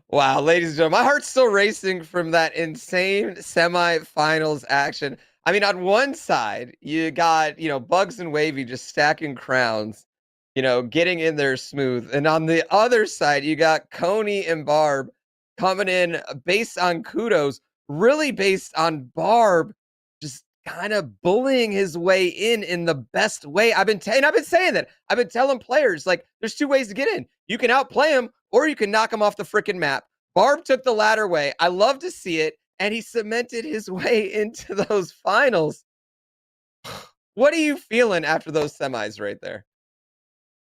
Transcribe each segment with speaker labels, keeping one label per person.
Speaker 1: Wow, ladies and gentlemen, my heart's still racing from that insane semifinals action. I mean, on one side, you got, Bugs and Wavy just stacking crowns, getting in there smooth. And on the other side, you got Coney and Barb coming in based on kudos, really based on Barb just kind of bullying his way in the best way. I've been saying that. I've been telling players, like, there's two ways to get in. You can outplay him or you can knock him off the freaking map. Barb took the latter way. I love to see it. And he cemented his way into those finals. What are you feeling after those semis right there?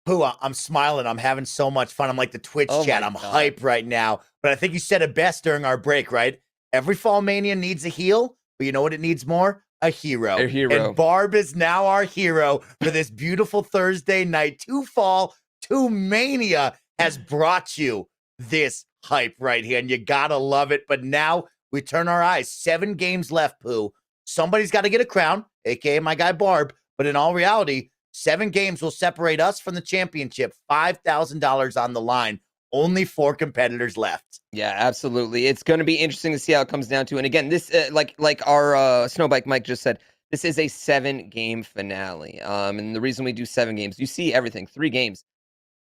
Speaker 2: Pooh, I'm smiling. I'm having so much fun. I'm like the Twitch chat. I'm hyped right now. But I think you said it best during our break, right? Every FallMania needs a heel, but you know what it needs more? A hero.
Speaker 1: A hero.
Speaker 2: And Barb is now our hero for this beautiful Thursday night. 2 Fall, 2 Mania has brought you this hype right here, and you gotta love it. But now we turn our eyes. 7 games left, Pooh. Somebody's got to get a crown, aka my guy Barb. But in all reality, 7 games will separate us from the championship. $5,000 on the line. Only 4 competitors left.
Speaker 1: Yeah, absolutely. It's going to be interesting to see how it comes down to. And again, this like our Snowbike Mike just said, this is a 7-game finale. And the reason we do 7 games, you see everything. 3 games,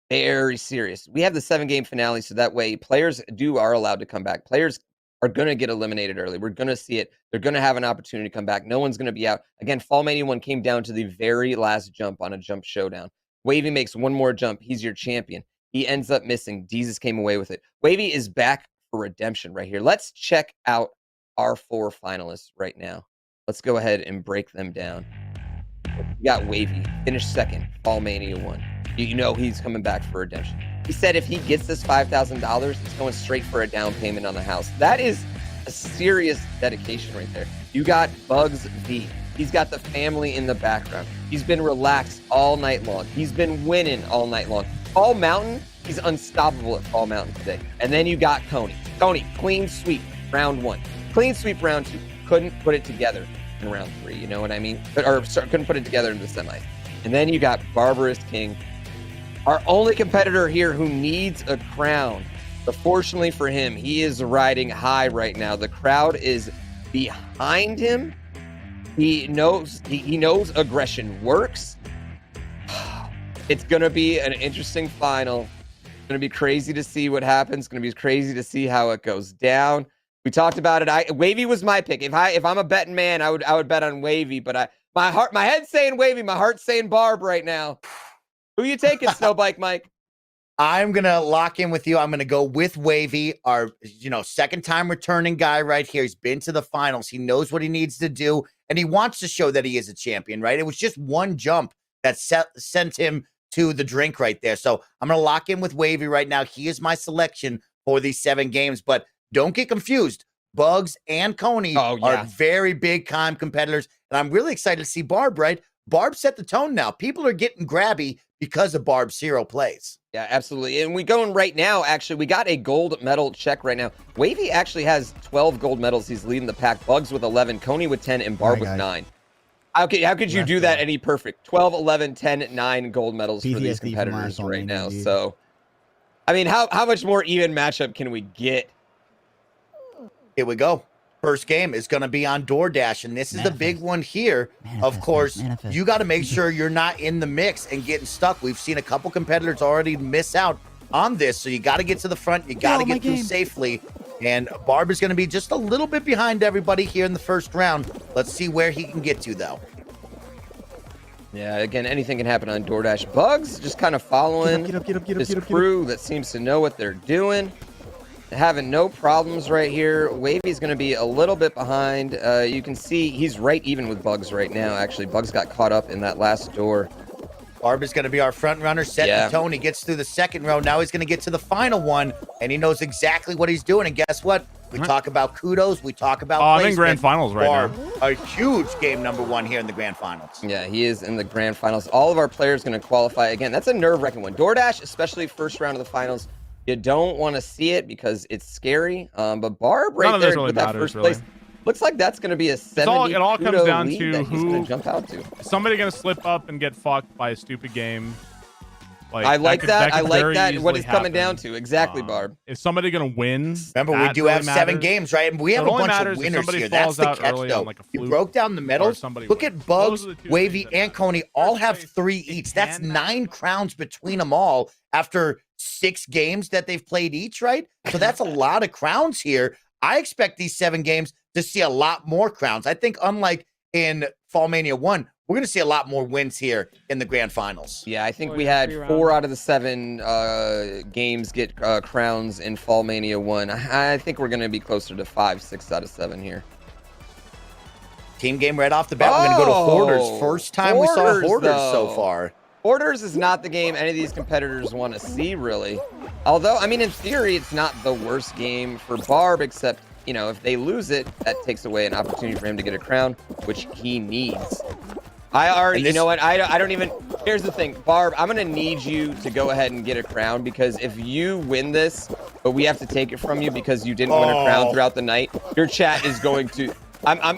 Speaker 1: very serious. We have the 7-game finale, so that way players are allowed to come back. Players are going to get eliminated early. We're going to see it. They're going to have an opportunity to come back. No one's going to be out. Again, FallMania 1 came down to the very last jump on a jump showdown. Wavy makes one more jump. He's your champion. He ends up missing. Jesus came away with it. Wavy is back for redemption right here. Let's check out our 4 finalists right now. Let's go ahead and break them down. We got Wavy, finished second, FallMania 1. You know he's coming back for redemption. He said if he gets this $5,000, he's going straight for a down payment on the house. That is a serious dedication right there. You got Bugs V. He's got the family in the background. He's been relaxed all night long. He's been winning all night long. Fall Mountain, he's unstoppable at Fall Mountain today. And then you got Coney. Coney, clean sweep, round 1. Clean sweep, round 2. Couldn't put it together in round 3, you know what I mean? Couldn't put it together in the semis. And then you got Barbarous King, our only competitor here who needs a crown. But fortunately for him, he is riding high right now. The crowd is behind him. He knows aggression works. It's going to be an interesting final. It's going to be crazy to see what happens. It's going to be crazy to see how it goes down. We talked about it. Wavy was my pick. If I'm a betting man, I would bet on Wavy, but my head's saying Wavy, my heart's saying Barb right now. Who you taking, Snowbike Mike?
Speaker 2: I'm going to lock in with you. I'm going to go with Wavy, our, second-time returning guy right here. He's been to the finals. He knows what he needs to do, and he wants to show that he is a champion, right? It was just one jump that sent him to the drink right there. So I'm going to lock in with Wavy right now. He is my selection for these 7 games, but don't get confused. Bugs and Coney are very big-time competitors, and I'm really excited to see Barb, right? Barb set the tone now. People are getting grabby because of Barb's hero plays.
Speaker 1: Yeah, absolutely. And we going right now, actually, we got a gold medal check right now. Wavy actually has 12 gold medals. He's leading the pack. Bugs with 11, Coney with 10, and Barb with 9. How could you do that any perfect? 12, 11, 10, 9 gold medals for these competitors right now. So, I mean, how much more even matchup can we get?
Speaker 2: Here we go. First game is going to be on DoorDash, and this is the big one here. Of course, you got to make sure you're not in the mix and getting stuck. We've seen a couple competitors already miss out on this, so you got to get to the front. You got to get through safely, and Barb is going to be just a little bit behind everybody here in the first round. Let's see where he can get to, though.
Speaker 1: Yeah, again, anything can happen on DoorDash. Bugs just kind of following this crew that seems to know what they're doing. Having no problems right here. Wavy's going to be a little bit behind. You can see he's right even with Bugs right now. Actually, Bugs got caught up in that last door.
Speaker 2: Barb is going to be our front runner, setting the tone. He gets through the second row. Now he's going to get to the final one, and he knows exactly what he's doing. And guess what? We talk about kudos. We talk about
Speaker 3: I'm in grand finals right
Speaker 2: Barb,
Speaker 3: now.
Speaker 2: A huge game number 1 here in the grand finals.
Speaker 1: Yeah, he is in the grand finals. All of our players going to qualify. Again, that's a nerve-wracking one. DoorDash, especially first round of the finals, you don't want to see it because it's scary. But Barb right there with that first place. Looks like that's going to be a 70
Speaker 3: It all comes down to
Speaker 1: who he's going to jump out to.
Speaker 3: Is somebody going to slip up and get fucked by a stupid game?
Speaker 1: I like that. I like
Speaker 3: very
Speaker 1: that. What
Speaker 3: easily
Speaker 1: it's coming down
Speaker 3: happen.
Speaker 1: to exactly, Barb.
Speaker 3: Is somebody gonna win?
Speaker 2: Remember, we
Speaker 3: That
Speaker 2: do
Speaker 3: really
Speaker 2: have 7
Speaker 3: matters.
Speaker 2: games, right? And we have
Speaker 3: So
Speaker 2: a
Speaker 3: it only
Speaker 2: bunch of
Speaker 3: matters if
Speaker 2: winners
Speaker 3: somebody
Speaker 2: here. That's
Speaker 3: falls
Speaker 2: the
Speaker 3: out
Speaker 2: catch,
Speaker 3: early
Speaker 2: though.
Speaker 3: on, like, a
Speaker 2: You
Speaker 3: fluke
Speaker 2: broke down the medals.
Speaker 3: somebody
Speaker 2: Look
Speaker 3: wins.
Speaker 2: at Bugs,
Speaker 3: Those are the two
Speaker 2: Wavy,
Speaker 3: things that
Speaker 2: and
Speaker 3: matter.
Speaker 2: Coney all have
Speaker 3: First
Speaker 2: 3
Speaker 3: place,
Speaker 2: each.
Speaker 3: it
Speaker 2: That's
Speaker 3: can
Speaker 2: 9
Speaker 3: matter.
Speaker 2: crowns between them all after 6 games that they've played each, right? So that's a lot of crowns here. I expect these 7 games to see a lot more crowns. I think unlike in FallMania 1, we're going to see a lot more wins here in the grand finals.
Speaker 1: Yeah, I think we had 4 out of the 7 games get crowns in FallMania 1. I think we're going to be closer to 5, 6 out of 7 here.
Speaker 2: Team game right off the bat. We're going to go to Hoarders. First time we saw Hoarders so far.
Speaker 1: Hoarders is not the game any of these competitors want to see, really. Although, I mean, in theory, it's not the worst game for Barb, except, you know, if they lose it, that takes away an opportunity for him to get a crown, which he needs. I already, you know what? I don't even. Here's the thing, Barb. I'm gonna need you to go ahead and get a crown, because if you win this, but we have to take it from you because you didn't win a crown throughout the night, your chat is going to.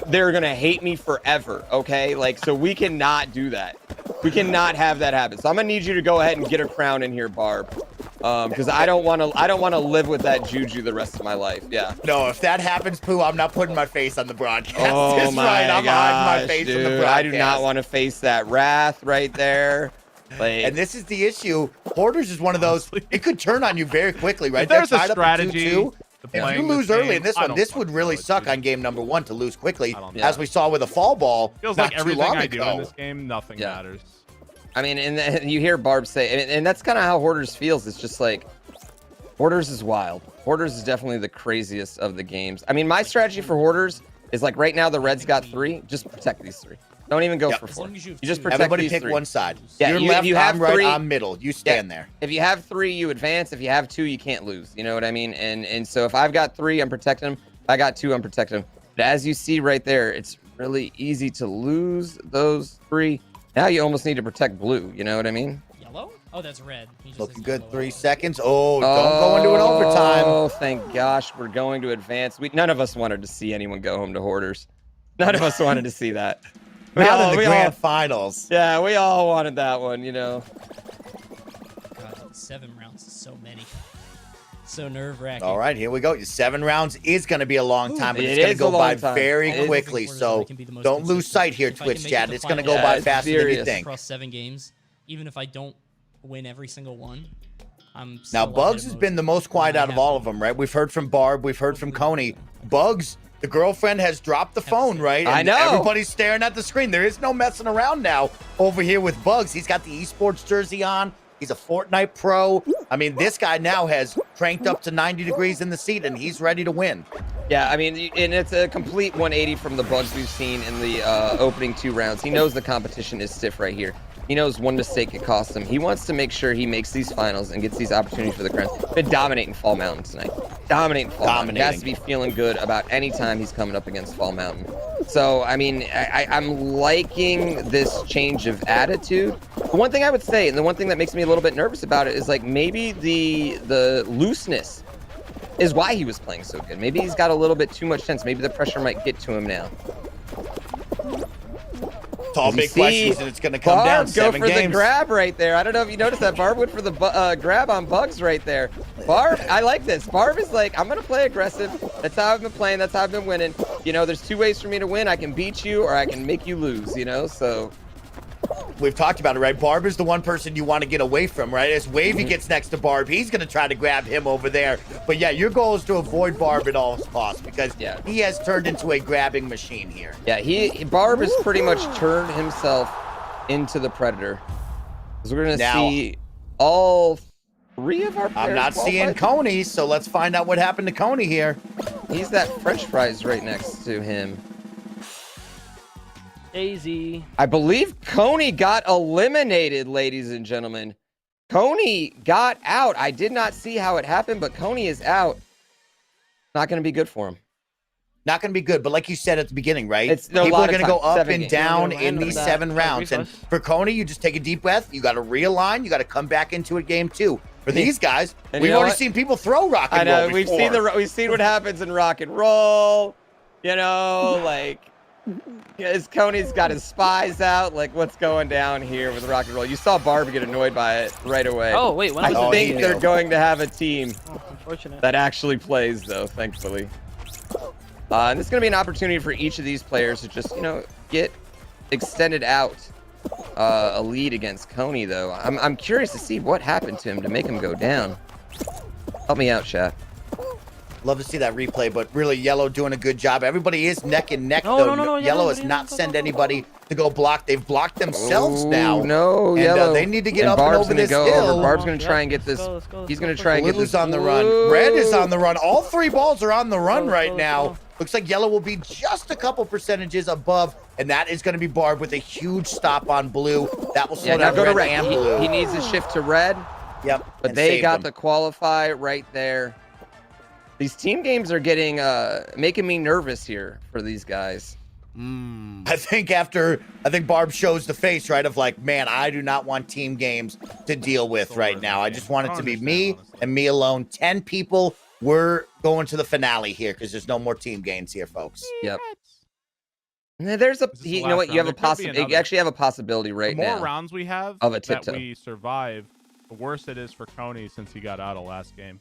Speaker 1: They're gonna hate me forever. Okay, like, so we cannot do that. We cannot have that happen. So I'm gonna need you to go ahead and get a crown in here, Barb. Because I don't want to live with that juju the rest of my life. Yeah.
Speaker 2: No, if that happens, Pooh, I'm not putting my face on the broadcast.
Speaker 1: Oh
Speaker 2: That's
Speaker 1: my
Speaker 2: right. I'm hiding my face
Speaker 1: dude.
Speaker 2: on the broadcast.
Speaker 1: I do not want to face that wrath right there. Like,
Speaker 2: and this is the issue. Hoarders is one of those. It could turn on you very quickly, right?
Speaker 3: If there's
Speaker 2: They're
Speaker 3: a
Speaker 2: tied up at
Speaker 3: strategy.
Speaker 2: 2-2.
Speaker 3: to
Speaker 2: If
Speaker 3: playing
Speaker 2: you lose
Speaker 3: this
Speaker 2: early
Speaker 3: game,
Speaker 2: in this
Speaker 3: I
Speaker 2: one,
Speaker 3: don't
Speaker 2: this would
Speaker 3: fucking
Speaker 2: really
Speaker 3: know,
Speaker 2: suck
Speaker 3: dude.
Speaker 2: on game number 1 to lose quickly,
Speaker 3: I don't
Speaker 2: as we saw with a fall ball.
Speaker 3: Feels
Speaker 2: not
Speaker 3: like
Speaker 2: too
Speaker 3: everything
Speaker 2: long
Speaker 3: I do
Speaker 2: ago.
Speaker 3: in this game, nothing matters.
Speaker 1: I mean, and you hear Barb say, and that's kind of how Hoarders feels. It's just like, Hoarders is wild. Hoarders is definitely the craziest of the games. I mean, my strategy for Hoarders is like right now the Reds got 3. Just protect these 3. Don't even go for 4. You just protect
Speaker 2: Everybody
Speaker 1: these
Speaker 2: pick
Speaker 1: 3.
Speaker 2: one side.
Speaker 1: Yeah,
Speaker 2: You're
Speaker 1: you-
Speaker 2: left,
Speaker 1: if you have
Speaker 2: I'm right,
Speaker 1: 3
Speaker 2: I'm middle. You stand there.
Speaker 1: If you have 3, you advance. If you have 2, you can't lose. You know what I mean? And so if I've got 3, I'm protecting them. If I got 2, I'm protecting them. But as you see right there, it's really easy to lose those 3. Now you almost need to protect blue. You know what I mean?
Speaker 4: Yellow? Oh, that's red. He just
Speaker 2: Looking
Speaker 4: has
Speaker 2: good.
Speaker 4: yellow
Speaker 2: 3
Speaker 4: out.
Speaker 2: seconds. Oh, don't go into an overtime.
Speaker 1: Oh, thank gosh, we're going to advance. None of us wanted to see anyone go home to Hoarders. None of us wanted to see that.
Speaker 2: Not in the grand finals.
Speaker 1: Yeah, we all wanted that one, you know.
Speaker 4: God, 7 rounds is so many. So nerve-wracking.
Speaker 2: All right, here we go. 7 rounds is going to be a long time, but
Speaker 1: It
Speaker 2: it's going to
Speaker 1: is
Speaker 2: go
Speaker 1: a long
Speaker 2: by
Speaker 1: time.
Speaker 2: very
Speaker 1: It is.
Speaker 2: quickly. So
Speaker 4: Can be the most
Speaker 2: don't lose
Speaker 4: consistent.
Speaker 2: sight here,
Speaker 4: If I can
Speaker 2: Twitch
Speaker 4: make
Speaker 2: chat.
Speaker 4: it
Speaker 2: It's
Speaker 4: to
Speaker 2: going to go
Speaker 4: finals
Speaker 2: by
Speaker 1: it's
Speaker 2: faster than you
Speaker 1: serious.
Speaker 2: think.
Speaker 4: across 7 games, even if I don't win every single one, I'm
Speaker 2: Now,
Speaker 4: still ahead
Speaker 2: Bugs
Speaker 4: of
Speaker 2: has been the
Speaker 4: most
Speaker 2: most quiet
Speaker 4: I
Speaker 2: out of
Speaker 4: have
Speaker 2: all
Speaker 4: to.
Speaker 2: of them, right? We've heard from Barb. We've heard from Coney. Bugs, the girlfriend, has dropped the phone, right?
Speaker 1: I
Speaker 2: And
Speaker 1: know.
Speaker 2: Everybody's staring at the screen. There is no messing around now over here with Bugs. He's got the esports jersey on. He's a Fortnite pro. I mean, this guy now has cranked up to 90 degrees in the seat, and he's ready to win.
Speaker 1: Yeah, I mean, and it's a complete 180 from the Bugs we've seen in the opening 2 rounds. He knows the competition is stiff right here. He knows one mistake could cost him. He wants to make sure he makes these finals and gets these opportunities for the crown. Been dominating Fall Mountain tonight. Dominating Fall Mountain. He has to be feeling good about any time he's coming up against Fall Mountain. So, I mean, I'm liking this change of attitude. The one thing I would say, and the one thing that makes me a little bit nervous about it, is like maybe the looseness is why he was playing so good. Maybe he's got a little bit too much sense. Maybe the pressure might get to him now.
Speaker 2: It's all big questions, and it's going to come down.
Speaker 1: Barb
Speaker 2: 7
Speaker 1: go for
Speaker 2: games.
Speaker 1: the grab right there. I don't know if you noticed that. Barb went for the grab on Bugs right there. Barb, I like this. Barb is like, I'm going to play aggressive. That's how I've been playing. That's how I've been winning. You know, there's 2 ways for me to win. I can beat you or I can make you lose, you know? So
Speaker 2: We've talked about it, right? Barb is the one person you want to get away from, right? As Wavy gets next to Barb, he's going to try to grab him over there. But yeah, your goal is to avoid Barb at all costs, because he has turned into a grabbing machine here.
Speaker 1: Yeah, Barb has pretty much turned himself into the predator. So we're going to see all 3 of our players
Speaker 2: I'm not seeing Coney, so let's find out what happened to Coney here.
Speaker 1: He's that French fries right next to him.
Speaker 5: Daisy.
Speaker 1: I believe Coney got eliminated, ladies and gentlemen. Coney got out. I did not see how it happened, but Coney is out. Not going to be good for him.
Speaker 2: Not going to be good, but like you said at the beginning, right?
Speaker 1: People
Speaker 2: are going to go up
Speaker 1: 7
Speaker 2: and
Speaker 1: games.
Speaker 2: down
Speaker 5: Yeah,
Speaker 2: in these
Speaker 5: that.
Speaker 2: 7 rounds. And for Coney, you just take a deep breath. You got to realign. You got to come back into it game 2. For these guys,
Speaker 1: And
Speaker 2: we've
Speaker 1: you know
Speaker 2: already
Speaker 1: what?
Speaker 2: seen people throw rock and roll
Speaker 1: we've
Speaker 2: before.
Speaker 1: seen what happens in rock and roll. You know, like As Coney's got his spies out, like what's going down here with rock and roll. You saw Barb get annoyed by it right away.
Speaker 5: Oh, wait, when was
Speaker 1: I
Speaker 5: it?
Speaker 1: think they're going to have a team
Speaker 5: Oh, unfortunate.
Speaker 1: that actually plays, though, thankfully. And it's going to be an opportunity for each of these players to just, get extended out a lead against Coney, though. I'm curious to see what happened to him to make him go down. Help me out, chat.
Speaker 2: Love to see that replay, but really Yellow doing a good job. Everybody is neck and neck,
Speaker 5: No,
Speaker 2: though.
Speaker 5: no, no,
Speaker 2: Yellow has
Speaker 5: Yellow,
Speaker 2: not
Speaker 5: go,
Speaker 2: sent
Speaker 5: go, go,
Speaker 2: anybody to go block. They've blocked themselves
Speaker 1: Oh,
Speaker 2: now.
Speaker 1: no,
Speaker 2: And
Speaker 1: Yellow.
Speaker 2: they need to get
Speaker 1: And
Speaker 2: up
Speaker 1: Barb's
Speaker 2: and over
Speaker 1: gonna
Speaker 2: this
Speaker 1: go
Speaker 2: hill.
Speaker 1: over. Barb's going to
Speaker 5: Yep,
Speaker 1: try and get
Speaker 5: let's
Speaker 1: this.
Speaker 5: go, let's go,
Speaker 1: He's
Speaker 5: let's
Speaker 1: going
Speaker 5: go
Speaker 1: to try and get
Speaker 2: Blue's
Speaker 1: this.
Speaker 2: on the run. Red is on the run. All three balls are on the run
Speaker 5: Let's
Speaker 2: right
Speaker 5: go, let's
Speaker 2: now.
Speaker 5: go.
Speaker 2: Looks like Yellow will be just a couple percentages above, and that is going to be Barb with a huge stop on Blue. That will slow
Speaker 1: Yeah, now
Speaker 2: down
Speaker 1: go to
Speaker 2: Red
Speaker 1: red.
Speaker 2: and Blue.
Speaker 1: He needs to shift to red.
Speaker 2: Yep.
Speaker 1: But
Speaker 2: and
Speaker 1: they
Speaker 2: saved
Speaker 1: got
Speaker 2: him.
Speaker 1: the qualify right there. These team games are getting making me nervous here for these guys.
Speaker 2: I think Barb shows the face, right, of like, man, I do not want team games to deal with right now. I just want it to be me and me alone. 10 people. We're going to the finale here because there's no more team games here, folks.
Speaker 1: Yep. There's a
Speaker 3: This is the
Speaker 1: you know
Speaker 3: last
Speaker 1: what you have
Speaker 3: round.
Speaker 1: a
Speaker 3: There could be
Speaker 1: possibility. You
Speaker 3: another.
Speaker 1: actually have a possibility right
Speaker 3: The more
Speaker 1: now.
Speaker 3: rounds we have
Speaker 1: of a
Speaker 3: that
Speaker 1: tiptoe.
Speaker 3: we survive, the worse it is for Coney since he got out of last game.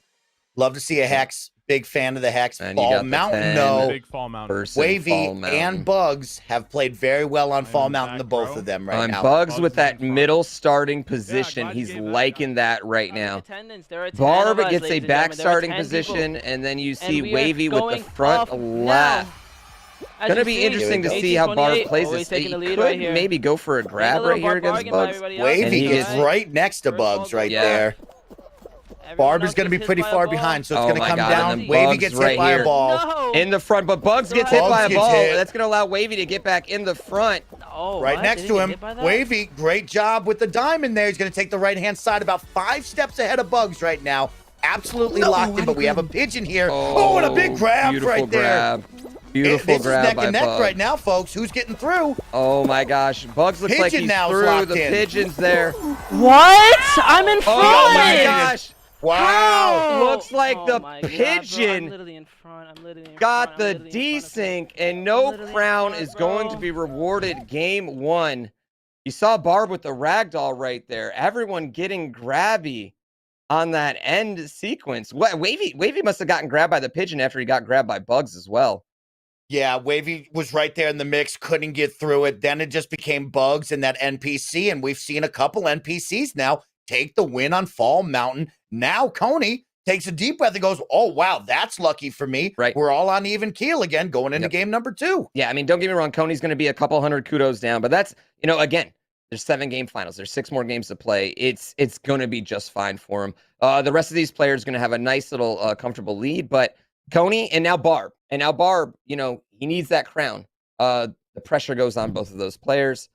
Speaker 2: Love to see a Hex. Big fan of the Hex.
Speaker 1: And you
Speaker 2: Fall
Speaker 1: got the
Speaker 2: Mountain,
Speaker 1: 10.
Speaker 2: though.
Speaker 3: Big Fall Mountain.
Speaker 1: Person,
Speaker 2: Wavy
Speaker 1: Fall Mountain.
Speaker 2: and Bugs have played very well on Fall
Speaker 3: And
Speaker 2: Mountain, the
Speaker 3: back
Speaker 2: both
Speaker 3: row.
Speaker 2: of them right now.
Speaker 1: Bugs
Speaker 3: Bugs
Speaker 1: with
Speaker 3: is
Speaker 1: that
Speaker 3: in front.
Speaker 1: middle starting position.
Speaker 3: glad you
Speaker 1: He's
Speaker 3: gave that
Speaker 1: liking that right now.
Speaker 5: Attendance. There are 10
Speaker 1: Barb
Speaker 5: of us,
Speaker 1: gets a
Speaker 5: ladies and
Speaker 1: back
Speaker 5: gentlemen. There are
Speaker 1: starting
Speaker 5: 10 people.
Speaker 1: position, and then you
Speaker 5: And
Speaker 1: see
Speaker 5: we are
Speaker 1: Wavy with the
Speaker 5: going
Speaker 1: front
Speaker 5: off
Speaker 1: left.
Speaker 5: now. As
Speaker 1: Gonna
Speaker 5: you
Speaker 1: be
Speaker 5: see,
Speaker 1: interesting to
Speaker 2: Here we
Speaker 1: see how Barb
Speaker 5: 18-28,
Speaker 1: plays
Speaker 5: always
Speaker 1: this. He
Speaker 5: taking the
Speaker 1: could
Speaker 5: lead right here.
Speaker 1: maybe go for a grab
Speaker 5: Playing a
Speaker 1: right
Speaker 5: little
Speaker 1: here against
Speaker 5: bargain by
Speaker 1: Bugs.
Speaker 5: everybody else.
Speaker 1: And
Speaker 2: Wavy
Speaker 1: he
Speaker 2: is
Speaker 1: gets-
Speaker 2: right next to
Speaker 5: First ball
Speaker 2: Bugs
Speaker 5: goes
Speaker 2: right
Speaker 5: back.
Speaker 2: there.
Speaker 5: Everyone
Speaker 2: Barb is
Speaker 5: else
Speaker 2: going to be
Speaker 5: gets hit
Speaker 2: pretty
Speaker 5: by a
Speaker 2: far
Speaker 5: ball.
Speaker 2: behind, so it's
Speaker 1: Oh
Speaker 2: going to
Speaker 1: my
Speaker 2: come
Speaker 1: God,
Speaker 2: down.
Speaker 1: and then
Speaker 2: Wavy
Speaker 1: Bugs
Speaker 2: gets
Speaker 1: right
Speaker 2: hit by
Speaker 1: here.
Speaker 2: a ball.
Speaker 5: No.
Speaker 1: In the front, but Bugs gets hit
Speaker 2: Bugs
Speaker 1: by a
Speaker 2: gets
Speaker 1: ball.
Speaker 2: hit.
Speaker 1: That's going to allow Wavy to get back in the front.
Speaker 5: Oh,
Speaker 2: Right
Speaker 5: what?
Speaker 2: next
Speaker 5: Did
Speaker 2: to
Speaker 5: he get
Speaker 2: him,
Speaker 5: hit by that?
Speaker 2: Wavy, great job with the diamond there. He's going to take the right-hand side about 5 steps ahead of Bugs right now. Absolutely locked in, but we have a pigeon here. Oh, and a big grab
Speaker 1: beautiful
Speaker 2: right there.
Speaker 1: grab. Beautiful
Speaker 2: This is
Speaker 1: grab
Speaker 2: neck
Speaker 1: by
Speaker 2: and neck
Speaker 1: Bugs.
Speaker 2: right now, folks. Who's getting through?
Speaker 1: Oh my gosh, Bugs looks like
Speaker 2: Pigeon
Speaker 1: he's
Speaker 2: now's
Speaker 1: through.
Speaker 2: locked
Speaker 1: The
Speaker 2: in.
Speaker 1: pigeon's there.
Speaker 5: What? I'm in front.
Speaker 1: Oh my
Speaker 2: man.
Speaker 1: gosh.
Speaker 2: Wow.
Speaker 1: Looks like
Speaker 5: Oh
Speaker 1: the
Speaker 5: my God, bro.
Speaker 1: pigeon
Speaker 5: I'm literally in front. I'm literally in
Speaker 1: got
Speaker 5: front.
Speaker 1: the
Speaker 5: I'm literally in front of him.
Speaker 1: desync, and no
Speaker 5: literally in
Speaker 1: crown
Speaker 5: front,
Speaker 1: is going to
Speaker 5: bro.
Speaker 1: be rewarded game 1. You saw Barb with the ragdoll right there. Everyone getting grabby on that end sequence. What Wavy must have gotten grabbed by the pigeon after he got grabbed by Bugs as well.
Speaker 2: Yeah, Wavy was right there in the mix, couldn't get through it. Then it just became Bugs and that NPC, and we've seen a couple NPCs now take the win on Fall Mountain. Now Coney takes a deep breath and goes, oh, wow, that's lucky for me.
Speaker 1: Right.
Speaker 2: We're all on even keel again going into
Speaker 1: Yep.
Speaker 2: game number 2.
Speaker 1: Yeah, I mean, don't get me wrong. Coney's going to be a couple hundred kudos down, but that's, again, there's 7 game finals. There's 6 more games to play. It's going to be just fine for him. The rest of these players are going to have a nice little comfortable lead, but Coney and now Barb. And now Barb, he needs that crown. The pressure goes on both of those players.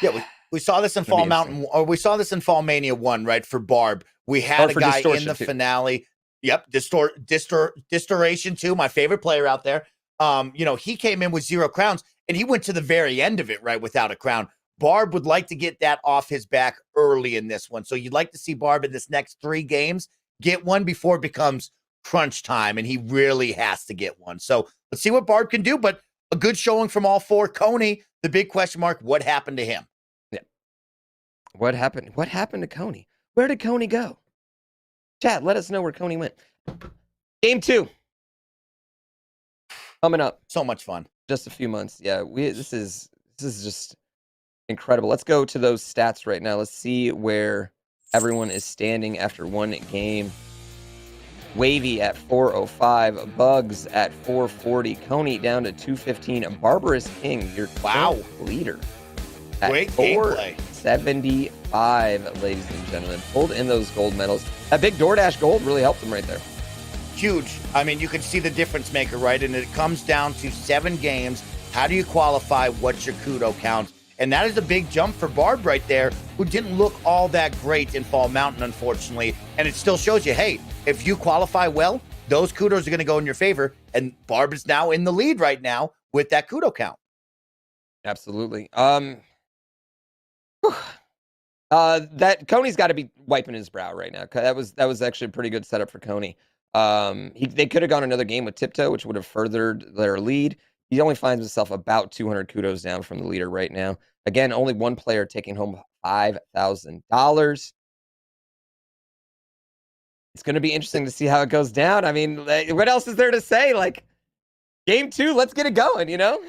Speaker 2: Yeah, we saw this in
Speaker 1: Gonna
Speaker 2: Fall
Speaker 1: be
Speaker 2: Mountain, or we saw this in FallMania 1, right, for Barb. We had
Speaker 1: Or
Speaker 2: a
Speaker 1: for
Speaker 2: guy in
Speaker 1: Distortion,
Speaker 2: the
Speaker 1: too.
Speaker 2: finale. Yep, Distoration 2, my favorite player out there. He came in with 0 crowns, and he went to the very end of it, right, without a crown. Barb would like to get that off his back early in this one. So you'd like to see Barb in this next 3 games get one before it becomes crunch time, and he really has to get one. So let's see what Barb can do, but a good showing from all 4. Coney, the big question mark, what happened to him?
Speaker 1: What happened? What happened to Coney? Where did Coney go? Chat, let us know where Coney went. Game 2. Coming up.
Speaker 2: So much fun.
Speaker 1: Just a few months. Yeah, this is just incredible. Let's go to those stats right now. Let's see where everyone is standing after 1 game. Wavy at 405, Bugs at 440, Coney down to 215, Barbarous King, your
Speaker 2: Wow.
Speaker 1: leader at
Speaker 2: Great gameplay.
Speaker 1: 475, ladies and gentlemen. Pulled in those gold medals. That big DoorDash gold really helped him right there.
Speaker 2: Huge. I mean, you can see the difference maker, right? And it comes down to 7 games. How do you qualify? What's your kudo count? And that is a big jump for Barb right there, who didn't look all that great in Fall Mountain, unfortunately. And it still shows you, hey, if you qualify well, those kudos are going to go in your favor. And Barb is now in the lead right now with that kudo count.
Speaker 1: Absolutely. That Coney's got to be wiping his brow right now. That was actually a pretty good setup for Coney. They could have gone another game with Tiptoe, which would have furthered their lead. He only finds himself about 200 kudos down from the leader right now. Again, only one player taking home $5,000. It's going to be interesting to see how it goes down. I mean, what else is there to say? Like, game 2, let's get it going, you know?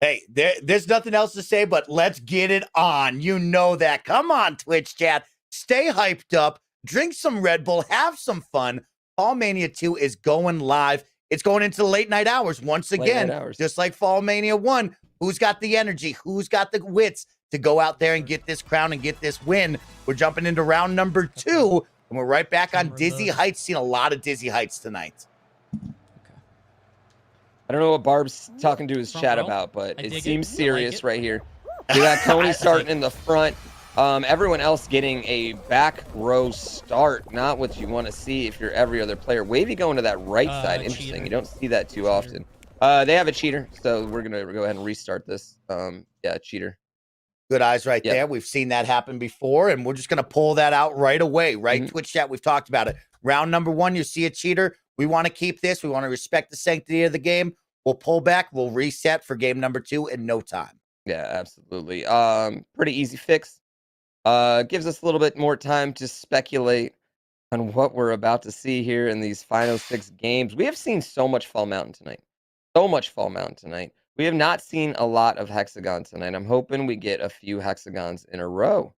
Speaker 2: Hey, there's nothing else to say, but let's get it on. You know that. Come on, Twitch chat. Stay hyped up. Drink some Red Bull. Have some fun. FallMania 2 is going live. It's going into the late night hours once again, just like FallMania 1. Who's got the energy? Who's got the wits to go out there and get this crown and get this win? We're jumping into round number 2, and we're right back on Dizzy Heights. Seen a lot of Dizzy Heights tonight.
Speaker 1: I don't know what Barb's talking to his chat about, but it seems serious right here. We got Coney starting in the front. Everyone else getting a back row start. Not what you want to see if you're every other player. Wavy going to that right side. Interesting. Cheater. You don't see that too often. They have a cheater, so we're going to go ahead and restart this. Yeah, cheater.
Speaker 2: Good eyes right there. We've seen that happen before, and we're just going to pull that out right away, right? Twitch chat, we've talked about it. Round number 1, you see a cheater. We want to keep this. We want to respect the sanctity of the game. We'll pull back. We'll reset for game number 2 in no time.
Speaker 1: Yeah, absolutely. Pretty easy fix. Gives us a little bit more time to speculate on what we're about to see here in these final 6 games. We have seen so much Fall Mountain tonight. So much Fall Mountain tonight. We have not seen a lot of Hexagon tonight. I'm hoping we get a few Hexagons in a row.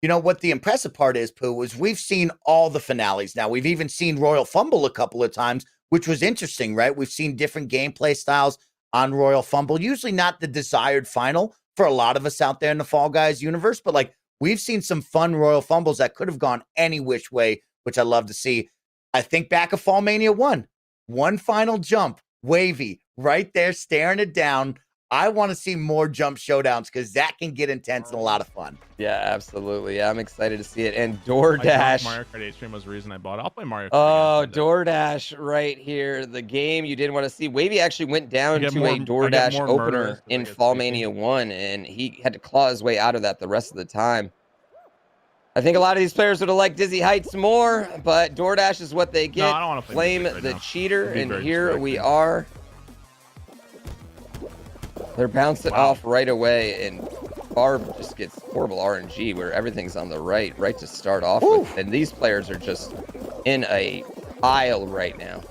Speaker 2: You know what the impressive part is, Pooh, is we've seen all the finales now. We've even seen Royal Fumble a couple of times, which was interesting, right? We've seen different gameplay styles on Royal Fumble. Usually not the desired final for a lot of us out there in the Fall Guys universe, but like we've seen some fun Royal Fumbles that could have gone any which way, which I love to see. I think back of FallMania 1, one final jump, Wavy, right there staring it down. I want to see more jump showdowns because that can get intense and a lot of fun.
Speaker 1: Yeah, absolutely. Yeah, I'm excited to see it. And DoorDash.
Speaker 3: Mario Kart 8 stream was the reason I bought it. I'll play Mario Kart.
Speaker 1: Oh, DoorDash right here. The game you didn't want to see. Wavy actually went down to a DoorDash opener in FallMania 1, and he had to claw his way out of that the rest of the time. I think a lot of these players would have liked Dizzy Heights more, but DoorDash is what they get.
Speaker 3: No, I don't want to play
Speaker 1: Flame the cheater, and here we are. They're bouncing off right away, and Barb just gets horrible RNG where everything's on the right to start off with. And these players are just in a pile right now.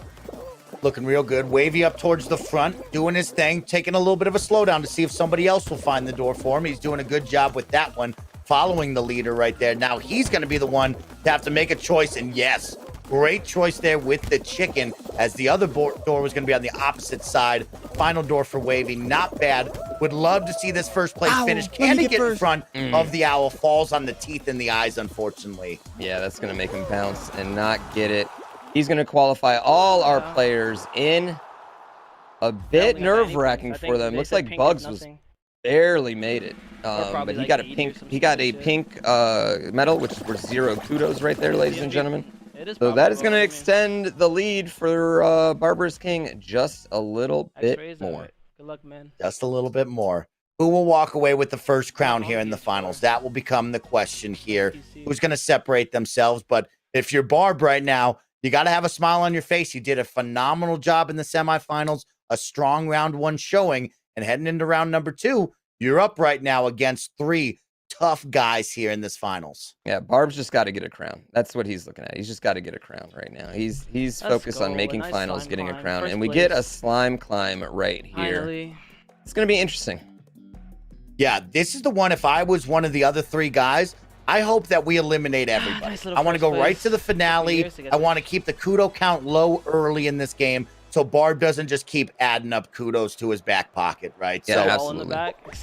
Speaker 2: Looking real good. Wavy up towards the front, doing his thing, taking a little bit of a slowdown to see if somebody else will find the door for him. He's doing a good job with that one, following the leader right there. Now he's going to be the one to have to make a choice, and yes, great choice there with the chicken, as the other door was going to be on the opposite side. Final door for Wavy. Not bad. Would love to see this first place finish. Can he get in front of the owl? Falls on the teeth and the eyes, unfortunately.
Speaker 1: Yeah, that's going to make him bounce and not get it. He's going to qualify all our players in. A bit nerve-wracking for them. Looks like Bugs was barely made it. But he got a pink. He got a pink medal, which is worth 0 kudos right there, ladies and gentlemen. So that is going to extend the lead for Barbarous King just a little bit more.
Speaker 5: Good luck, man.
Speaker 2: Just a little bit more. Who will walk away with the first crown here in the finals? That will become the question here. Who's going to separate themselves? But if you're Barb right now, you got to have a smile on your face. You did a phenomenal job in the semifinals, a strong round 1 showing, and heading into round number 2, you're up right now against 3 tough guys here in this finals.
Speaker 1: Yeah, Barb's just got to get a crown. That's what he's looking at. He's just got to get a crown right now. He's focused on making finals, getting a crown, and we get a slime climb right here.
Speaker 5: Finally.
Speaker 1: It's going to be interesting.
Speaker 2: Yeah, this is the one. If I was one of the other 3 guys, I hope that we eliminate everybody.
Speaker 5: Nice
Speaker 2: I want to go right to the finale. I want to keep the kudo count low early in this game, so Barb doesn't just keep adding up kudos to his back pocket, right?
Speaker 1: Yeah,
Speaker 2: so
Speaker 1: absolutely.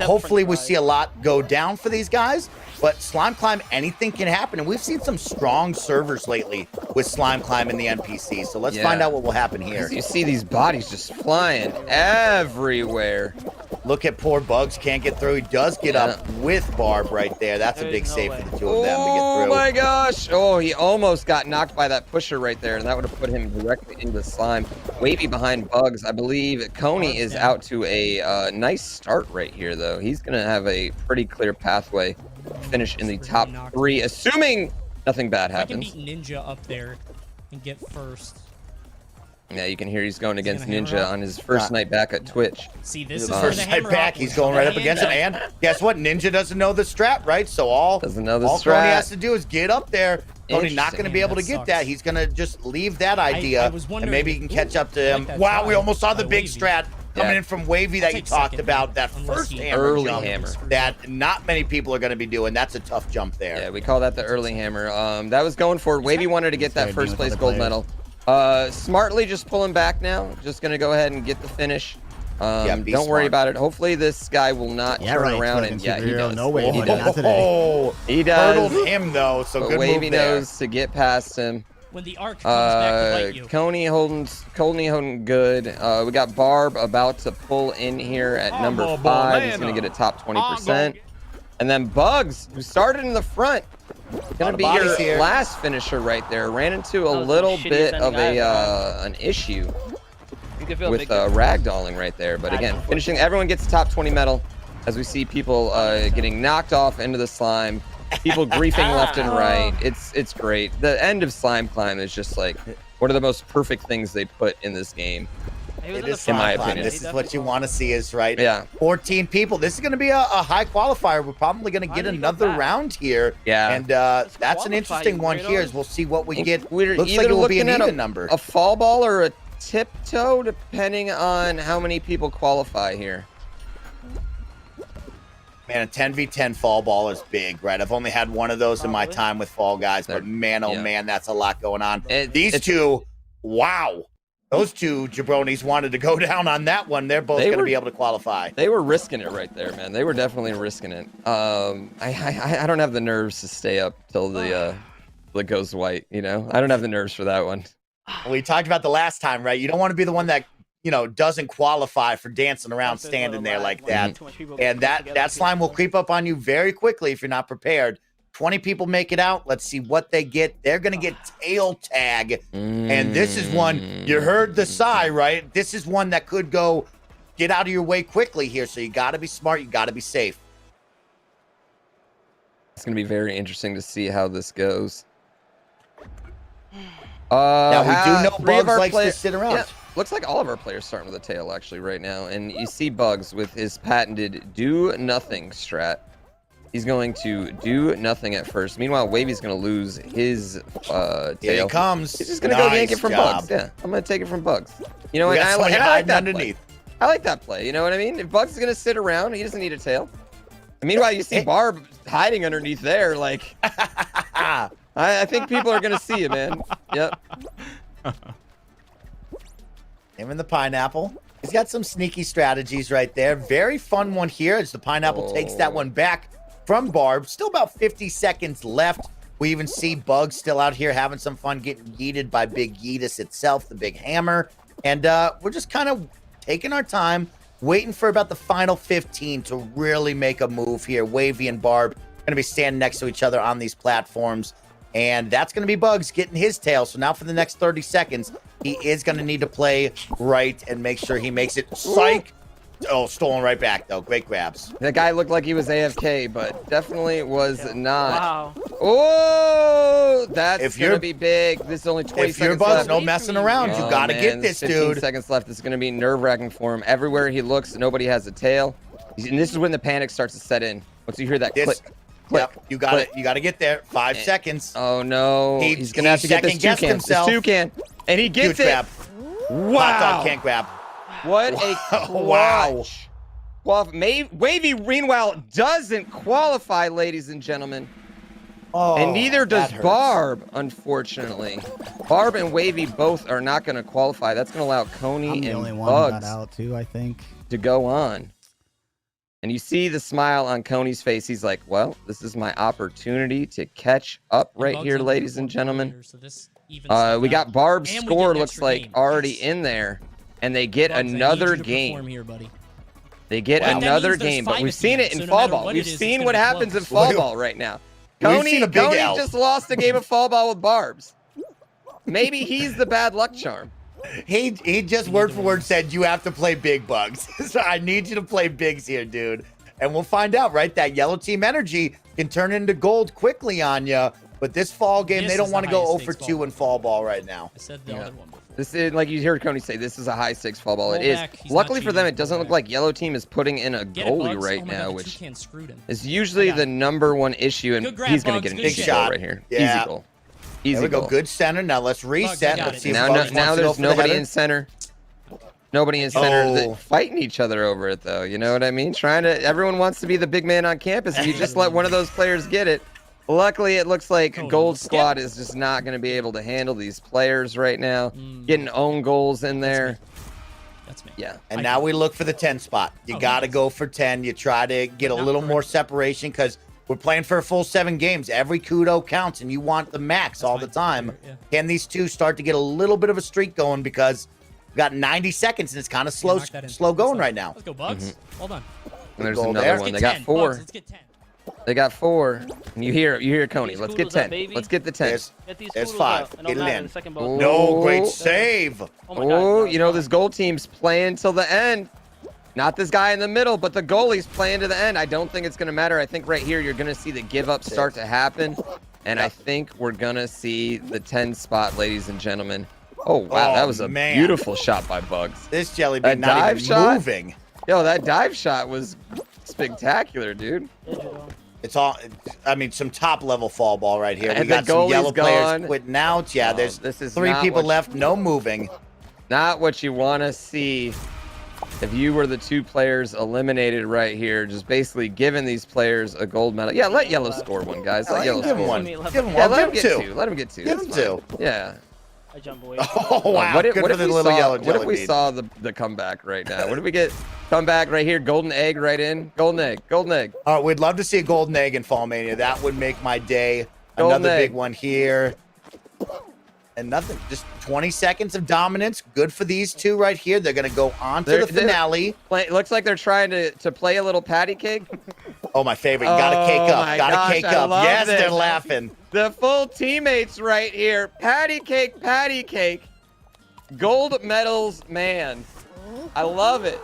Speaker 2: Hopefully we see a lot go down for these guys, but Slime Climb, anything can happen. And we've seen some strong servers lately with Slime Climb in the NPC. So let's find out what will happen here.
Speaker 1: You see these bodies just flying everywhere.
Speaker 2: Look at poor Bugs, can't get through. He does get up with Barb right there. That's a big save for the two of them to get through.
Speaker 1: Oh my gosh. Oh, he almost got knocked by that pusher right there, and that would have put him directly into slime. Wavy behind Bugs. I believe Coney is out to a nice start right here, though. He's going to have a pretty clear pathway to finish in the top 3, assuming nothing bad happens.
Speaker 4: I can beat Ninja up there and get first.
Speaker 1: Yeah, you can hear he's going against
Speaker 4: gonna hammer
Speaker 1: Ninja
Speaker 4: up.
Speaker 1: on his first night back at Twitch.
Speaker 4: See, this is
Speaker 2: The
Speaker 4: where
Speaker 2: first
Speaker 4: the
Speaker 2: night
Speaker 4: hammer
Speaker 2: back,
Speaker 4: up
Speaker 2: he's
Speaker 4: was.
Speaker 2: going right up
Speaker 4: The
Speaker 2: against him.
Speaker 4: hand
Speaker 2: And guess what? Ninja doesn't know the strat, right? So all
Speaker 1: Doesn't know the
Speaker 2: Coney
Speaker 1: strat.
Speaker 2: has to do is get up there. Coney not going to be
Speaker 4: Interesting.
Speaker 2: able to
Speaker 4: That
Speaker 2: get
Speaker 4: sucks.
Speaker 2: that. He's going to just leave that idea,
Speaker 4: I was wondering
Speaker 2: and maybe he
Speaker 4: if-
Speaker 2: can catch up to
Speaker 4: I like
Speaker 2: him.
Speaker 4: that
Speaker 2: Wow, we
Speaker 4: try
Speaker 2: almost saw the
Speaker 4: by
Speaker 2: big
Speaker 4: Wavy.
Speaker 2: strat coming
Speaker 1: Yeah.
Speaker 2: in from Wavy
Speaker 4: I'll
Speaker 2: that you
Speaker 4: take
Speaker 2: talked
Speaker 4: second,
Speaker 2: about. That
Speaker 4: unless
Speaker 2: first
Speaker 4: he-
Speaker 2: hammer
Speaker 1: Early
Speaker 2: jump
Speaker 1: hammer.
Speaker 2: that not many people are going to be doing. That's a tough jump there.
Speaker 1: Yeah, we call that the early hammer. That was going for it. Wavy wanted to get that
Speaker 6: Started
Speaker 1: first
Speaker 6: dealing
Speaker 1: place
Speaker 6: with
Speaker 1: gold
Speaker 6: other
Speaker 1: medal. Smartly just pulling back now. Just gonna go ahead and get the finish.
Speaker 2: Be
Speaker 1: Don't worry
Speaker 2: smart.
Speaker 1: about it. Hopefully this guy will not
Speaker 6: Yeah,
Speaker 1: turn
Speaker 6: right.
Speaker 1: around
Speaker 6: Twin
Speaker 1: and yeah, he
Speaker 6: superhero.
Speaker 1: does.
Speaker 6: No way.
Speaker 1: He
Speaker 6: Not
Speaker 1: does.
Speaker 6: today.
Speaker 2: Oh,
Speaker 1: He does.
Speaker 2: hurdled him though, so
Speaker 1: But
Speaker 2: good
Speaker 1: Wavy
Speaker 2: move there.
Speaker 1: knows to get past him.
Speaker 4: When the arc comes back to bite you.
Speaker 1: Coney holding good. We got Barb about to pull in here at number 5. He's gonna get a top 20%. And then Bugs, who started in the front, gonna
Speaker 2: of
Speaker 1: be
Speaker 2: bodies
Speaker 1: your
Speaker 2: here.
Speaker 1: last finisher right there. Ran into a
Speaker 5: That was some
Speaker 1: little
Speaker 5: shitty
Speaker 1: bit
Speaker 5: sending
Speaker 1: of a
Speaker 5: guys,
Speaker 1: an issue
Speaker 5: You can feel
Speaker 1: with
Speaker 5: big difference.
Speaker 1: ragdolling right there. But again, finishing, everyone gets a top 20 medal as we see people getting knocked off into the slime, people griefing left and right. It's great. The end of Slime Climb is just like one of the most perfect things they put in this game.
Speaker 5: He was
Speaker 2: It
Speaker 5: in the
Speaker 2: is
Speaker 5: front
Speaker 1: my
Speaker 5: line.
Speaker 1: opinion.
Speaker 2: This
Speaker 5: He
Speaker 2: is what you
Speaker 5: definitely
Speaker 2: want to see, is right.
Speaker 1: Yeah.
Speaker 2: 14 people. This is going to be a high qualifier. We're probably going to
Speaker 5: Why
Speaker 2: get
Speaker 5: did he go
Speaker 2: another
Speaker 5: back?
Speaker 2: round here.
Speaker 1: Yeah.
Speaker 2: And that's an
Speaker 5: qualify,
Speaker 2: interesting
Speaker 5: you
Speaker 2: one here.
Speaker 5: weirdos.
Speaker 2: As we'll see what we get.
Speaker 1: We're
Speaker 2: Looks
Speaker 1: either
Speaker 2: like it will be an
Speaker 1: looking at
Speaker 2: even number.
Speaker 1: a fall ball or a tiptoe, depending on how many people qualify here.
Speaker 2: Man, a 10v10 fall ball is big, right? I've only had one of those in my
Speaker 5: Probably.
Speaker 2: time with Fall Guys, but
Speaker 1: They're-
Speaker 2: man, oh
Speaker 1: yeah.
Speaker 2: man, that's a lot going on.
Speaker 1: It's-
Speaker 2: Two, wow. Those two jabronis wanted to go down on that one. They're both
Speaker 1: They
Speaker 2: going to
Speaker 1: were-
Speaker 2: be able to qualify.
Speaker 1: They were risking it right there, man. They were definitely risking it. I don't have the nerves to stay up till the it goes white. You know, I don't have the nerves for that one.
Speaker 2: We talked about the last time, right? You don't want to be the one that, doesn't qualify for dancing around
Speaker 5: There's a
Speaker 2: standing
Speaker 5: little
Speaker 2: there
Speaker 5: lag
Speaker 2: like
Speaker 5: when
Speaker 2: that.
Speaker 5: too much people
Speaker 2: And
Speaker 5: come together
Speaker 2: that
Speaker 5: to
Speaker 2: slime will
Speaker 5: perform.
Speaker 2: creep up on you very quickly if you're not prepared. 20 people make it out. Let's see what they get. They're going to get tail tag. And this is one, you heard the sigh, right? This is one that could go get out of your way quickly here. So you got to be smart. You got to be safe.
Speaker 1: It's gonna be very interesting to see how this goes.
Speaker 2: Now, we do know
Speaker 1: three of
Speaker 2: Bugs
Speaker 1: our
Speaker 2: likes to
Speaker 1: play-
Speaker 2: sit around.
Speaker 1: Yeah, looks like all of our players starting with a tail actually right now, and you see Bugs with his patented do nothing strat. He's going to do nothing at first. Meanwhile, Wavy's going to lose his tail.
Speaker 2: Here he comes.
Speaker 1: He's just going to go yank it
Speaker 2: Nice
Speaker 1: from
Speaker 2: job.
Speaker 1: Bugs. Yeah, I'm going to take it from Bugs. You know
Speaker 2: We
Speaker 1: what?
Speaker 2: got
Speaker 1: I
Speaker 2: somebody
Speaker 1: like
Speaker 2: hiding
Speaker 1: that
Speaker 2: underneath.
Speaker 1: play. I like that play. You know what I mean? If Bugs is going to sit around, he doesn't need a tail. And meanwhile, you see Barb hiding underneath there. Like, I think people are going to see you, man. Yep.
Speaker 2: Him and the pineapple. He's got some sneaky strategies right there. Very fun one here as the pineapple takes that one back from Barb. Still about 50 seconds left. We even see Bugs still out here having some fun getting yeeted by Big Yeetus itself, the big hammer. And we're just kind of taking our time, waiting for about the final 15 to really make a move here. Wavy and Barb going to be standing next to each other on these platforms. And that's going to be Bugs getting his tail. So now for the next 30 seconds, he is going to need to play right and make sure he makes it. Psych! Oh, stolen right back, though. Great grabs.
Speaker 1: That guy looked like he was AFK, but definitely was not.
Speaker 5: Wow.
Speaker 1: Oh, that's
Speaker 2: If
Speaker 1: going to
Speaker 2: you're-
Speaker 1: be big. This is only 20
Speaker 2: If you're
Speaker 1: seconds
Speaker 2: Bugs,
Speaker 1: left.
Speaker 2: no messing around. You
Speaker 1: Oh,
Speaker 2: got to
Speaker 1: man,
Speaker 2: get this,
Speaker 1: 15
Speaker 2: dude.
Speaker 1: seconds left. This is going to be nerve-wracking for him. Everywhere he looks, nobody has a tail. And this is when the panic starts to set in. Once you hear that
Speaker 2: This-
Speaker 1: click, click.
Speaker 2: Yep, you got
Speaker 1: click.
Speaker 2: it. You got to get there. 5 seconds.
Speaker 1: Oh, no.
Speaker 2: He-
Speaker 1: He's going to have to get this
Speaker 2: second-guessed
Speaker 1: toucan.
Speaker 2: himself.
Speaker 1: This toucan. And he gets
Speaker 2: Huge
Speaker 1: it.
Speaker 2: grab. Hot
Speaker 1: Wow.
Speaker 2: dog can't grab.
Speaker 1: What a clutch.
Speaker 2: Wow.
Speaker 1: Well, Wavy, meanwhile, doesn't qualify, ladies and gentlemen.
Speaker 2: Oh,
Speaker 1: And neither does
Speaker 2: that hurts.
Speaker 1: Barb, unfortunately. Barb and Wavy both are not going to qualify. That's going to allow
Speaker 6: I'm
Speaker 1: Coney
Speaker 6: the only
Speaker 1: and
Speaker 6: one who got
Speaker 1: Bugs
Speaker 6: out too, I think.
Speaker 1: to go on. And you see the smile on Coney's face. He's like, well, this is my opportunity to catch up right
Speaker 4: Bugs
Speaker 1: here,
Speaker 4: on
Speaker 1: ladies
Speaker 4: the
Speaker 1: and
Speaker 4: fourth
Speaker 1: gentlemen.
Speaker 4: quarter, so this evens stuff
Speaker 1: We
Speaker 4: out.
Speaker 1: got Barb's
Speaker 4: And we
Speaker 1: score,
Speaker 4: get an
Speaker 1: looks
Speaker 4: extra
Speaker 1: like
Speaker 4: game.
Speaker 1: already
Speaker 4: Yes.
Speaker 1: in there. And they get
Speaker 4: Bugs, I need
Speaker 1: another
Speaker 4: you to
Speaker 1: game.
Speaker 4: perform here, buddy.
Speaker 1: They get
Speaker 4: Well, that
Speaker 1: another
Speaker 4: means there's
Speaker 1: game, but
Speaker 4: 5
Speaker 1: we've
Speaker 4: at the
Speaker 1: seen
Speaker 4: end,
Speaker 1: it in
Speaker 4: so no
Speaker 1: fall
Speaker 4: matter
Speaker 1: ball.
Speaker 4: what
Speaker 1: We've
Speaker 4: it is, it's
Speaker 1: seen
Speaker 4: gonna
Speaker 1: what
Speaker 4: be
Speaker 1: happens in
Speaker 4: close.
Speaker 1: fall ball right now.
Speaker 2: We've
Speaker 1: Coney
Speaker 2: seen a big L.
Speaker 1: just lost a game of fall ball with Barbs. Maybe he's the bad luck charm.
Speaker 2: He just word for word said, you have to play big, Bugs. So I need you to play bigs here, dude. And we'll find out, right? That yellow team energy can turn into gold quickly on you. But this fall game,
Speaker 4: This
Speaker 2: they don't
Speaker 4: is
Speaker 2: want to
Speaker 4: the
Speaker 2: go
Speaker 4: highest
Speaker 2: 0 for
Speaker 4: stakes
Speaker 2: 2
Speaker 4: ball.
Speaker 2: in fall ball right now.
Speaker 4: I said the
Speaker 1: Yeah.
Speaker 4: other one before.
Speaker 1: This is, like you heard Coney say, this is a high stakes fall ball.
Speaker 4: Roll
Speaker 1: It is.
Speaker 4: back. He's
Speaker 1: Luckily
Speaker 4: not
Speaker 1: for them,
Speaker 4: cheating.
Speaker 1: it doesn't
Speaker 4: Roll
Speaker 1: look
Speaker 4: back.
Speaker 1: like yellow team is putting in a
Speaker 4: Get it,
Speaker 1: goalie
Speaker 4: Bugs.
Speaker 1: right
Speaker 4: Oh my
Speaker 1: now,
Speaker 4: God, the
Speaker 1: which
Speaker 4: toucan screwed him.
Speaker 1: is usually
Speaker 4: I got
Speaker 1: the
Speaker 4: it.
Speaker 1: number one issue,
Speaker 4: Good
Speaker 1: and
Speaker 4: grab,
Speaker 1: he's going
Speaker 4: Bugs.
Speaker 1: to get an
Speaker 4: Good
Speaker 1: easy
Speaker 2: shit.
Speaker 1: goal right here.
Speaker 2: Yeah.
Speaker 1: Easy goal.
Speaker 2: There
Speaker 1: Easy
Speaker 2: we go.
Speaker 1: goal.
Speaker 2: Good center. Now let's reset.
Speaker 4: got
Speaker 2: Let's
Speaker 4: it.
Speaker 2: see if
Speaker 1: Now,
Speaker 2: Bugs
Speaker 1: now
Speaker 2: wants to go
Speaker 1: there's
Speaker 2: for the
Speaker 1: nobody
Speaker 2: header.
Speaker 1: in center. Nobody in center
Speaker 2: Oh.
Speaker 1: fighting each other over it, though. You know what I mean? Everyone wants to be the big man on campus, and you just let one of those players get it. Luckily, it looks like
Speaker 4: Totally.
Speaker 1: Gold
Speaker 4: Skip.
Speaker 1: Squad is just not going to be able to handle these players right now. Getting own goals in there.
Speaker 4: That's me.
Speaker 1: Yeah.
Speaker 2: And now we look for the 10 spot. You
Speaker 4: Oh,
Speaker 2: got to
Speaker 4: nice.
Speaker 2: go for 10. You try to get a
Speaker 4: Not
Speaker 2: little more
Speaker 4: correct.
Speaker 2: separation because we're playing for a full 7 games. Every kudo counts, and you want the max all the time.
Speaker 4: Yeah.
Speaker 2: Can these two start to get a little bit of a streak going because we've got 90 seconds and it's kind of slow,
Speaker 4: Knock that in.
Speaker 2: slow going
Speaker 4: Let's
Speaker 2: right now.
Speaker 4: Let's go, Bugs. Well done.
Speaker 1: And there's
Speaker 2: goal
Speaker 1: another
Speaker 2: there.
Speaker 1: one.
Speaker 4: Let's
Speaker 1: They
Speaker 4: get
Speaker 1: got
Speaker 4: 10.
Speaker 1: 4.
Speaker 4: Bugs, let's get 10.
Speaker 1: They got 4. And you hear Coney.
Speaker 5: These
Speaker 1: Let's get
Speaker 5: kudos up,
Speaker 1: 10.
Speaker 5: baby.
Speaker 1: Let's get the 10.
Speaker 2: There's,
Speaker 5: Get these
Speaker 2: there's
Speaker 5: kudos
Speaker 2: 5.
Speaker 5: up, and
Speaker 2: Get
Speaker 5: I'll
Speaker 2: it
Speaker 5: have
Speaker 2: in.
Speaker 5: the second ball.
Speaker 2: No, great
Speaker 1: Oh.
Speaker 2: save.
Speaker 5: Oh my God.
Speaker 1: Oh,
Speaker 5: that
Speaker 1: you know,
Speaker 5: was
Speaker 1: this goal team's playing till the end. Not this guy in the middle, but the goalie's playing to the end. I don't think it's going to matter. I think right here you're going to see the give up start to happen. And I think we're going to see the 10 spot, ladies and gentlemen. Oh, wow.
Speaker 2: Oh,
Speaker 1: That was a
Speaker 2: man.
Speaker 1: beautiful shot by Bugs.
Speaker 2: This jelly
Speaker 1: A
Speaker 2: bean not
Speaker 1: dive
Speaker 2: even
Speaker 1: shot?
Speaker 2: moving.
Speaker 1: Yo, that dive shot was spectacular, dude.
Speaker 5: Digital.
Speaker 2: It's all, I mean, some top level fall ball right here.
Speaker 1: And
Speaker 2: We
Speaker 1: the
Speaker 2: got some
Speaker 1: goalie's
Speaker 2: yellow
Speaker 1: gone.
Speaker 2: players quitting out. Yeah,
Speaker 1: Oh,
Speaker 2: there's
Speaker 1: this is
Speaker 2: 3
Speaker 1: not
Speaker 2: people
Speaker 1: what
Speaker 2: left, no moving.
Speaker 1: Not what you want to see. If you were the 2 players eliminated right here, just basically giving these players a gold medal. Yeah, let yellow score one, guys. Let yellow
Speaker 2: Give him
Speaker 1: score
Speaker 2: one.
Speaker 5: Me
Speaker 2: Give
Speaker 5: left
Speaker 2: him
Speaker 5: hand.
Speaker 1: Yeah,
Speaker 2: one.
Speaker 1: let him
Speaker 2: Give
Speaker 1: get
Speaker 2: him
Speaker 1: 2.
Speaker 2: 2.
Speaker 1: Let him get 2.
Speaker 2: Give
Speaker 1: That's
Speaker 2: him
Speaker 1: fine.
Speaker 2: 2.
Speaker 1: Yeah.
Speaker 5: I jump away.
Speaker 2: Oh, wow.
Speaker 1: What if,
Speaker 2: Good
Speaker 1: what
Speaker 2: for
Speaker 1: if
Speaker 2: the
Speaker 1: we
Speaker 2: little
Speaker 1: saw,
Speaker 2: yellow
Speaker 1: what if
Speaker 2: jelly
Speaker 1: we
Speaker 2: bean.
Speaker 1: saw the comeback right now? What if we get comeback right here? Golden egg right in. Golden egg. Golden egg.
Speaker 2: All right, we'd love to see a golden egg in FallMania. That would make my day.
Speaker 1: Golden
Speaker 2: Another
Speaker 1: egg.
Speaker 2: big one here. And nothing. Just 20 seconds of dominance. Good for these two right here. They're going to go on to
Speaker 1: They're-
Speaker 2: the finale.
Speaker 1: Looks like they're trying to play a little patty cake.
Speaker 2: Oh, my favorite. Got to cake
Speaker 1: Oh
Speaker 2: up.
Speaker 1: my
Speaker 2: Got to
Speaker 1: gosh,
Speaker 2: cake
Speaker 1: I
Speaker 2: up.
Speaker 1: love
Speaker 2: Yes,
Speaker 1: this.
Speaker 2: they're laughing.
Speaker 1: The full teammates right here. Patty cake, patty cake. Gold medals, man. I love it.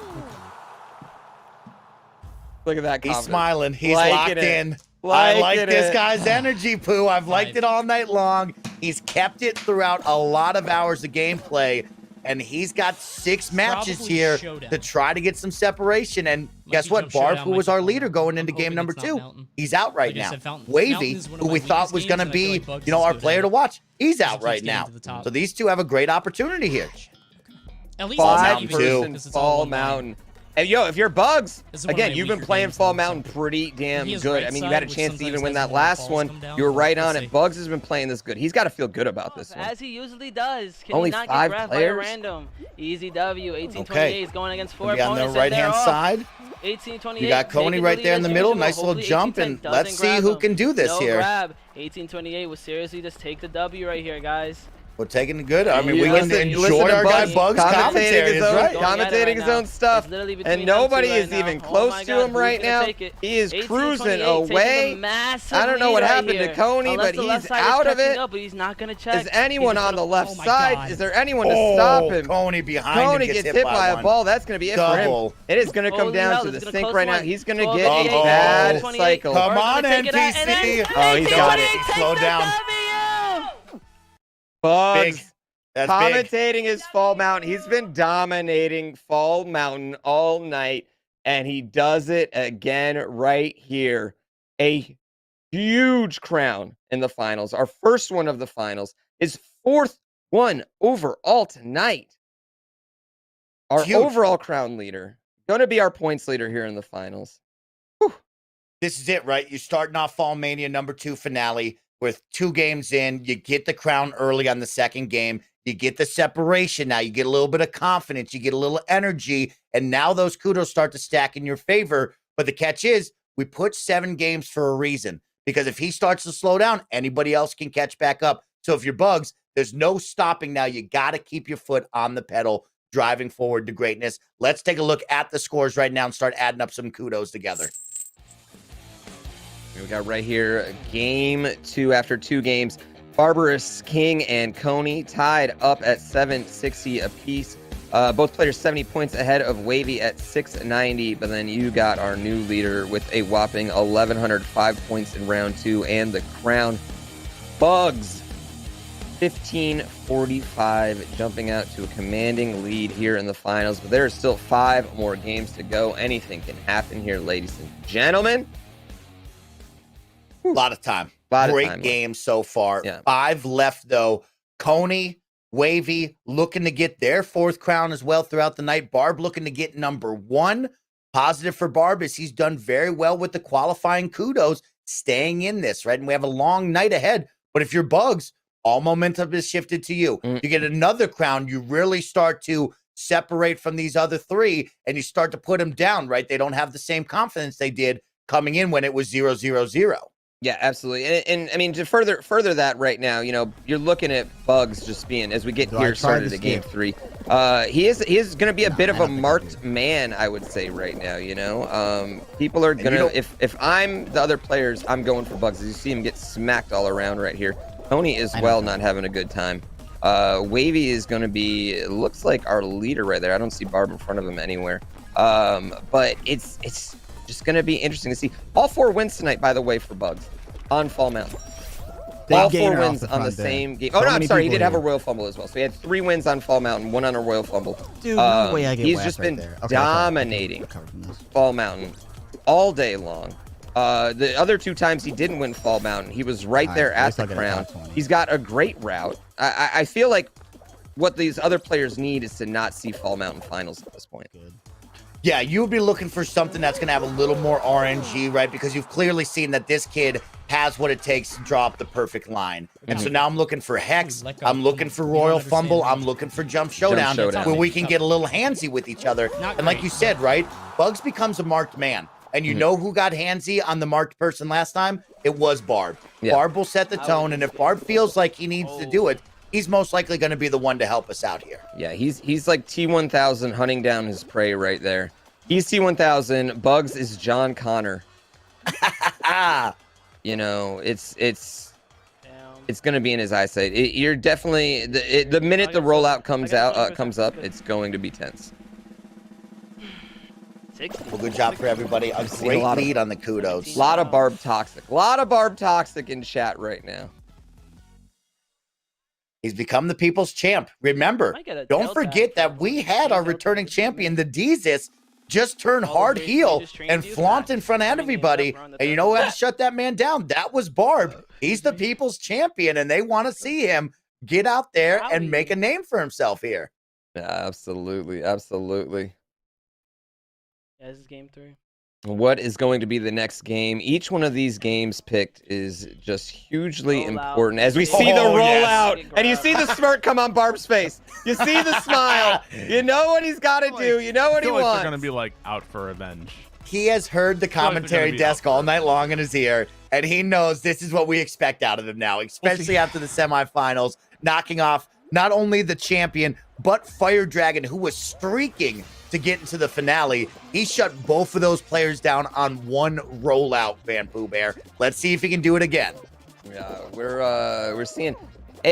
Speaker 1: Look at that
Speaker 2: He's
Speaker 1: confidence.
Speaker 2: smiling. He's
Speaker 1: Liking
Speaker 2: locked
Speaker 1: it.
Speaker 2: in. I like
Speaker 1: Liking
Speaker 2: this
Speaker 1: it.
Speaker 2: guy's energy, Pooh. I've liked it all night long. He's kept it throughout a lot of hours of gameplay, and he's got 6 matches
Speaker 4: Probably
Speaker 2: here
Speaker 4: showdown.
Speaker 2: to try to get some separation. And guess
Speaker 4: be
Speaker 2: what?
Speaker 4: jump
Speaker 2: Barf,
Speaker 4: showdown,
Speaker 2: who
Speaker 4: might
Speaker 2: was
Speaker 4: be
Speaker 2: our
Speaker 4: fun.
Speaker 2: leader going into
Speaker 4: I'm
Speaker 2: game
Speaker 4: hoping
Speaker 2: number
Speaker 4: it's not
Speaker 2: 2,
Speaker 4: Mountain.
Speaker 2: he's out right
Speaker 4: Like I
Speaker 2: now.
Speaker 4: said, Fountain-
Speaker 2: Wavy,
Speaker 4: Mountain is one of
Speaker 2: who
Speaker 4: my
Speaker 2: we thought
Speaker 4: weakest
Speaker 2: was going to
Speaker 4: games, and I feel
Speaker 2: be,
Speaker 4: like Bugs
Speaker 2: you know,
Speaker 4: is
Speaker 2: our
Speaker 4: good
Speaker 2: player
Speaker 4: at
Speaker 2: to
Speaker 4: it.
Speaker 2: watch, he's
Speaker 4: He
Speaker 2: out
Speaker 4: keeps
Speaker 2: right
Speaker 4: getting
Speaker 2: now.
Speaker 4: to the top.
Speaker 2: So these two have a great opportunity here.
Speaker 4: At least
Speaker 2: Fall
Speaker 4: it's
Speaker 2: Mountain
Speaker 4: even,
Speaker 2: too.
Speaker 4: because it's all
Speaker 1: Fall
Speaker 4: one line.
Speaker 1: Mountain. And yo, if you're Bugs,
Speaker 4: This is one of
Speaker 1: again,
Speaker 4: my
Speaker 1: you've been
Speaker 4: weaker
Speaker 1: playing
Speaker 4: games,
Speaker 1: Fall
Speaker 4: though,
Speaker 1: Mountain
Speaker 4: so-
Speaker 1: pretty damn
Speaker 4: He is
Speaker 1: good.
Speaker 4: right
Speaker 1: I mean, you
Speaker 4: side,
Speaker 1: had a
Speaker 4: which
Speaker 1: chance to even
Speaker 4: sometimes
Speaker 1: win
Speaker 4: has
Speaker 1: that
Speaker 4: more
Speaker 1: last
Speaker 4: falls
Speaker 1: one.
Speaker 4: come down,
Speaker 1: You were
Speaker 4: but
Speaker 1: right
Speaker 4: we'll
Speaker 1: on
Speaker 4: see.
Speaker 1: it. Bugs has been playing this good. He's got to feel good about this one.
Speaker 5: As he usually does. Can
Speaker 1: Only
Speaker 5: he not
Speaker 1: 5
Speaker 5: get grabbed by a
Speaker 1: players?
Speaker 5: random? Easy W. 1828
Speaker 2: Okay.
Speaker 5: is going against 4
Speaker 2: Gonna be on the
Speaker 5: opponents. and
Speaker 2: right-hand
Speaker 5: they're off.
Speaker 2: side.
Speaker 5: 1828.
Speaker 2: You got Coney
Speaker 5: taking
Speaker 2: right
Speaker 5: the
Speaker 2: there
Speaker 5: lead
Speaker 2: in the
Speaker 5: as
Speaker 2: middle.
Speaker 5: usual.
Speaker 2: Nice little
Speaker 5: Hopefully
Speaker 2: jump,
Speaker 5: 1810
Speaker 2: and let's
Speaker 5: doesn't
Speaker 2: see
Speaker 5: grab
Speaker 2: who
Speaker 5: him.
Speaker 2: can do this
Speaker 5: No
Speaker 2: here.
Speaker 5: grab. 1828 will seriously just take the W right here, guys.
Speaker 2: We're taking it good. I mean,
Speaker 1: You
Speaker 2: we can
Speaker 1: listen
Speaker 2: enjoy
Speaker 1: to
Speaker 2: our guy
Speaker 1: Bugs
Speaker 2: Bugs commentary.
Speaker 1: his
Speaker 2: Is
Speaker 1: own,
Speaker 2: right.
Speaker 5: Going at it
Speaker 1: commentating
Speaker 5: right
Speaker 1: his
Speaker 5: now.
Speaker 1: own stuff,
Speaker 5: It's literally between
Speaker 1: and
Speaker 5: them two
Speaker 1: nobody
Speaker 5: right
Speaker 1: is
Speaker 5: now.
Speaker 1: even
Speaker 5: Oh
Speaker 1: close
Speaker 5: my
Speaker 1: to
Speaker 5: God,
Speaker 1: him
Speaker 5: who's
Speaker 1: right
Speaker 5: gonna
Speaker 1: now.
Speaker 5: take it?
Speaker 1: He is cruising
Speaker 5: 1828 taking the
Speaker 1: away.
Speaker 5: massive
Speaker 1: I don't know what
Speaker 5: lead right
Speaker 1: happened to
Speaker 5: here.
Speaker 1: Coney,
Speaker 5: Unless
Speaker 1: but
Speaker 5: the left
Speaker 1: he's
Speaker 5: side is
Speaker 1: out of
Speaker 5: catching
Speaker 1: it.
Speaker 5: up, but he's not gonna check.
Speaker 1: Is anyone
Speaker 5: He's
Speaker 1: on the left
Speaker 4: Oh my
Speaker 1: side?
Speaker 4: God.
Speaker 1: Is there anyone to stop him?
Speaker 2: Coney behind
Speaker 1: Coney
Speaker 2: him
Speaker 1: gets hit by a
Speaker 2: one.
Speaker 1: ball. That's going to be it
Speaker 2: Double.
Speaker 1: for him. It is going to come
Speaker 5: Holy
Speaker 1: down
Speaker 5: hell,
Speaker 1: to
Speaker 5: this
Speaker 1: the
Speaker 5: is gonna
Speaker 1: sink
Speaker 5: close
Speaker 1: right now.
Speaker 5: one.
Speaker 1: He's going to
Speaker 5: 12,
Speaker 1: get a
Speaker 5: 28,
Speaker 1: bad
Speaker 5: 28.
Speaker 1: cycle.
Speaker 2: Come
Speaker 5: We're
Speaker 2: on,
Speaker 5: gonna take it out, and then
Speaker 2: NTC.
Speaker 1: Oh, he's got it.
Speaker 5: 1828
Speaker 2: He's
Speaker 5: takes
Speaker 2: slowed
Speaker 5: the
Speaker 2: down.
Speaker 5: W.
Speaker 1: Bugs.
Speaker 2: Big. That's big.
Speaker 1: Commentating his Fall Mountain. He's been dominating Fall Mountain all night, and he does it again right here. A huge crown in the finals. Our first one of the finals. His 4th one overall tonight. Our
Speaker 2: Huge.
Speaker 1: overall crown leader. Going to be our points leader here in the finals.
Speaker 2: This is it, right? You're starting off FallMania number 2 finale with 2 games in. You get the crown early on the second game. You get the separation now. You get a little bit of confidence. You get a little energy. And now those kudos start to stack in your favor. But the catch is we put 7 games for a reason. Because if he starts to slow down, anybody else can catch back up. So if you're Bugs, there's no stopping now. You got to keep your foot on the pedal, driving forward to greatness. Let's take a look at the scores right now and start adding up some kudos together.
Speaker 1: We got right here game 2 after 2 games. Barbarous King and Coney tied up at 760 apiece. Both players 70 points ahead of Wavy at 690, but then you got our new leader with a whopping 1,105 points in round 2 and the crown. Bugs 15-45, jumping out to a commanding lead here in the finals. But there are still 5 more games to go. Anything can happen here, ladies and gentlemen.
Speaker 2: A lot of time.
Speaker 1: Great
Speaker 2: Great game so far.
Speaker 1: Yeah.
Speaker 2: 5 left, though. Coney, Wavy looking to get their 4th crown as well throughout the night. Barb looking to get number 1. Positive for Barb is he's done very well with the qualifying kudos, staying in this, right? And we have a long night ahead. But if you're Bugs, all momentum is shifted to you. You get another crown, you really start to separate from these other 3, and you start to put them down, right? They don't have the same confidence they did coming in when it was 0-0-0.
Speaker 1: Yeah, absolutely. And I mean, to further that right now, you know, you're looking at Bugs just being, as we get here started at game 3. He is going to be a bit of a marked man, I would say right now, you know. People are going to, if I'm the other players, I'm going for Bugs. As you see him get smacked all around right here. Tony as well not having a good time. Wavy is going to be, it looks like our leader right there. I don't see Barb in front of him anywhere. But it's just going to be interesting to see. All 4 wins tonight, by the way, for Bugs on Fall Mountain. All 4 wins on the same game. Oh, no, I'm sorry. He did have a Royal Fumble as well. So he had 3 wins on Fall Mountain, 1 on a Royal Fumble.
Speaker 6: Dude, no way I get
Speaker 1: he's just been dominating Fall Mountain all day long. The other 2 times he didn't win Fall Mountain, he was right there at the crown. He's got a great route. I feel like what these other players need is to not see Fall Mountain finals at this point.
Speaker 6: Good.
Speaker 2: Yeah, you'll be looking for something that's going to have a little more RNG, right? Because you've clearly seen that this kid has what it takes to draw up the perfect line. And so now I'm looking for Hex. I'm looking for Royal Fumble. I'm looking for Jump Showdown, where we can get a little handsy with each other. And like you said, right, Bugs becomes a marked man. And you know who got handsy on the marked person last time? It was Barb.
Speaker 1: Yeah.
Speaker 2: Barb will set the tone. And if Barb feels like he needs to do it, he's most likely going to be the one to help us out here.
Speaker 1: Yeah, he's like T1000 hunting down his prey right there. He's T1000. Bugs is John Connor. You know, it's going to be in his eyesight. You're definitely the minute the rollout comes up, it's going to be tense.
Speaker 5: 60.
Speaker 2: Well, good job for everybody. A great lead on the kudos.
Speaker 1: A lot of Barb toxic. A lot of Barb toxic in chat right now.
Speaker 2: He's become the people's champ. Remember, don't forget that we had our returning champion, the Deezus, just turn hard heel and flaunt in front of everybody. And you know who had to shut that man down? That was Barb. He's the people's champion, and they want to see him get out there and make a name for himself here.
Speaker 1: Yeah, absolutely. Absolutely.
Speaker 5: Yeah, this is game 3.
Speaker 1: What is going to be the next game? Each one of these games picked is just hugely important. As we see the rollout, and you see the smirk come on Barb's face. You see the smile. You know what he's got to do. You know what he wants.
Speaker 3: They're going to be like out for revenge.
Speaker 2: He has heard the commentary desk all night long in his ear, and he knows this is what we expect out of him now, especially after the semifinals, knocking off not only the champion, but Fire Dragon, who was streaking to get into the finale. He shut both of those players down on one rollout, GrandPooBear. Let's see if he can do it again.
Speaker 1: Yeah, we're seeing.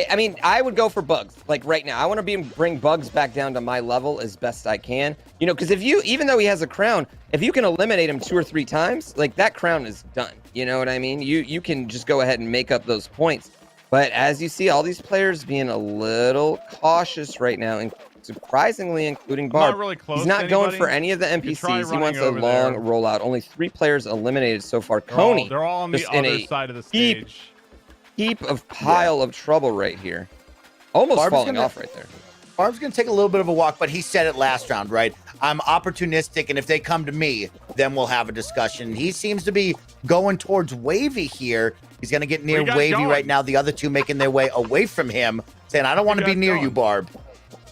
Speaker 1: I mean, I would go for Bugs. Like right now, I want to bring Bugs back down to my level as best I can. You know, because even though he has a crown, if you can eliminate him 2 or 3 times, like that crown is done. You know what I mean? You can just go ahead and make up those points. But as you see, all these players being a little cautious right now, and surprisingly, including Barb.
Speaker 3: Not really close.
Speaker 1: He's not going for any of the NPCs. He wants a long rollout. Only 3 players eliminated so far. Coney,
Speaker 3: they're all on the other side of the stage.
Speaker 1: Heap of pile of trouble right here. Almost
Speaker 2: Barb's
Speaker 1: falling off right there.
Speaker 2: Barb's going to take a little bit of a walk, but he said it last round, right? I'm opportunistic, and if they come to me, then we'll have a discussion. He seems to be going towards Wavy here. He's going to get near Wavy right now. The other 2 making their way away from him, saying, I don't want to be near you, Barb.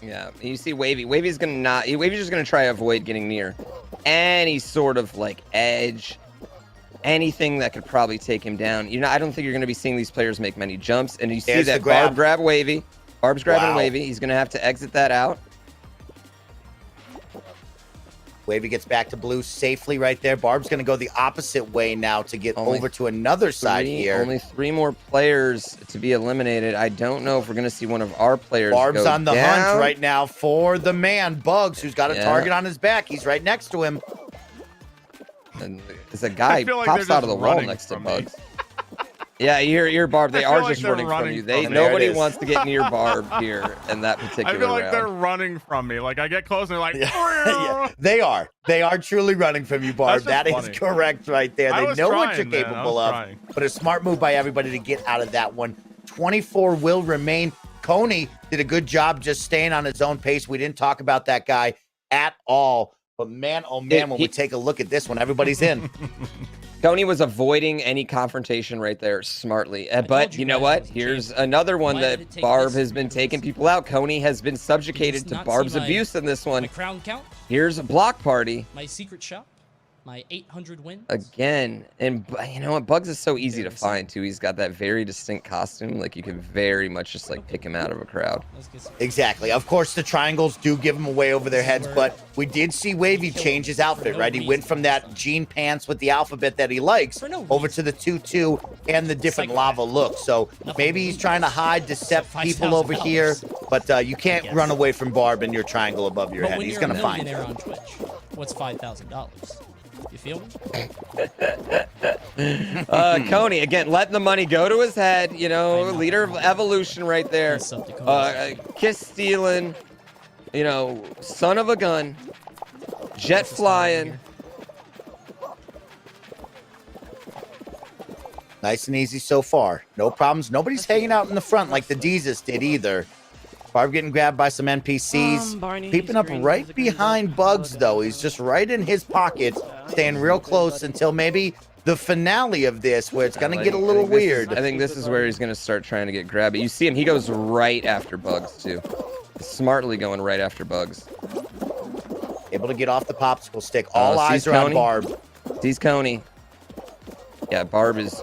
Speaker 1: Yeah, you see Wavy. Wavy's just gonna try to avoid getting near any sort of like edge, anything that could probably take him down. You know, I don't think you're gonna be seeing these players make many jumps. And you see that Barb grab Wavy. Barb's grabbing Wavy. He's gonna have to exit that out.
Speaker 2: Wavy gets back to blue safely right there. Barb's going to go the opposite way now to get over to another side here.
Speaker 1: Only 3 more players to be eliminated. I don't know if we're going to see one of our players
Speaker 2: Barb's
Speaker 1: go
Speaker 2: on the
Speaker 1: down.
Speaker 2: hunt right now for the man, Bugs, who's got a target on his back. He's right next to him.
Speaker 1: And there's a guy pops out of the wall next to Bugs. Yeah, you're Barb. They
Speaker 3: I feel
Speaker 1: are
Speaker 3: like
Speaker 1: just
Speaker 3: they're
Speaker 1: running from
Speaker 3: running
Speaker 1: you. They
Speaker 3: from me.
Speaker 1: nobody
Speaker 2: There it is.
Speaker 1: wants to get near Barb here in that particular
Speaker 3: I feel like
Speaker 1: round.
Speaker 3: they're running from me. Like I get close and they're like,
Speaker 2: Yeah, they are. They are truly running from you, Barb.
Speaker 3: That's
Speaker 2: That
Speaker 3: just
Speaker 2: is
Speaker 3: funny.
Speaker 2: correct right there.
Speaker 3: I
Speaker 2: They
Speaker 3: was
Speaker 2: know what you're
Speaker 3: trying, man. I
Speaker 2: capable
Speaker 3: was
Speaker 2: of.
Speaker 3: trying.
Speaker 2: But a smart move by everybody to get out of that one. 24 will remain. Coney did a good job just staying on his own pace. We didn't talk about that guy at all. But man, oh man, when we take a look at this one, everybody's in.
Speaker 1: Tony was avoiding any confrontation right there smartly. But you know what? Here's another one
Speaker 4: Why
Speaker 1: that
Speaker 4: did it take
Speaker 1: Barb
Speaker 4: this
Speaker 1: has been
Speaker 4: to
Speaker 1: taking
Speaker 4: this?
Speaker 1: people out. Coney has been subjugated to
Speaker 4: not
Speaker 1: Barb's
Speaker 4: see my-
Speaker 1: abuse in this
Speaker 4: My
Speaker 1: one.
Speaker 4: crown count,
Speaker 1: Here's a block party
Speaker 4: my secret shop, my 800 wins.
Speaker 1: again. And you know what? Bugs is so easy to
Speaker 4: Very
Speaker 1: find too. He's got that very distinct costume. Like you can very much just like pick him out of a crowd.
Speaker 4: Let's get some-
Speaker 2: Exactly. Of course, the triangles do give him away over their heads, but we did see Wavy change his outfit, right? He went from that jean pants with the alphabet that he likes over to the 2-2 and the different lava look. So maybe he's trying to hide, decept people over here, but you can't run away from Barb and your triangle above your
Speaker 4: But
Speaker 2: head.
Speaker 4: when
Speaker 2: He's
Speaker 4: you're
Speaker 2: going
Speaker 4: a
Speaker 2: to find
Speaker 4: millionaire
Speaker 2: you.
Speaker 4: on Twitch, what's $5,000? You feel me?
Speaker 1: Coney, again, letting the money go to his head. You know, leader of evolution right there.
Speaker 4: That's up to Coney.
Speaker 1: Kiss stealing. You know, son of a gun. Jet flying.
Speaker 2: Nice and easy so far. No problems. Nobody's hanging out in the front like the Jesus did either. Barb getting grabbed by some NPCs.
Speaker 5: Barney,
Speaker 2: Peeping
Speaker 5: he's
Speaker 2: up
Speaker 5: green.
Speaker 2: right
Speaker 5: He's a green
Speaker 2: behind
Speaker 5: dog.
Speaker 2: Bugs, though. He's just right in his pocket, staying real close until maybe the finale of this, where it's going to get a little weird.
Speaker 1: I think this is where he's going to start trying to get grabbed. You see him. He goes right after Bugs, too. Smartly going right after Bugs.
Speaker 2: Able to get off the popsicle stick. All eyes
Speaker 1: sees
Speaker 2: are on
Speaker 1: Coney.
Speaker 2: Barb.
Speaker 1: Sees Coney. Yeah, Barb is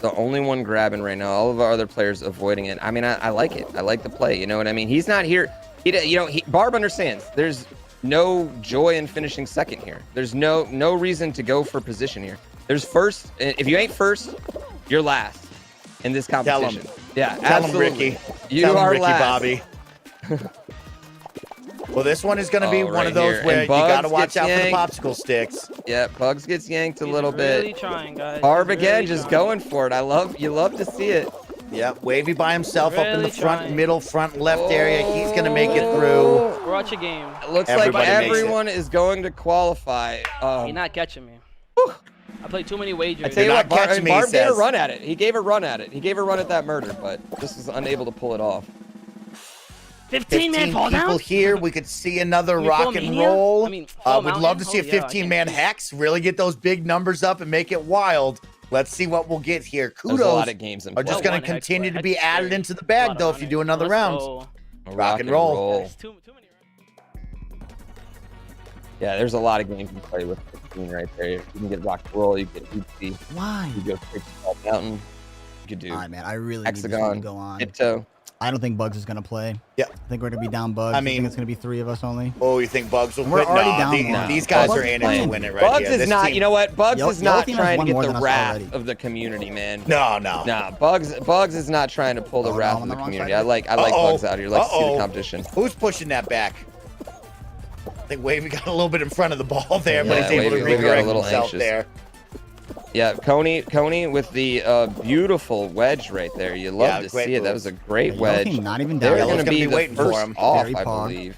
Speaker 1: the only one grabbing right now. All of our other players avoiding it. I mean, I like it. I like the play. You know what I mean? He's not here. Barb understands. There's no joy in finishing second here. There's no reason to go for position here. There's first. If you ain't first, you're last in this
Speaker 2: Tell
Speaker 1: competition.
Speaker 2: him.
Speaker 1: Yeah,
Speaker 2: Tell him,
Speaker 1: absolutely.
Speaker 2: Ricky.
Speaker 1: You
Speaker 2: Tell him,
Speaker 1: are
Speaker 2: Ricky
Speaker 1: last.
Speaker 2: Bobby. Well, this one is going to be one
Speaker 1: right
Speaker 2: of those
Speaker 1: here.
Speaker 2: where
Speaker 1: And
Speaker 2: you got to
Speaker 1: Bugs
Speaker 2: watch
Speaker 1: gets
Speaker 2: out for the
Speaker 1: yanked.
Speaker 2: popsicle sticks.
Speaker 1: Yeah, Bugs gets yanked a
Speaker 5: He's
Speaker 1: little
Speaker 5: really
Speaker 1: bit.
Speaker 5: trying, guys.
Speaker 1: Barb
Speaker 5: He's
Speaker 1: again,
Speaker 5: really
Speaker 1: just
Speaker 5: trying.
Speaker 1: going for it. You love to see it.
Speaker 2: Yeah, Wavy by himself up in the
Speaker 5: Really
Speaker 2: front,
Speaker 5: trying.
Speaker 2: middle, front, left area. He's going to make it through.
Speaker 5: Watch a game.
Speaker 1: It looks
Speaker 2: Everybody
Speaker 1: like
Speaker 2: makes it.
Speaker 1: everyone is going to qualify.
Speaker 5: He's not catching me. I played too many wagers.
Speaker 1: I tell you
Speaker 2: They're
Speaker 1: what,
Speaker 2: not catching me, he
Speaker 1: Barb gave a
Speaker 2: says.
Speaker 1: run at it. He gave a run at it. He gave a run at that murder, but just was unable to pull it off.
Speaker 5: 15 man
Speaker 2: 15
Speaker 5: fall
Speaker 2: people
Speaker 5: down.
Speaker 2: here. We could see another
Speaker 5: I mean,
Speaker 2: rock and
Speaker 5: FallMania?
Speaker 2: roll.
Speaker 5: I mean, Fall
Speaker 2: Would love
Speaker 5: Mountain?
Speaker 2: to see a
Speaker 5: Oh, yeah, I
Speaker 2: 15-man
Speaker 5: can't-
Speaker 2: hex. Really get those big numbers up and make it wild. Let's see what we'll get here.
Speaker 1: There's
Speaker 2: Kudos
Speaker 1: a lot of games in
Speaker 2: are just
Speaker 1: play.
Speaker 2: going
Speaker 5: One
Speaker 2: to
Speaker 5: hex,
Speaker 2: continue
Speaker 5: but
Speaker 2: to be
Speaker 5: hex is
Speaker 2: added
Speaker 5: scary.
Speaker 2: into the
Speaker 5: A
Speaker 2: bag,
Speaker 5: lot
Speaker 2: though,
Speaker 5: of
Speaker 2: if you
Speaker 5: running.
Speaker 2: do another
Speaker 5: Let's
Speaker 2: round.
Speaker 5: go.
Speaker 2: Rock and roll.
Speaker 5: There's too many.
Speaker 1: Yeah, there's a lot of games to play with 15 right there. You can get rock and roll. You get Oopsie.
Speaker 6: Why?
Speaker 1: You go straight to Fall Mountain. You could do
Speaker 6: All right, man. I really need this one
Speaker 1: Hexagon,
Speaker 6: to go on.
Speaker 1: Tiptoe.
Speaker 6: I don't think Bugs is gonna play.
Speaker 2: Yeah.
Speaker 6: I think we're gonna be down Bugs. I
Speaker 2: mean-
Speaker 6: think it's gonna be 3 of us only.
Speaker 2: Oh, you think Bugs will
Speaker 6: We're
Speaker 2: quit?
Speaker 6: already
Speaker 2: No,
Speaker 6: down
Speaker 2: the-
Speaker 6: one.
Speaker 2: these guys
Speaker 6: Bugs
Speaker 2: are
Speaker 6: is
Speaker 2: in it to
Speaker 6: playing.
Speaker 2: win it right
Speaker 1: Bugs
Speaker 2: here.
Speaker 1: is
Speaker 2: This
Speaker 1: not,
Speaker 2: team-
Speaker 1: you know what? Bugs
Speaker 6: Yellow
Speaker 1: is not
Speaker 6: team has
Speaker 1: trying to
Speaker 6: won
Speaker 1: get
Speaker 6: more
Speaker 1: the
Speaker 6: than us
Speaker 1: wrath
Speaker 6: already.
Speaker 1: of the community, man.
Speaker 2: No.
Speaker 1: Nah, Bugs is not trying to pull the
Speaker 6: Oh, no,
Speaker 1: wrath
Speaker 6: I'm
Speaker 1: of
Speaker 6: on
Speaker 1: the
Speaker 6: the wrong
Speaker 1: community.
Speaker 6: side
Speaker 1: I
Speaker 6: of
Speaker 1: like
Speaker 2: Uh-oh.
Speaker 1: Bugs out here. Like to see the
Speaker 2: Uh-oh.
Speaker 1: competition.
Speaker 2: Who's pushing that back? I think Wavy got a little bit in front of the ball there, but
Speaker 1: Yeah,
Speaker 2: he's able to
Speaker 1: Wavy got a
Speaker 2: redirect
Speaker 1: little
Speaker 2: himself
Speaker 1: anxious.
Speaker 2: there.
Speaker 1: Yeah, Coney with the beautiful wedge right there. You love
Speaker 2: Yeah,
Speaker 1: to
Speaker 2: great
Speaker 1: see it. That
Speaker 2: move.
Speaker 1: was a great
Speaker 6: Yellow
Speaker 1: wedge.
Speaker 6: team not even
Speaker 1: They're
Speaker 6: down.
Speaker 2: Yellow's
Speaker 1: going to
Speaker 2: gonna
Speaker 1: be
Speaker 2: be
Speaker 1: the
Speaker 2: waiting for
Speaker 1: first
Speaker 2: him.
Speaker 1: off,
Speaker 6: Very
Speaker 1: I
Speaker 6: pog.
Speaker 1: believe.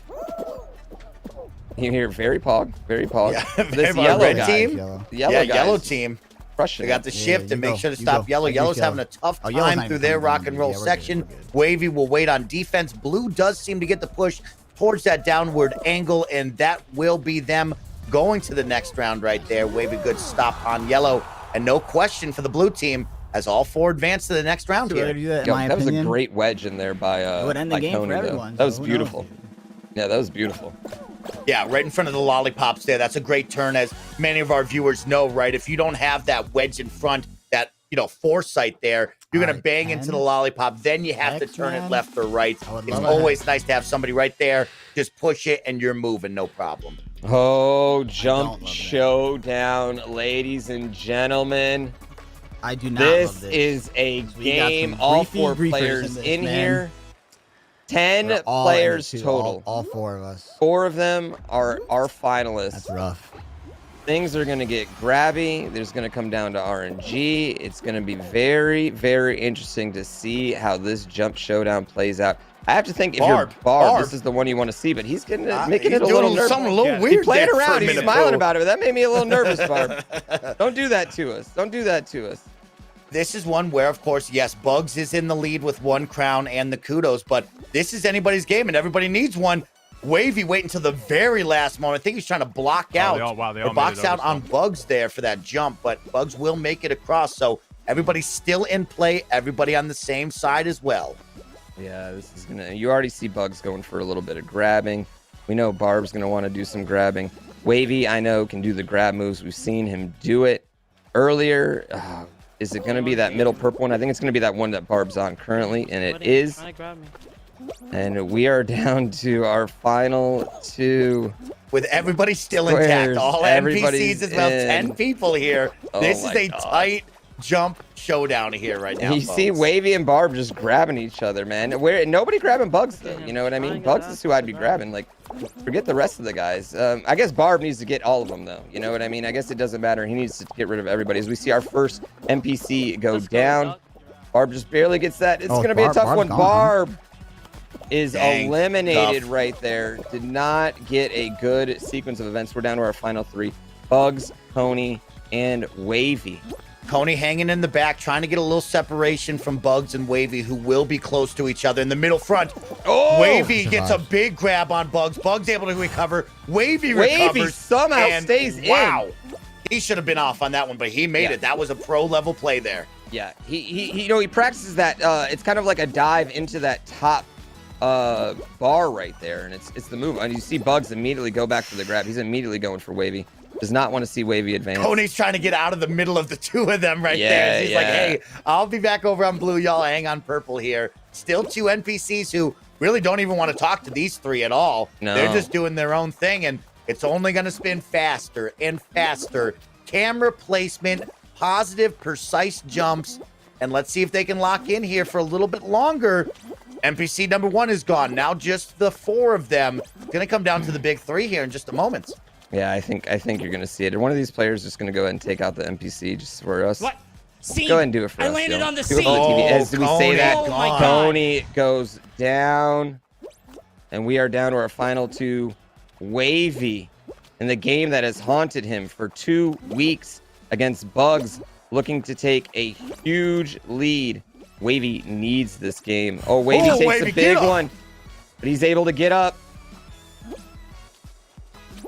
Speaker 1: You hear very pog.
Speaker 2: Yeah,
Speaker 1: This
Speaker 2: very pog.
Speaker 1: yellow
Speaker 2: Red
Speaker 1: guy.
Speaker 2: team?
Speaker 6: Yellow.
Speaker 1: The yellow
Speaker 2: Yeah,
Speaker 1: guys
Speaker 2: yellow team.
Speaker 1: crushing
Speaker 2: They got
Speaker 1: it.
Speaker 2: the
Speaker 6: Yeah,
Speaker 2: shift
Speaker 6: you
Speaker 2: to make
Speaker 6: go,
Speaker 2: sure to
Speaker 6: you
Speaker 2: stop
Speaker 6: go.
Speaker 2: Yellow.
Speaker 6: I use
Speaker 2: Yellow's
Speaker 6: Yellow.
Speaker 2: having a tough
Speaker 6: Oh, Yellow's
Speaker 2: time
Speaker 6: not
Speaker 2: through
Speaker 6: even
Speaker 2: their
Speaker 6: coming
Speaker 2: rock
Speaker 6: down,
Speaker 2: and
Speaker 6: dude.
Speaker 2: roll
Speaker 6: Yeah, we're good,
Speaker 2: section.
Speaker 6: we're good.
Speaker 2: Wavy will wait on defense. Blue does seem to get the push towards that downward angle, and that will be them going to the next round right there. Wavy, good stop on Yellow, and no question for the blue team as all 4 advance to the next round
Speaker 6: Too early
Speaker 2: here.
Speaker 6: to do that, in
Speaker 1: Yo,
Speaker 6: my
Speaker 1: that was a
Speaker 6: opinion.
Speaker 1: great wedge in there by
Speaker 6: It would end the
Speaker 1: by
Speaker 6: game for
Speaker 1: Coney, though.
Speaker 6: everyone,
Speaker 1: That was
Speaker 6: so who knows,
Speaker 1: beautiful.
Speaker 6: dude?
Speaker 1: Yeah, that was beautiful.
Speaker 2: Yeah, right in front of the lollipops there. That's a great turn, as many of our viewers know, right? If you don't have that wedge in front, that, foresight there, you're going to
Speaker 6: Alright,
Speaker 2: bang into the
Speaker 6: 10.
Speaker 2: lollipop. Then you have to turn it
Speaker 6: X-Men.
Speaker 2: left or right.
Speaker 6: I would
Speaker 2: It's
Speaker 6: love a
Speaker 2: always nice to have somebody right there. Just push it and you're moving, no problem.
Speaker 1: Oh,
Speaker 6: don't
Speaker 1: jump
Speaker 6: love that.
Speaker 1: showdown, ladies and gentlemen.
Speaker 6: I do not
Speaker 1: This
Speaker 6: love this.
Speaker 1: is a
Speaker 6: We got
Speaker 1: game.
Speaker 6: some
Speaker 1: All
Speaker 6: griefy
Speaker 1: 4
Speaker 6: griefers
Speaker 1: players
Speaker 6: in
Speaker 1: in,
Speaker 6: this, man.
Speaker 1: here. 10
Speaker 6: We're all in it,
Speaker 1: players
Speaker 6: too,
Speaker 1: total.
Speaker 6: All 4 of us.
Speaker 1: 4 of them are our finalists.
Speaker 6: That's rough.
Speaker 1: Things are going to get grabby. There's going to come down to RNG. It's going to be very, very interesting to see how this jump showdown plays out. I have to think if you're Barb, this is the one you want to see, but he's getting making it a little nervous.
Speaker 2: Something a little weird.
Speaker 1: He's playing around. He's smiling about it, but that made me a little nervous, Barb. Don't do that to us. Don't do that to us.
Speaker 2: This is one where, of course, yes, Bugs is in the lead with 1 crown and the kudos, but this is anybody's game, and everybody needs one. Wavy wait until the very last moment. I think he's trying to block out or box out on Bugs there for that jump, but Bugs will make it across. So everybody's still in play. Everybody on the same side as well.
Speaker 1: Yeah, this is gonna. You already see Bugs going for a little bit of grabbing. We know Barb's gonna want to do some grabbing. Wavy, I know, can do the grab moves. We've seen him do it earlier. Is it gonna be that middle purple one? I think it's gonna be that one that Barb's on currently, and it is. And we are down to our final 2.
Speaker 2: With everybody still intact, all NPCs is about 10 people here. This is a tight jump showdown here right now.
Speaker 1: You see Wavy and Barb just grabbing each other, man. Nobody grabbing Bugs though. You know what I mean? Bugs is who I'd be grabbing. Like, forget the rest of the guys. I guess Barb needs to get all of them though. You know what I mean? I guess it doesn't matter. He needs to get rid of everybody. As we see our first NPC go down, Barb just barely gets that. It's gonna be a tough one. Barb is eliminated right there. Did not get a good sequence of events. We're down to our final 3. Bugs, Coney, and Wavy.
Speaker 2: Coney hanging in the back, trying to get a little separation from Bugs and Wavy, who will be close to each other in the middle front. Wavy gets a big grab on Bugs. Bugs able to recover. Wavy recovers.
Speaker 1: Somehow stays in.
Speaker 2: Wow. He should have been off on that one, but he made it. That was a pro level play there.
Speaker 1: Yeah, he practices that. It's kind of like a dive into that top bar right there, and it's the move. And you see Bugs immediately go back for the grab. He's immediately going for Wavy. Does not want to see Wavy advance.
Speaker 2: Coney's trying to get out of the middle of the 2 of them right there. He's like, hey, I'll be back over on blue. Y'all hang on purple here. Still 2 NPCs who really don't even want to talk to these 3 at all. No. They're just doing their own thing, and it's only going to spin faster and faster. Camera placement, positive, precise jumps, and let's see if they can lock in here for a little bit longer. NPC number 1 is gone. Now just the 4 of them. Going to come down to the big 3 here in just a moment.
Speaker 1: Yeah, I think you're gonna see it. And one of these players is just gonna go ahead and take out the NPC just for us.
Speaker 4: What? Scene.
Speaker 1: Go ahead and do it for us.
Speaker 4: I landed on the
Speaker 1: scene. As we say that, Coney goes down, and we are down to our final 2. Wavy, in the game that has haunted him for 2 weeks against Bugs, looking to take a huge lead. Wavy needs this game. Oh, Wavy takes a big one, but he's able to get up.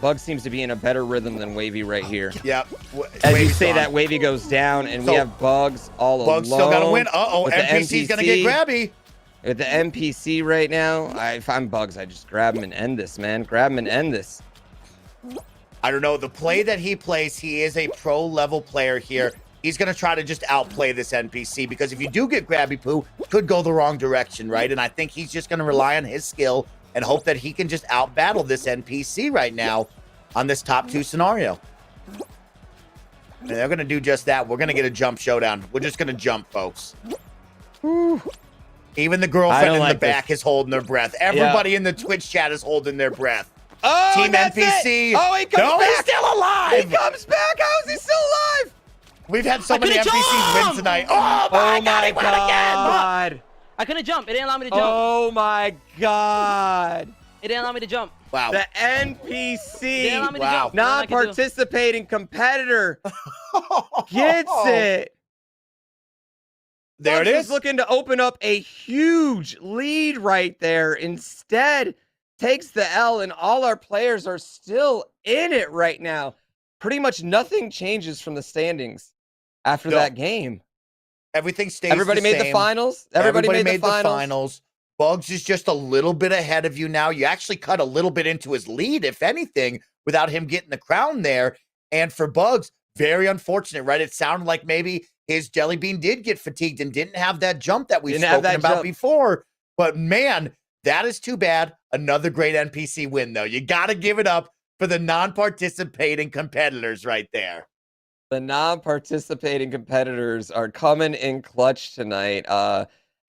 Speaker 1: Bugs seems to be in a better rhythm than Wavy right here.
Speaker 2: Yep.
Speaker 1: As you say that, Wavy goes down, and we have Bugs all alone.
Speaker 2: Bugs still got to win. Uh-oh, NPC's going to get grabby.
Speaker 1: With the NPC right now, if I'm Bugs, I just grab him and end this, man. Grab him and end this.
Speaker 2: I don't know. The play that he plays, he is a pro-level player here. He's going to try to just outplay this NPC, because if you do get grabby poo, could go the wrong direction, right? And I think he's just going to rely on his skill and hope that he can just out-battle this NPC right now on this top 2 scenario. And they're going to do just that. We're going to get a jump showdown. We're just going to jump, folks. Whew. Even the girlfriend in the back is holding their breath. Everybody in the Twitch chat is holding their breath.
Speaker 1: Oh,
Speaker 2: Team NPC.
Speaker 1: Oh, he comes back.
Speaker 2: He's still alive.
Speaker 1: He comes back. How is he still alive?
Speaker 2: We've had so many NPCs win tonight. Oh, my God. He won again.
Speaker 5: I couldn't jump. It didn't allow me to jump.
Speaker 1: Oh, my God.
Speaker 5: It didn't allow me to jump.
Speaker 2: Wow.
Speaker 1: The NPC,
Speaker 5: wow,
Speaker 1: non-participating competitor gets it.
Speaker 2: There it is.
Speaker 1: Looking to open up a huge lead right there. Instead, takes the L, and all our players are still in it right now. Pretty much nothing changes from the standings after that game.
Speaker 2: Everything stays
Speaker 1: Everybody
Speaker 2: the same.
Speaker 1: made the finals. Everybody made the finals.
Speaker 2: Bugs is just a little bit ahead of you now. You actually cut a little bit into his lead, if anything, without him getting the crown there. And for Bugs, very unfortunate, right? It sounded like maybe his jelly bean did get fatigued and didn't have that jump that we've spoken about before. But man, that is too bad. Another great NPC win, though. You got to give it up for the non-participating competitors right there.
Speaker 1: The non-participating competitors are coming in clutch tonight.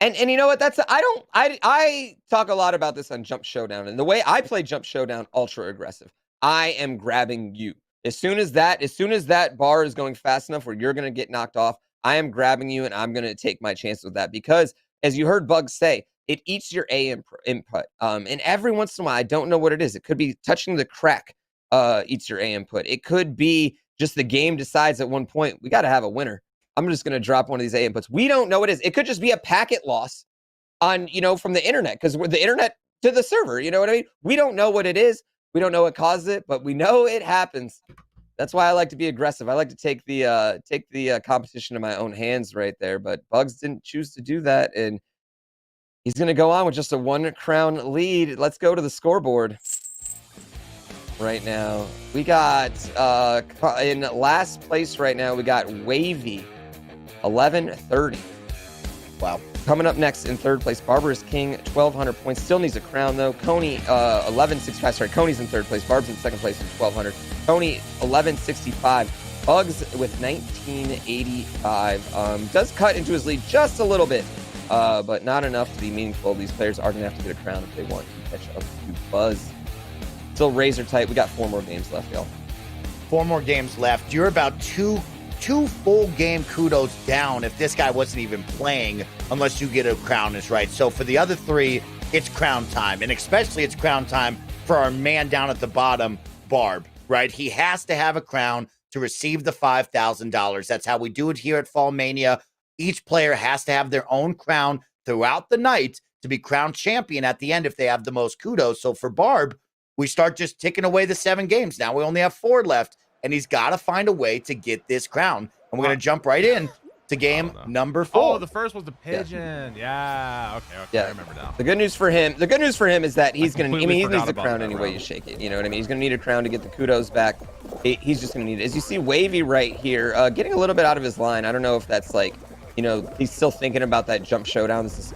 Speaker 1: And you know what? I talk a lot about this on Jump Showdown, and the way I play Jump Showdown, ultra aggressive. I am grabbing you. As soon as that bar is going fast enough where you're going to get knocked off, I am grabbing you and I'm going to take my chance with that because, as you heard Bugs say, it eats your A input. And every once in a while, I don't know what it is. It could be touching the crack eats your A input. It could be just the game decides at one point, we got to have a winner. I'm just going to drop one of these A inputs. We don't know what it is. It could just be a packet loss on, from the internet because we're the internet to the server. You know what I mean? We don't know what it is. We don't know what caused it, but we know it happens. That's why I like to be aggressive. I like to take the competition in my own hands right there. But Bugs didn't choose to do that, and he's going to go on with just a 1 crown lead. Let's go to the scoreboard right now. We got in last place right now. We got Wavy, 1130.
Speaker 2: Wow.
Speaker 1: Coming up next in third place, Barbarous King, 1,200 points. Still needs a crown, though. Coney, 1165. Sorry, Coney's in third place. Barb's in second place with 1,200. Coney, 1165. Bugs with 1985. Does cut into his lead just a little bit, but not enough to be meaningful. These players are going to have to get a crown if they want to catch up to Buzz. Still razor tight. We got 4 more games left, y'all.
Speaker 2: 4 more games left. You're about two full game kudos down if this guy wasn't even playing, unless you get a crown is right. So for the other 3, it's crown time, and especially it's crown time for our man down at the bottom, Barb, right? He has to have a crown to receive the $5,000. That's how we do it here at FallMania. Each player has to have their own crown throughout the night to be crowned champion at the end if they have the most kudos. So for Barb, we start just ticking away the 7 games. Now we only have 4 left. And he's got to find a way to get this crown. And we're going to jump right in to game number 4.
Speaker 3: Oh, the first was the pigeon. Yeah. Okay.
Speaker 1: Yeah.
Speaker 3: I remember now.
Speaker 1: The good news for him is that he's going to, he needs
Speaker 3: forgot
Speaker 1: the
Speaker 3: about
Speaker 1: crown
Speaker 3: that
Speaker 1: any way
Speaker 3: round.
Speaker 1: you shake it. You know what I mean? He's going to need a crown to get the kudos back. He's just going to need it. As you see Wavy right here, getting a little bit out of his line. I don't know if that's like, he's still thinking about that jump showdown. This is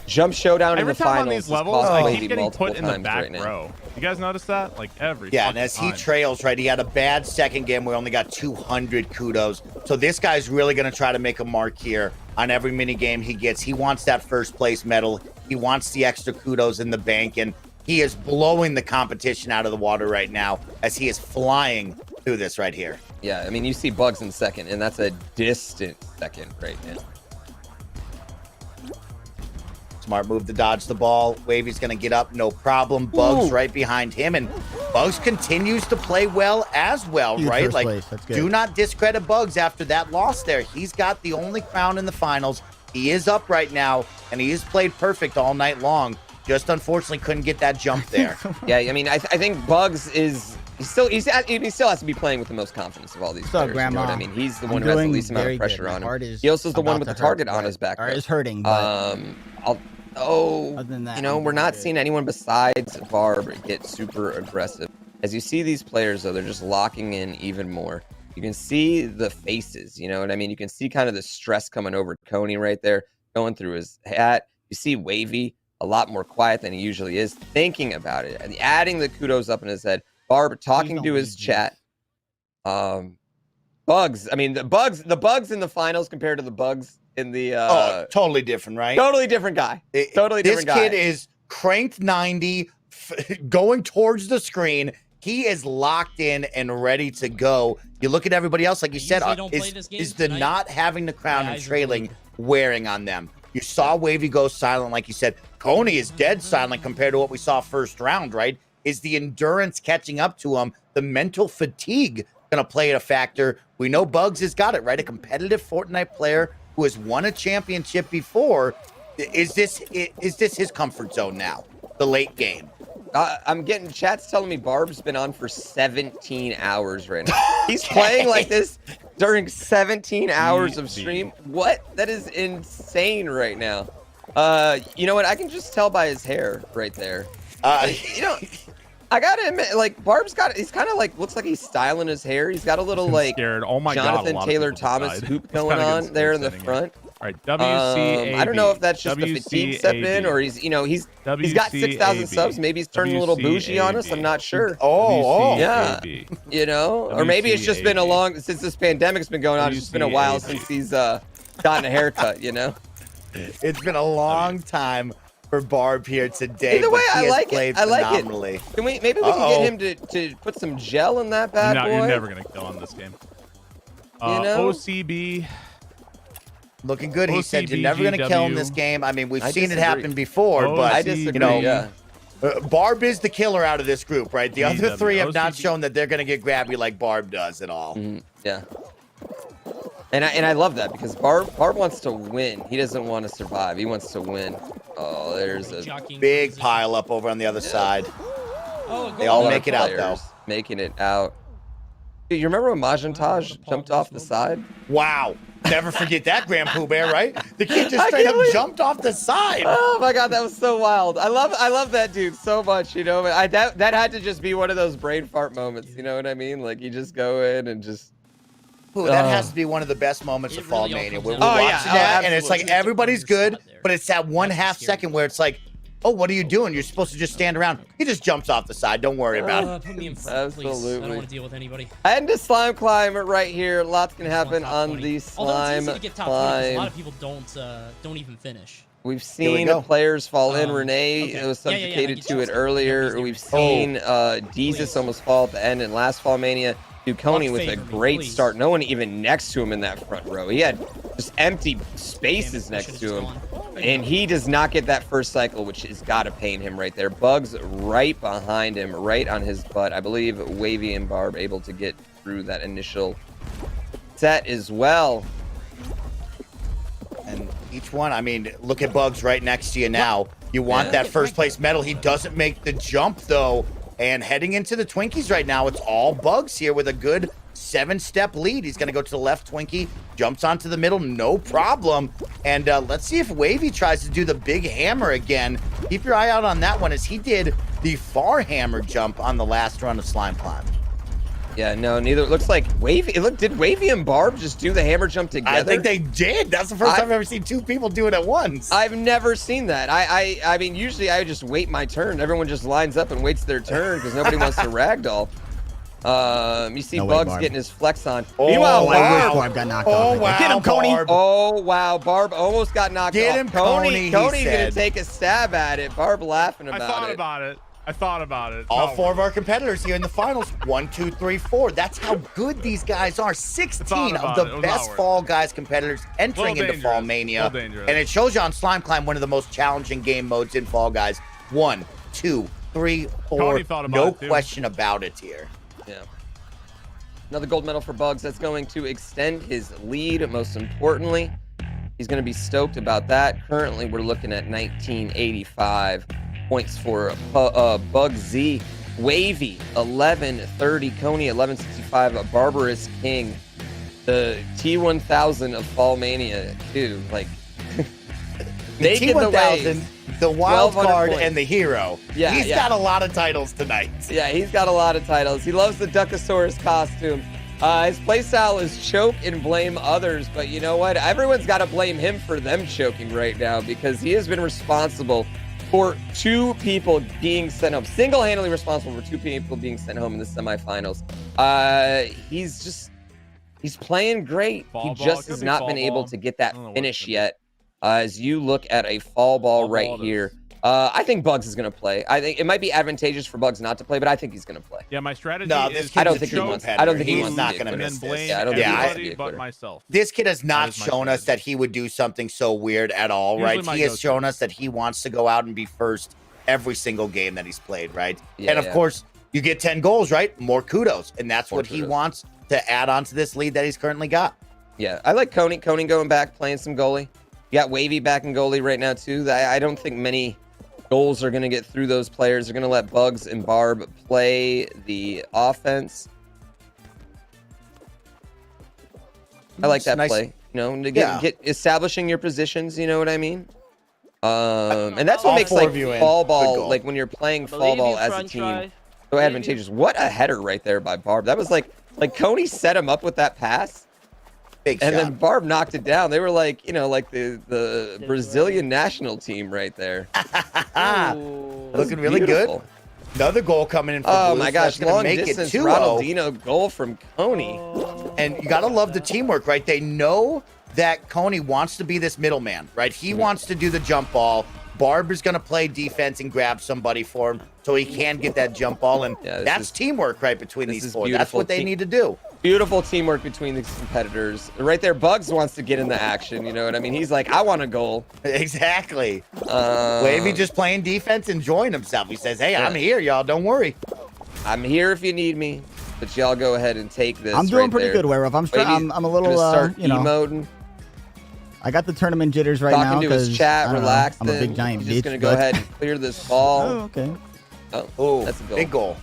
Speaker 1: jump showdown in the
Speaker 3: Every time
Speaker 1: finals.
Speaker 3: on these levels,
Speaker 1: I
Speaker 3: I keep getting put in the back row. You guys notice that? Like every
Speaker 2: Yeah, and as he trails, right, he had a bad second game where he only got 200 kudos. So this guy's really going to try to make a mark here on every mini game he gets. He wants that first place medal. He wants the extra kudos in the bank, and he is blowing the competition out of the water right now as he is flying through this right here.
Speaker 1: Yeah, I mean, you see Bugs in second, and that's a distant second right now.
Speaker 2: Smart move to dodge the ball. Wavy's going to get up, no problem. Bugs right behind him, and Bugs continues to play well as well,
Speaker 6: Huge
Speaker 2: right?
Speaker 6: first
Speaker 2: Like,
Speaker 6: place. That's good.
Speaker 2: do not discredit Bugs after that loss there. He's got the only crown in the finals. He is up right now, and he has played perfect all night long. Just unfortunately couldn't get that jump there.
Speaker 1: Yeah, I mean, I think Bugs is he still has to be playing with the most confidence of all these
Speaker 6: What's up,
Speaker 1: players. You know what I
Speaker 6: Grandma?
Speaker 1: mean? He's the
Speaker 6: I'm
Speaker 1: one who has the
Speaker 6: doing
Speaker 1: least amount
Speaker 6: very
Speaker 1: of pressure
Speaker 6: good. My
Speaker 1: on
Speaker 6: heart
Speaker 1: him.
Speaker 6: is
Speaker 1: He also is the one
Speaker 6: about
Speaker 1: with the
Speaker 6: to hurt,
Speaker 1: target on
Speaker 6: but-
Speaker 1: his back.
Speaker 6: Or
Speaker 1: though.
Speaker 6: is hurting. But
Speaker 1: Oh,
Speaker 6: Other than that,
Speaker 1: we're
Speaker 6: I'm doing
Speaker 1: not
Speaker 6: good.
Speaker 1: seeing anyone besides Barb get super aggressive. As you see these players, though, they're just locking in even more. You can see the faces, you know what I mean? You can see kind of the stress coming over Coney right there, going through his hat. You see Wavy, a lot more quiet than he usually is, thinking about it, and adding the kudos up in his head. Barb talking to his chat. Bugs, I mean, the bugs in the finals compared to the Bugs in the
Speaker 2: Totally different, right?
Speaker 1: totally different guy. Totally different guy.
Speaker 2: This kid is cranked 90, going towards the screen. He is locked in and ready to go. You look at everybody else, like you said,
Speaker 4: usually don't play this game
Speaker 2: is the
Speaker 4: tonight.
Speaker 2: not having the crown
Speaker 4: My
Speaker 2: and
Speaker 4: eyes are
Speaker 2: trailing
Speaker 4: bleeding.
Speaker 2: wearing on them. You saw Wavy go silent, like you said. Coney is dead silent compared to what we saw first round, right? Is the endurance catching up to him? The mental fatigue going to play a factor? We know Bugs has got it, right? A competitive Fortnite player who has won a championship before. Is this his comfort zone now? The late game.
Speaker 1: I'm getting chats telling me Barb's been on for 17 hours right now. He's playing like this during 17 hours of stream. What? That is insane right now. You know what? I can just tell by his hair right there. You know, I gotta admit, like he's kind of like looks like he's styling his hair. He's got a little like
Speaker 3: scared. Oh my God, a
Speaker 1: Jonathan
Speaker 3: lot of
Speaker 1: Taylor
Speaker 3: people
Speaker 1: Thomas
Speaker 3: died.
Speaker 1: hoop
Speaker 3: It's
Speaker 1: going
Speaker 3: kinda
Speaker 1: on
Speaker 3: good
Speaker 1: there in the
Speaker 3: sitting here.
Speaker 1: front.
Speaker 3: All right, WCAB.
Speaker 1: I don't know if that's just the fatigue stepping in, or he's got 6,000 subs. Maybe he's turning a little bougie on us. I'm not sure.
Speaker 2: Oh,
Speaker 1: yeah. You know, or maybe it's just been since this pandemic's been going on. It's just been a while since he's gotten a haircut. You know,
Speaker 2: it's been a long time for Barb here today.
Speaker 1: Either way,
Speaker 2: but he
Speaker 1: I
Speaker 2: has
Speaker 1: like
Speaker 2: played
Speaker 1: it. I like it.
Speaker 2: phenomenally.
Speaker 1: Can we maybe we can get him to put some gel in that bad boy?
Speaker 3: You're never gonna kill on this game.
Speaker 1: You know?
Speaker 3: OCB.
Speaker 2: Looking good. He said you're never going to kill him this game. I mean, we've seen it happen before,
Speaker 3: Oh,
Speaker 2: but
Speaker 1: I disagree.
Speaker 2: you know,
Speaker 1: Yeah.
Speaker 2: Barb is the killer out of this group, right? The other
Speaker 3: GW.
Speaker 2: three have not
Speaker 3: OCB.
Speaker 2: shown that they're going to get grabby like Barb does at all.
Speaker 1: Yeah. And I love that because Barb wants to win. He doesn't want to survive. He wants to win. Oh, there's a
Speaker 4: Jockeying
Speaker 2: Big
Speaker 4: position.
Speaker 2: pile up over on the other side.
Speaker 4: Oh,
Speaker 2: They all
Speaker 4: goal.
Speaker 2: make it out, though.
Speaker 1: players making it out. Dude, you remember when Majantaj jumped off the side?
Speaker 2: Wow. Never forget that, GrandPooBear, right? The kid just
Speaker 1: I
Speaker 2: straight
Speaker 1: can't
Speaker 2: up
Speaker 1: believe-
Speaker 2: jumped off the side.
Speaker 1: Oh my god, that was so wild. I love that dude so much, you know. That had to just be one of those brain fart moments, you know what I mean? Like you just go in and just
Speaker 2: Ooh, that has to be one of the best moments
Speaker 4: It
Speaker 2: of
Speaker 4: really all
Speaker 2: FallMania.
Speaker 4: comes
Speaker 2: We're
Speaker 4: down
Speaker 1: to-
Speaker 2: watching
Speaker 1: Oh, yeah. Oh,
Speaker 2: that, and it's like
Speaker 1: absolutely.
Speaker 2: everybody's good, but it's that one
Speaker 4: That's the
Speaker 2: half
Speaker 4: scary
Speaker 2: second
Speaker 4: part.
Speaker 2: where it's like, oh, what are you doing? You're supposed to just stand around. He just jumps off the side. Don't worry about it.
Speaker 4: Put me in front, please. I
Speaker 1: Absolutely.
Speaker 4: don't want to deal with anybody.
Speaker 1: and a slime climb right here. Lots can happen
Speaker 4: Top
Speaker 1: on
Speaker 4: 20.
Speaker 1: the
Speaker 4: Although
Speaker 1: slime
Speaker 4: it's easy to get top 20 'cause a lot
Speaker 1: climb.
Speaker 4: of people don't even finish.
Speaker 1: We've
Speaker 2: we
Speaker 1: seen
Speaker 2: go.
Speaker 1: players fall in.
Speaker 4: Okay.
Speaker 1: Renee was
Speaker 4: Yeah, yeah, I
Speaker 1: subjugated
Speaker 4: get
Speaker 1: to
Speaker 4: you.
Speaker 1: it earlier.
Speaker 4: Nobody's
Speaker 1: We've
Speaker 4: near me.
Speaker 1: seen Jesus almost fall at the end in last FallMania. Duconi with a
Speaker 4: favor me,
Speaker 1: great
Speaker 4: please.
Speaker 1: start. No one even next to him in that front row. He had just empty spaces
Speaker 4: Damn it, I
Speaker 1: next
Speaker 4: should've
Speaker 1: to
Speaker 4: just
Speaker 1: him.
Speaker 4: gone.
Speaker 1: And he does not get that first cycle, which has got to pain him right there. Bugs right behind him, right on his butt. I believe Wavy and Barb able to get through that initial set as well.
Speaker 2: And each one, I mean, look at Bugs right next to you now. You want
Speaker 1: Yeah.
Speaker 2: that first place medal. He doesn't make the jump, though. And heading into the Twinkies right now, it's all Bugs here with a good 7-step lead. He's going to go to the left Twinkie, jumps onto the middle, no problem. And let's see if Wavy tries to do the big hammer again. Keep your eye out on that one as he did the far hammer jump on the last run of Slime Climb.
Speaker 1: Yeah, no, neither. It looks like Wavy. Did Wavy and Barb just do the hammer jump together?
Speaker 2: I think they did. That's the first time I've ever seen two people do it at once.
Speaker 1: I've never seen that. I mean, usually I just wait my turn. Everyone just lines up and waits their turn because nobody wants to ragdoll. You see
Speaker 6: No way,
Speaker 1: Bugs
Speaker 6: Barb.
Speaker 1: getting his flex on.
Speaker 2: Oh,
Speaker 1: Meanwhile,
Speaker 6: Oh, I wish
Speaker 1: Barb.
Speaker 6: Barb got knocked
Speaker 2: Oh,
Speaker 6: off.
Speaker 2: wow,
Speaker 6: Get him, Coney.
Speaker 2: Barb.
Speaker 1: Oh wow, Barb almost got knocked
Speaker 2: Get
Speaker 1: off.
Speaker 2: him, Coney, he
Speaker 1: Coney's gonna
Speaker 2: said.
Speaker 1: take a stab at it. Barb laughing
Speaker 3: I
Speaker 1: about
Speaker 3: thought
Speaker 1: it.
Speaker 3: about it. I thought about it.
Speaker 2: All
Speaker 3: No.
Speaker 2: four of our competitors here in the finals. 1, 2, 3, 4. That's how good these guys are. 16 of
Speaker 3: about
Speaker 2: the
Speaker 3: it. It was
Speaker 2: best
Speaker 3: not
Speaker 2: Fall Guys competitors entering into
Speaker 3: dangerous.
Speaker 2: FallMania.
Speaker 3: Little dangerous.
Speaker 2: And it shows you on Slime Climb one of the most challenging game modes in Fall Guys. 1, 2, 3, 4.
Speaker 3: Tony thought about
Speaker 2: No
Speaker 3: it, too.
Speaker 2: question about it here.
Speaker 1: Yeah. Another gold medal for Bugs. That's going to extend his lead. Most importantly, he's going to be stoked about that. Currently, we're looking at 1985 points for Bug Z. Wavy 1130. Coney 1165. Barbarous King. The T1000 of FallMania, too. Like
Speaker 2: The
Speaker 1: making the
Speaker 2: T1000,
Speaker 1: waves.
Speaker 2: the wild
Speaker 1: 1200
Speaker 2: card,
Speaker 1: points.
Speaker 2: and the hero.
Speaker 1: Yeah,
Speaker 2: He's
Speaker 1: yeah.
Speaker 2: got a lot of titles tonight.
Speaker 1: Yeah, he's got a lot of titles. He loves the Duckosaurus costume. His playstyle is choke and blame others, but you know what? Everyone's got to blame him for them choking right now because he has been responsible for 2 people being sent home. Single-handedly responsible for 2 people being sent home in the semifinals. He's playing great.
Speaker 3: Fall
Speaker 1: He
Speaker 3: ball,
Speaker 1: just
Speaker 3: could
Speaker 1: has
Speaker 3: be
Speaker 1: not
Speaker 3: fall
Speaker 1: been able
Speaker 3: ball.
Speaker 1: to get that
Speaker 3: I don't know what
Speaker 1: finish
Speaker 3: it could be.
Speaker 1: yet. As you look at a fall ball
Speaker 3: Fall
Speaker 1: right
Speaker 3: ball it
Speaker 1: here.
Speaker 3: is.
Speaker 1: I think Bugs is going to play. I think it might be advantageous for Bugs not to play, but I think he's going to play.
Speaker 3: Yeah, my strategy
Speaker 2: No,
Speaker 3: is
Speaker 2: this
Speaker 3: to
Speaker 1: I don't
Speaker 2: kid's a
Speaker 1: think he
Speaker 2: true
Speaker 3: choke
Speaker 1: wants.
Speaker 2: competitor.
Speaker 1: I don't think he
Speaker 2: He's
Speaker 1: wants
Speaker 2: not
Speaker 1: to
Speaker 2: going to
Speaker 1: be a
Speaker 2: miss
Speaker 3: and then
Speaker 2: this.
Speaker 3: blame
Speaker 1: Yeah, I don't think he wants to
Speaker 3: everybody
Speaker 1: be a
Speaker 3: but
Speaker 1: quitter.
Speaker 3: myself.
Speaker 2: This kid has not
Speaker 3: is my
Speaker 2: shown us that
Speaker 3: strategy.
Speaker 2: he would do something so weird at all,
Speaker 3: Usually
Speaker 2: right?
Speaker 3: my
Speaker 2: He has
Speaker 3: go-to.
Speaker 2: shown us that he wants to go out and be first every single game that he's played, right?
Speaker 1: Yeah,
Speaker 2: and of
Speaker 1: yeah.
Speaker 2: course, you get 10 goals, right? More kudos. And that's
Speaker 1: More
Speaker 2: what he
Speaker 1: kudos.
Speaker 2: wants to add on to this lead that he's currently got.
Speaker 1: Yeah, I like Coney. Coney going back, playing some goalie. You got Wavy back in goalie right now, too. I don't think many goals are going to get through those players. They're going to let Bugs and Barb play the offense. I like
Speaker 2: It's
Speaker 1: that
Speaker 2: nice.
Speaker 1: play. You know, to
Speaker 2: Yeah.
Speaker 1: get establishing your positions, you know what I mean? And that's what
Speaker 2: All
Speaker 1: makes
Speaker 2: four
Speaker 1: like
Speaker 2: of you in.
Speaker 1: fall
Speaker 2: Good
Speaker 1: ball,
Speaker 2: goal.
Speaker 1: like when you're playing fall
Speaker 5: Believe
Speaker 1: ball
Speaker 5: you,
Speaker 1: as a
Speaker 5: front
Speaker 1: team,
Speaker 5: try.
Speaker 1: so advantageous. What a header right there by Barb. That was like Coney set him up with that pass.
Speaker 2: Big
Speaker 1: And
Speaker 2: shot.
Speaker 1: then Barb knocked it down. They were like, you know, like the Brazilian national team right there.
Speaker 5: Ooh.
Speaker 2: Looking really
Speaker 1: Beautiful.
Speaker 2: good. Another goal coming in for
Speaker 1: Oh
Speaker 2: Blues.
Speaker 1: my
Speaker 2: That's
Speaker 1: gosh,
Speaker 2: gonna
Speaker 1: long
Speaker 2: make
Speaker 1: distance
Speaker 2: it 2-0.
Speaker 1: Ronaldinho goal from Coney.
Speaker 2: And you got to love the teamwork, right? They know that Coney wants to be this middleman, right? He wants to do the jump ball. Barb is going to play defense and grab somebody for him so he can get that jump ball. And
Speaker 1: Yeah,
Speaker 2: that's teamwork right between
Speaker 1: this
Speaker 2: these
Speaker 1: is
Speaker 2: four. That's
Speaker 1: beautiful
Speaker 2: what they need to do.
Speaker 1: Beautiful teamwork between these competitors. Right there, Bugs wants to get in the action. You know what I mean? He's like, I want a goal.
Speaker 2: Exactly. Wavy just playing defense, enjoying himself. He says, hey,
Speaker 1: Yeah.
Speaker 2: I'm here, y'all. Don't worry.
Speaker 1: I'm here if you need me. But y'all go ahead and take this.
Speaker 6: I'm doing
Speaker 1: right
Speaker 6: pretty
Speaker 1: there.
Speaker 6: good, Werewolf. I'm
Speaker 1: Wavy's
Speaker 6: a little,
Speaker 1: gonna start
Speaker 6: you know,
Speaker 1: emoting,
Speaker 6: I got the tournament jitters right now
Speaker 1: talking to his
Speaker 6: because
Speaker 1: chat,
Speaker 6: I'm a
Speaker 1: relaxing.
Speaker 6: big giant
Speaker 1: He's
Speaker 6: bitch.
Speaker 1: just gonna go
Speaker 6: but-
Speaker 1: ahead and clear this ball.
Speaker 6: Oh, okay.
Speaker 2: Oh,
Speaker 1: that's a goal.
Speaker 2: big goal.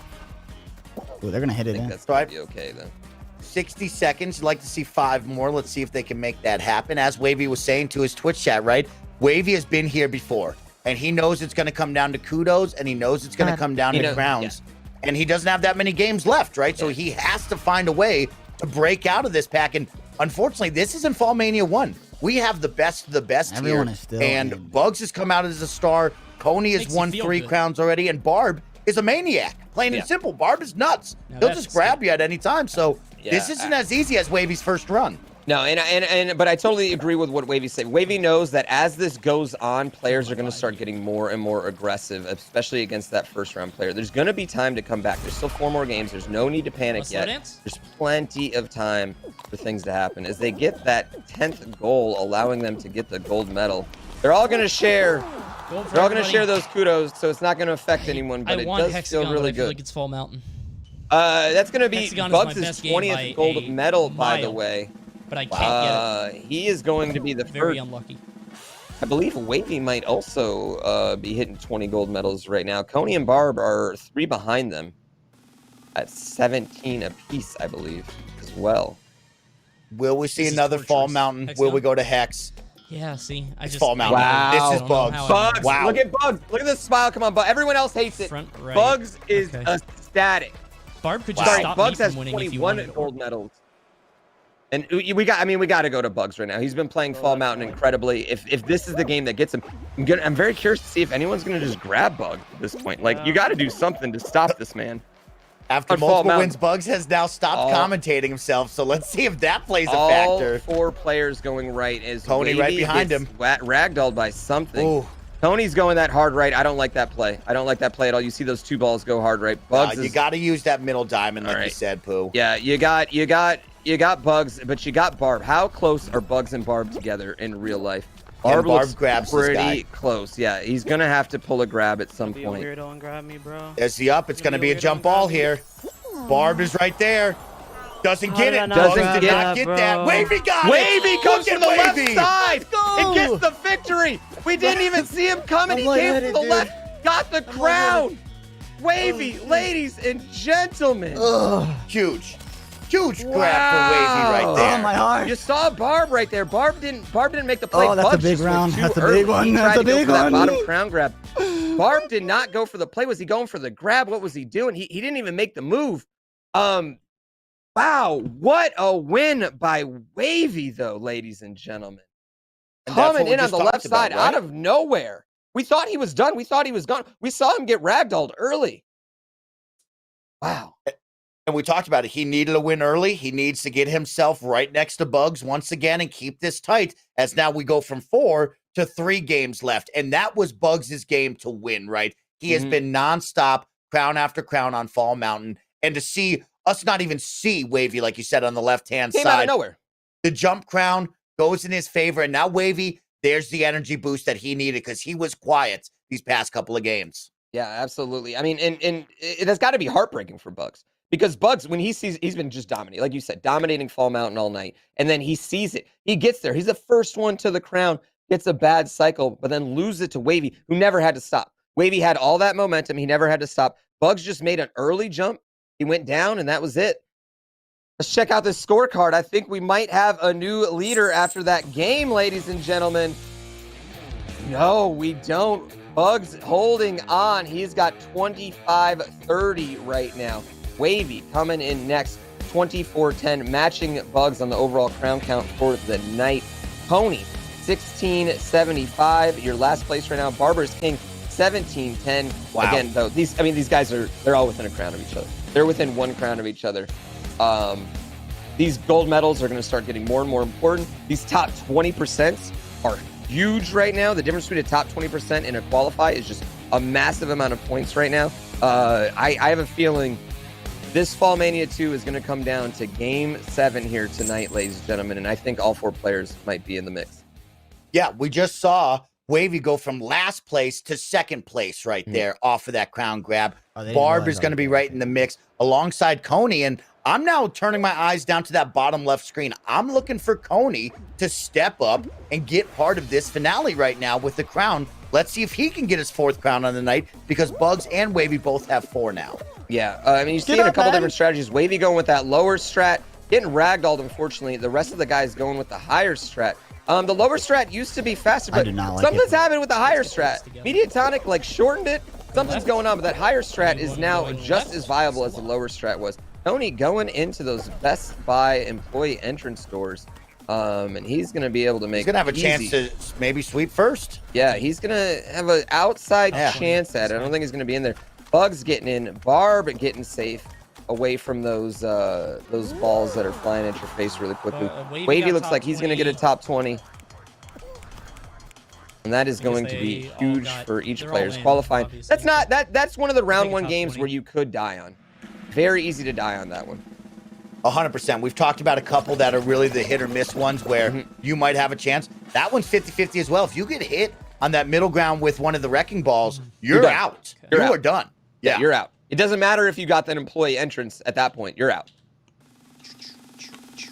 Speaker 6: Ooh, they're gonna hit
Speaker 1: I
Speaker 6: it
Speaker 1: think
Speaker 6: in.
Speaker 1: that's gonna be okay though.
Speaker 2: 60 seconds. You'd like to see 5 more. Let's see if they can make that happen. As Wavy was saying to his Twitch chat, right? Wavy has been here before, and he knows it's going to come down to kudos, and he knows it's going to come down to crowns. And he doesn't have that many games left, right? So he has to find a way to break out of this pack. And unfortunately, this isn't FallMania 1. We have the best of the best
Speaker 6: Everyone
Speaker 2: here.
Speaker 6: is still
Speaker 2: and
Speaker 6: in.
Speaker 2: Bugs has come out as a star. Coney has
Speaker 4: Makes you
Speaker 2: won
Speaker 4: feel
Speaker 2: 3
Speaker 4: good.
Speaker 2: crowns already, and Barb is a maniac. Plain and simple. Barb is nuts.
Speaker 4: Now
Speaker 2: He'll
Speaker 4: that's
Speaker 2: just grab you at any time. So this
Speaker 1: Yeah,
Speaker 2: isn't as easy as Wavy's first run.
Speaker 1: No, but I totally agree with what Wavy said. Wavy knows that as this goes on, players are going to start getting more and more aggressive, especially against that first round player. There's going to be time to come back. There's still 4 more games. There's no need to panic
Speaker 4: Slow
Speaker 1: yet.
Speaker 4: dance?
Speaker 1: There's plenty of time for things to happen. As they get that 10th goal, allowing them to get the gold medal, they're all going to share.
Speaker 4: Gold for
Speaker 1: They're all going to
Speaker 4: everybody.
Speaker 1: share those kudos, so it's not going to affect anyone, but
Speaker 4: I
Speaker 1: it
Speaker 4: want
Speaker 1: does
Speaker 4: Hexagon,
Speaker 1: feel really
Speaker 4: but I feel
Speaker 1: good.
Speaker 4: like it's Fall Mountain.
Speaker 1: That's going to be
Speaker 4: Hexagon is my
Speaker 1: Bugs'
Speaker 4: best game
Speaker 1: 20th
Speaker 4: by
Speaker 1: gold
Speaker 4: a
Speaker 1: medal, by the
Speaker 4: mile.
Speaker 1: way.
Speaker 4: But I can't get
Speaker 1: He is going to be the
Speaker 4: it. Very
Speaker 1: first.
Speaker 4: unlucky.
Speaker 1: I believe Wavy might also be hitting 20 gold medals right now. Coney and Barb are 3 behind them at 17 apiece, I believe, as well.
Speaker 2: Will we see
Speaker 4: This is
Speaker 2: another Fall
Speaker 4: torturous.
Speaker 2: Mountain?
Speaker 4: Hexagon?
Speaker 2: Will we go to Hex?
Speaker 4: Yeah, see, I
Speaker 2: It's
Speaker 4: just
Speaker 2: Fall Mountain.
Speaker 1: Wow.
Speaker 2: This
Speaker 4: I
Speaker 2: is
Speaker 4: don't know
Speaker 2: Bugs.
Speaker 4: how I
Speaker 1: Bugs,
Speaker 2: Wow.
Speaker 1: look at Bugs. Look at the smile. Come on, Bugs. Everyone else hates it.
Speaker 4: Front right.
Speaker 1: Bugs is
Speaker 4: Okay.
Speaker 1: ecstatic.
Speaker 4: Barb could just
Speaker 1: Sorry,
Speaker 4: stop
Speaker 1: Bugs
Speaker 4: me
Speaker 1: has
Speaker 4: from winning if you
Speaker 1: 21
Speaker 4: wanted.
Speaker 1: gold medals. And we got to go to Bugs right now. He's been playing Fall Mountain incredibly. If this is the game that gets him, I'm very curious to see if anyone's gonna just grab Bugs at this point. Like, you got to do something to stop this man.
Speaker 2: After
Speaker 1: On Fall
Speaker 2: multiple
Speaker 1: Mountain.
Speaker 2: wins, Bugs has now stopped commentating himself. So let's see if that plays a
Speaker 1: All
Speaker 2: factor.
Speaker 1: 4 players going right as
Speaker 2: Tony right
Speaker 1: Wavy
Speaker 2: behind
Speaker 1: gets
Speaker 2: him.
Speaker 1: Ragdolled by something.
Speaker 2: Ooh.
Speaker 1: Tony's going that hard right. I don't like that play. I don't like that play at all. You see those 2 balls go hard right. Bugs
Speaker 2: You
Speaker 1: is,
Speaker 2: got to use that middle diamond, like
Speaker 1: All
Speaker 2: you
Speaker 1: right.
Speaker 2: said, Pooh.
Speaker 1: yeah, you got Bugs, but you got Barb. How close are Bugs and Barb together in real life?
Speaker 2: Barb
Speaker 1: looks
Speaker 2: grabs this guy.
Speaker 1: pretty close. Yeah, he's gonna have to pull a grab at some
Speaker 5: Be a
Speaker 1: point.
Speaker 5: weirdo and grab me, bro.
Speaker 2: There's the up. It's going to be a
Speaker 5: Weirdo
Speaker 2: jump
Speaker 5: and
Speaker 2: ball
Speaker 5: grab me.
Speaker 2: here. Barb is right there. Doesn't get
Speaker 5: did I
Speaker 2: it.
Speaker 5: not
Speaker 2: Bugs
Speaker 1: grab
Speaker 2: did not
Speaker 5: that,
Speaker 2: get
Speaker 5: bro?
Speaker 2: that. Wavy got it.
Speaker 1: Wavy comes
Speaker 2: Look
Speaker 1: from the
Speaker 2: at
Speaker 1: left
Speaker 2: Wavy.
Speaker 1: side.
Speaker 6: go.
Speaker 1: It gets the victory. We didn't even see him coming. He
Speaker 2: I'm
Speaker 1: came from
Speaker 2: lightheaded,
Speaker 1: the
Speaker 2: dude.
Speaker 1: left, got the crown. Wavy, ladies and gentlemen.
Speaker 2: Huge. Huge grab
Speaker 1: Wow.
Speaker 2: for Wavy right there.
Speaker 6: Oh, my heart.
Speaker 1: You saw Barb right there. Barb didn't make the play.
Speaker 6: Oh, that's a
Speaker 1: Bugs
Speaker 6: big
Speaker 1: just went
Speaker 6: round.
Speaker 1: too
Speaker 6: That's a
Speaker 1: early.
Speaker 6: big one.
Speaker 1: He
Speaker 6: That's
Speaker 1: tried
Speaker 6: a
Speaker 1: to go
Speaker 6: big
Speaker 1: for that
Speaker 6: one.
Speaker 1: bottom crown grab. Barb did not go for the play. Was he going for the grab? What was he doing? He didn't even make the move. Wow, what a win by Wavy, though, ladies and gentlemen.
Speaker 2: And that's what
Speaker 1: Coming
Speaker 2: we
Speaker 1: in on
Speaker 2: just
Speaker 1: the
Speaker 2: talked
Speaker 1: left
Speaker 2: about,
Speaker 1: side
Speaker 2: right?
Speaker 1: out of nowhere. We thought he was done. We thought he was gone. We saw him get ragdolled early. Wow.
Speaker 2: And we talked about it. He needed a win early. He needs to get himself right next to Bugs once again and keep this tight, as now we go from 4 to 3 games left. And that was Bugs' game to win, right? He has been nonstop, crown after crown on Fall Mountain. And to see us not even see Wavy, like you said, on the left-hand
Speaker 1: Came out of
Speaker 2: side,
Speaker 1: nowhere.
Speaker 2: the jump crown goes in his favor. And now Wavy, there's the energy boost that he needed because he was quiet these past couple of games.
Speaker 1: Yeah, absolutely. I mean, and it has got to be heartbreaking for Bugs. Because Bugs, when he sees, he's been just dominating, like you said, dominating Fall Mountain all night. And then he sees it. He gets there. He's the first one to the crown, gets a bad cycle, but then loses it to Wavy, who never had to stop. Wavy had all that momentum. He never had to stop. Bugs just made an early jump. He went down, and that was it. Let's check out this scorecard. I think we might have a new leader after that game, ladies and gentlemen. No, we don't. Bugs holding on. He's got 25-30 right now. Wavy coming in next, 24-10, matching Bugs on the overall crown count for the night. Pony, 16-75, your last place right now. Barber's King, 17-10.
Speaker 2: Wow.
Speaker 1: Again, though, these guys they're all within a crown of each other. They're within 1 crown of each other. These gold medals are going to start getting more and more important. These top 20% are huge right now. The difference between a top 20% and a qualify is just a massive amount of points right now. I have a feeling this FallMania 2 is going to come down to Game 7 here tonight, ladies and gentlemen, and I think all 4 players might be in the mix.
Speaker 2: Yeah, we just saw Wavy go from last place to second place right there off of that crown grab. Barb is going to be right in the mix alongside Coney, and I'm now turning my eyes down to that bottom left screen. I'm looking for Coney to step up and get part of this finale right now with the crown. Let's see if he can get his 4th crown on the night, because Bugs and Wavy both have 4 now.
Speaker 1: Yeah, I mean, you see in a couple different strategies. Wavy going with that lower strat, getting ragdolled, unfortunately. The rest of the guys going with the higher strat. The lower strat used to be faster, but something's happened with the higher strat. Mediatonic, like, shortened it. Something's going on, but that higher strat is now just as viable as the lower strat was. Tony going into those Best Buy employee entrance doors, and he's going to be able to make
Speaker 2: He's going to have a chance to maybe sweep first.
Speaker 1: Yeah, he's going to have an outside chance at it. I don't think he's going to be in there. Bugs getting in, Barb getting safe away from those balls that are flying at your face really quickly. Wavy looks like he's going to get a top 20. And that is going to be huge for each player's qualifying. That's one of the round 1 games where you could die on. Very easy to die on that one.
Speaker 2: 100%. We've talked about a couple that are really the hit or miss ones where you might have a chance. That one's 50-50 as well. If you get hit on that middle ground with one of the wrecking balls, you're out. You are done.
Speaker 1: Yeah, you're out. It doesn't matter if you got that employee entrance at that point. You're out.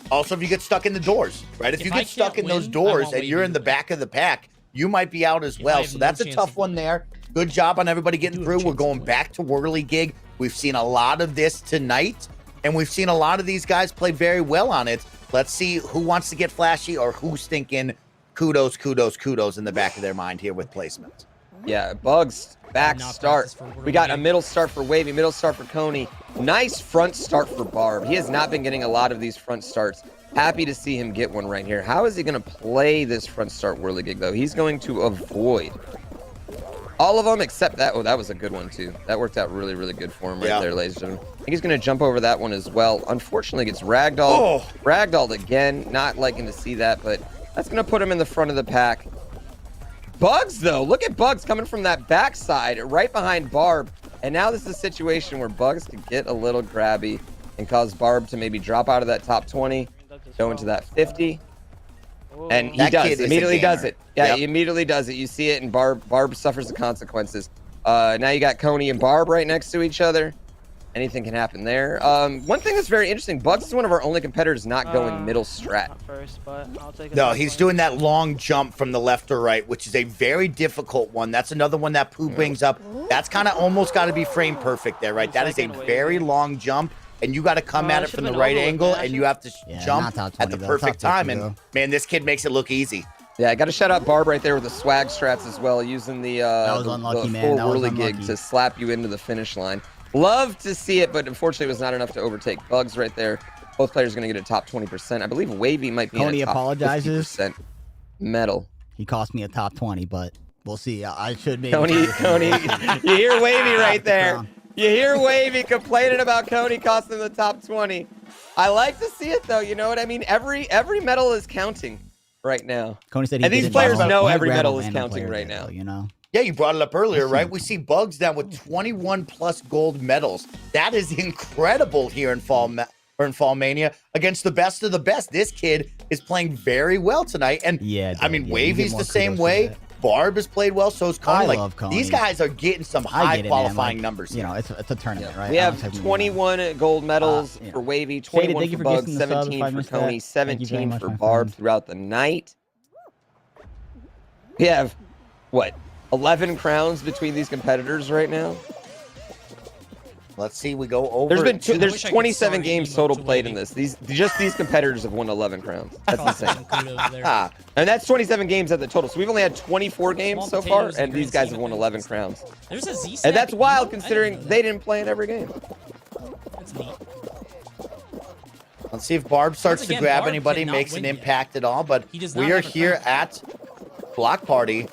Speaker 2: Also, if you get stuck in the doors, right? If you get stuck in those doors and you're in the back of the pack, you might be out as well. So that's a tough one there. Good job on everybody getting through. We're going back to Whirligig. We've seen a lot of this tonight, and we've seen a lot of these guys play very well on it. Let's see who wants to get flashy or who's thinking kudos, kudos, kudos in the back of their mind here with placement.
Speaker 1: Yeah, Bugs back start. We got a middle start for Wavy, middle start for Coney. Nice front start for Barb. He has not been getting a lot of these front starts. Happy to see him get one right here. How is he going to play this front start Whirligig, though? He's going to avoid all of them except that. Oh, that was a good one, too. That worked out really, really good for him right there, ladies and gentlemen. I think he's going to jump over that one as well. Unfortunately, gets ragdolled. Ragdolled again. Not liking to see that, but that's going to put him in the front of the pack. Bugs, though. Look at Bugs coming from that backside right behind Barb. And now this is a situation where Bugs can get a little grabby and cause Barb to maybe drop out of that top 20, go into that 50. And he immediately does it. Yeah, he immediately does it. You see it, and Barb suffers the consequences. Now you got Coney and Barb right next to each other. Anything can happen there. One thing that's very interesting, Bugs is one of our only competitors not going middle strat.
Speaker 2: No, he's doing that long jump from the left or right, which is a very difficult one. That's another one that Pooh brings up. That's kind of almost got to be frame perfect there, right? That is a very long jump, and you got to come at it from the right angle, and you have to jump at the perfect time. And man, this kid makes it look easy.
Speaker 1: Yeah, I got to shout out Barb right there with the swag strats as well, using the full Whirligig to slap you into the finish line. Love to see it, but unfortunately it was not enough to overtake Bugs right there. Both players are going to get a top 20%. I believe Wavy might be
Speaker 6: Coney
Speaker 1: in a top
Speaker 6: apologizes.
Speaker 1: 50% medal.
Speaker 6: He cost me a top 20, but we'll see. I should be.
Speaker 1: Coney, you hear Wavy right there. You hear Wavy complaining about Coney costing the top 20. I like to see it, though. You know what I mean? Every medal is counting right now.
Speaker 6: Coney said he
Speaker 1: and these players know every medal is counting right now.
Speaker 6: You know?
Speaker 2: Yeah, you brought it up earlier, right? We see Bugs down with 21 plus gold medals. That is incredible here in FallMania against the best of the best. This kid is playing very well tonight. And I mean, Wavy's the same way. Barb has played well, so is Coney.
Speaker 6: I love Coney.
Speaker 2: These guys are getting some high qualifying numbers.
Speaker 6: You know, it's a tournament, right?
Speaker 1: We have 21 gold medals for Wavy, 21 for Bugs, 17 for Coney, 17 for Barb throughout the night. We have, what, 11 crowns between these competitors right now?
Speaker 2: Let's see, we go over.
Speaker 1: There's 27 games total played in this. Just these competitors have won 11 crowns. That's insane. And that's 27 games at the total. So we've only had 24 games so far, and these guys have won 11 crowns.
Speaker 4: There's a Z
Speaker 1: and that's wild considering they didn't play in every game.
Speaker 4: That's neat.
Speaker 2: Let's see if Barb starts to grab anybody, makes an impact at all. But we are here at Block Party.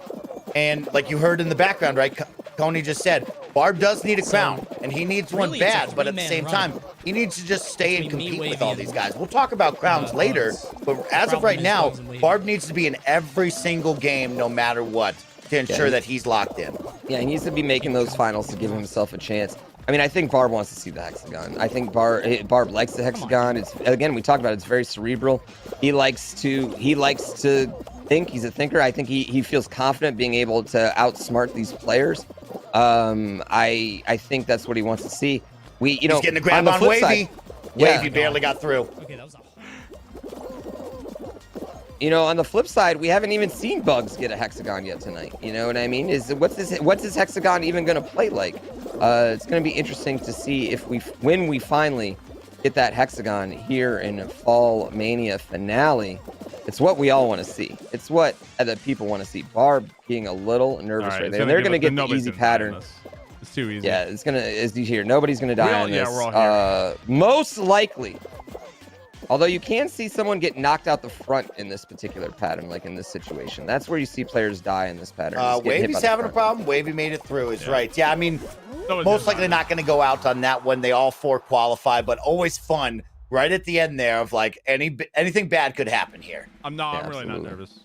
Speaker 2: And like you heard in the background, right? Coney just said, Barb does need a crown, and he needs one
Speaker 4: really, it's a
Speaker 2: bad, but at the
Speaker 4: three-man
Speaker 2: same
Speaker 4: run.
Speaker 2: time, he needs to just stay and
Speaker 4: Between me,
Speaker 2: compete with
Speaker 4: Wavy,
Speaker 2: all
Speaker 4: and,
Speaker 2: these guys. We'll talk about crowns later, but as of
Speaker 4: problem
Speaker 2: right
Speaker 4: is
Speaker 2: now,
Speaker 4: Bugs and Wavy.
Speaker 2: Barb needs to be in every single game, no matter what, to ensure that he's locked in.
Speaker 1: Yeah, he needs to be making those finals to give himself a chance. I mean, I think Barb wants to see the hexagon. I think Barb likes the hexagon. It's, again, we talked about it, it's very cerebral. He likes to think. He's a thinker. I think he feels confident being able to outsmart these players. I think that's what he wants to see. He's
Speaker 2: getting a grab on
Speaker 1: flip
Speaker 2: Wavy.
Speaker 1: side, yeah.
Speaker 2: Wavy barely got through.
Speaker 4: Okay, that was a
Speaker 1: On the flip side, we haven't even seen Bugs get a hexagon yet tonight. You know what I mean? What's his hexagon even going to play like? It's going to be interesting to see when we finally get that hexagon here in a FallMania finale. It's what we all want to see. It's what the people want to see. Barb being a little nervous right there. They're going to get the easy pattern.
Speaker 3: It's too easy.
Speaker 1: Yeah, it's gonna. As you hear, nobody's going to die on this.
Speaker 3: We're all here.
Speaker 1: Most likely. Although you can see someone get knocked out the front in this particular pattern, like in this situation. That's where you see players die in this pattern.
Speaker 2: Wavy's having a problem. Wavy made it through. Is right. Yeah, I mean, most likely not going to go out on that one. They all 4 qualify, but always fun. Right at the end there of like anything bad could happen here.
Speaker 3: I'm really not nervous.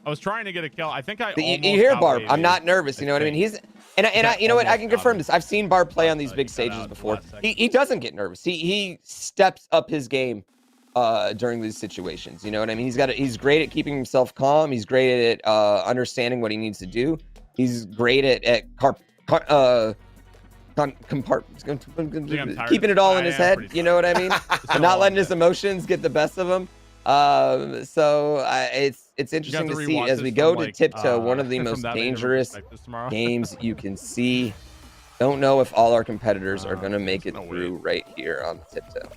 Speaker 3: I was trying to get a kill. I think
Speaker 1: you hear Barb. I'm not nervous. You know what I mean? I you know what? I can confirm this. I've seen Barb play on these big stages before. He doesn't get nervous. He steps up his game during these situations. You know what I mean? He's great at keeping himself calm. He's great at understanding what he needs to do. He's great at keeping it all in his head. You know what I mean? And not letting his emotions get the best of him. It's interesting to see as we go to tiptoe, one of the most dangerous games you can see. Don't know if all our competitors are going to make it through right here on the tiptoe.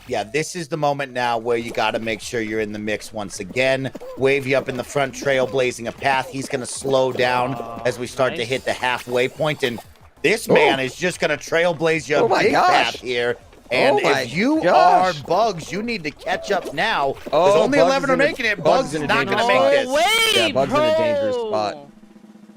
Speaker 2: Yeah, this is the moment now where you got to make sure you're in the mix once again. Wavy up in the front, trailblazing a path. He's going to slow down as we start to hit the halfway point, and this man is just going to trailblaze you a big path here. And if you are Bugs, you need to catch up now. There's only 11 are making it. Bugs is not going to make this.
Speaker 1: Yeah, Bugs in a dangerous spot.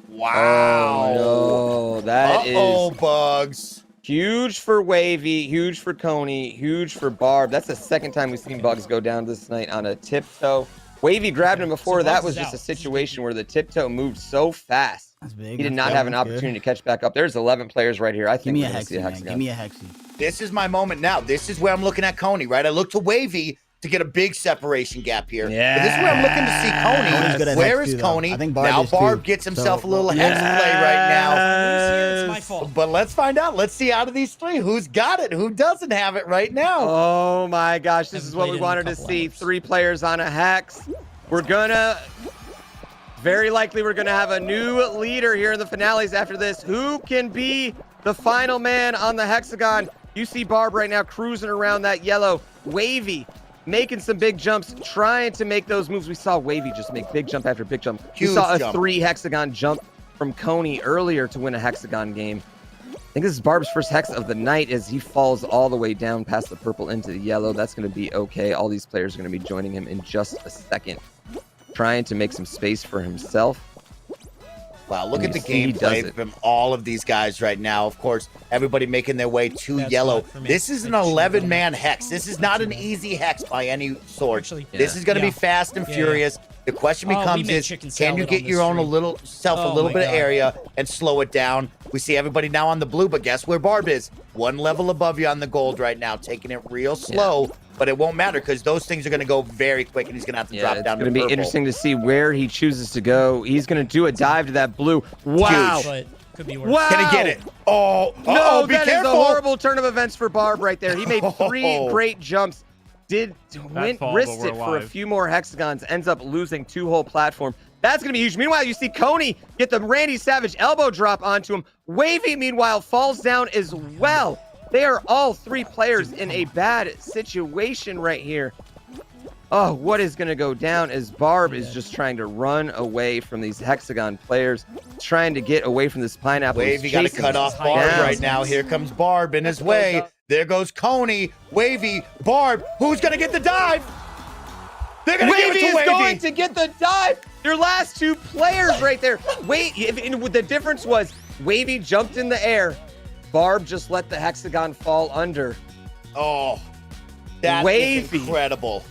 Speaker 2: Wow.
Speaker 1: Oh, no. That is
Speaker 2: Bugs.
Speaker 1: Huge for Wavy, huge for Coney, huge for Barb. That's the second time we've seen Bugs go down this night on a tiptoe. Wavy grabbed him before. That was just a situation where the tiptoe moved so fast. He did not have an opportunity to catch back up. There's 11 players right here. I think we're going to see a hexagon.
Speaker 6: Give me a hexy.
Speaker 2: This is my moment now. This is where I'm looking at Coney, right? I look to Wavy to get a big separation gap here.
Speaker 1: Yeah.
Speaker 2: But this is where I'm looking to see Coney. Where is Coney?
Speaker 6: I think
Speaker 2: Barb gets himself a little hex play right now.
Speaker 4: It's my fault.
Speaker 2: But let's find out. Let's see out of these 3 who's got it, who doesn't have it right now.
Speaker 1: Oh my gosh, this is what we wanted to see. 3 players on a hex. Very likely we're gonna have a new leader here in the finales after this. Who can be the final man on the hexagon? You see Barb right now cruising around that yellow. Wavy making some big jumps, trying to make those moves. We saw Wavy just make big jump after big jump. We saw a 3 hexagon jump from Coney earlier to win a hexagon game. I think this is Barb's first hex of the night as he falls all the way down past the purple into the yellow. That's going to be okay. All these players are going to be joining him in just a second, trying to make some space for himself.
Speaker 2: Wow, look at the gameplay from all of these guys right now. Of course, everybody making their way to yellow. This is an 11-man hex. This is not an easy hex by any sort. This is going to be fast and furious. The question becomes can you get your own a little bit of area and slow it down? We see everybody now on the blue, but guess where Barb is? 1 level above you on the gold right now, taking it real slow. But it won't matter because those things are going to go very quick, and he's going to have to drop down to purple.
Speaker 1: It's going to be interesting to see where he chooses to go. He's going to do a dive to that blue. Wow.
Speaker 4: But could be worse.
Speaker 1: Wow.
Speaker 2: Can he get it? Oh,
Speaker 1: no,
Speaker 2: be
Speaker 1: that
Speaker 2: careful.
Speaker 1: is a horrible turn of events for Barb right there. He made 3 great jumps. Risked it for a few more hexagons, ends up losing 2 whole platform. That's going to be huge. Meanwhile, you see Coney get the Randy Savage elbow drop onto him. Wavy, meanwhile, falls down as well. They are all 3 players in a bad situation right here. Oh, what is going to go down as Barb is just trying to run away from these hexagon players, trying to get away from this pineapple.
Speaker 2: Wavy got to cut off Barb right now. Here comes Barb in his way. There goes Coney. Wavy, Barb. Who's going to get the dive? They're going to give it to Wavy.
Speaker 1: Wavy is going to get the dive. Your last 2 players right there. Wait, the difference was Wavy jumped in the air. Barb just let the hexagon fall under.
Speaker 2: Oh, that is incredible.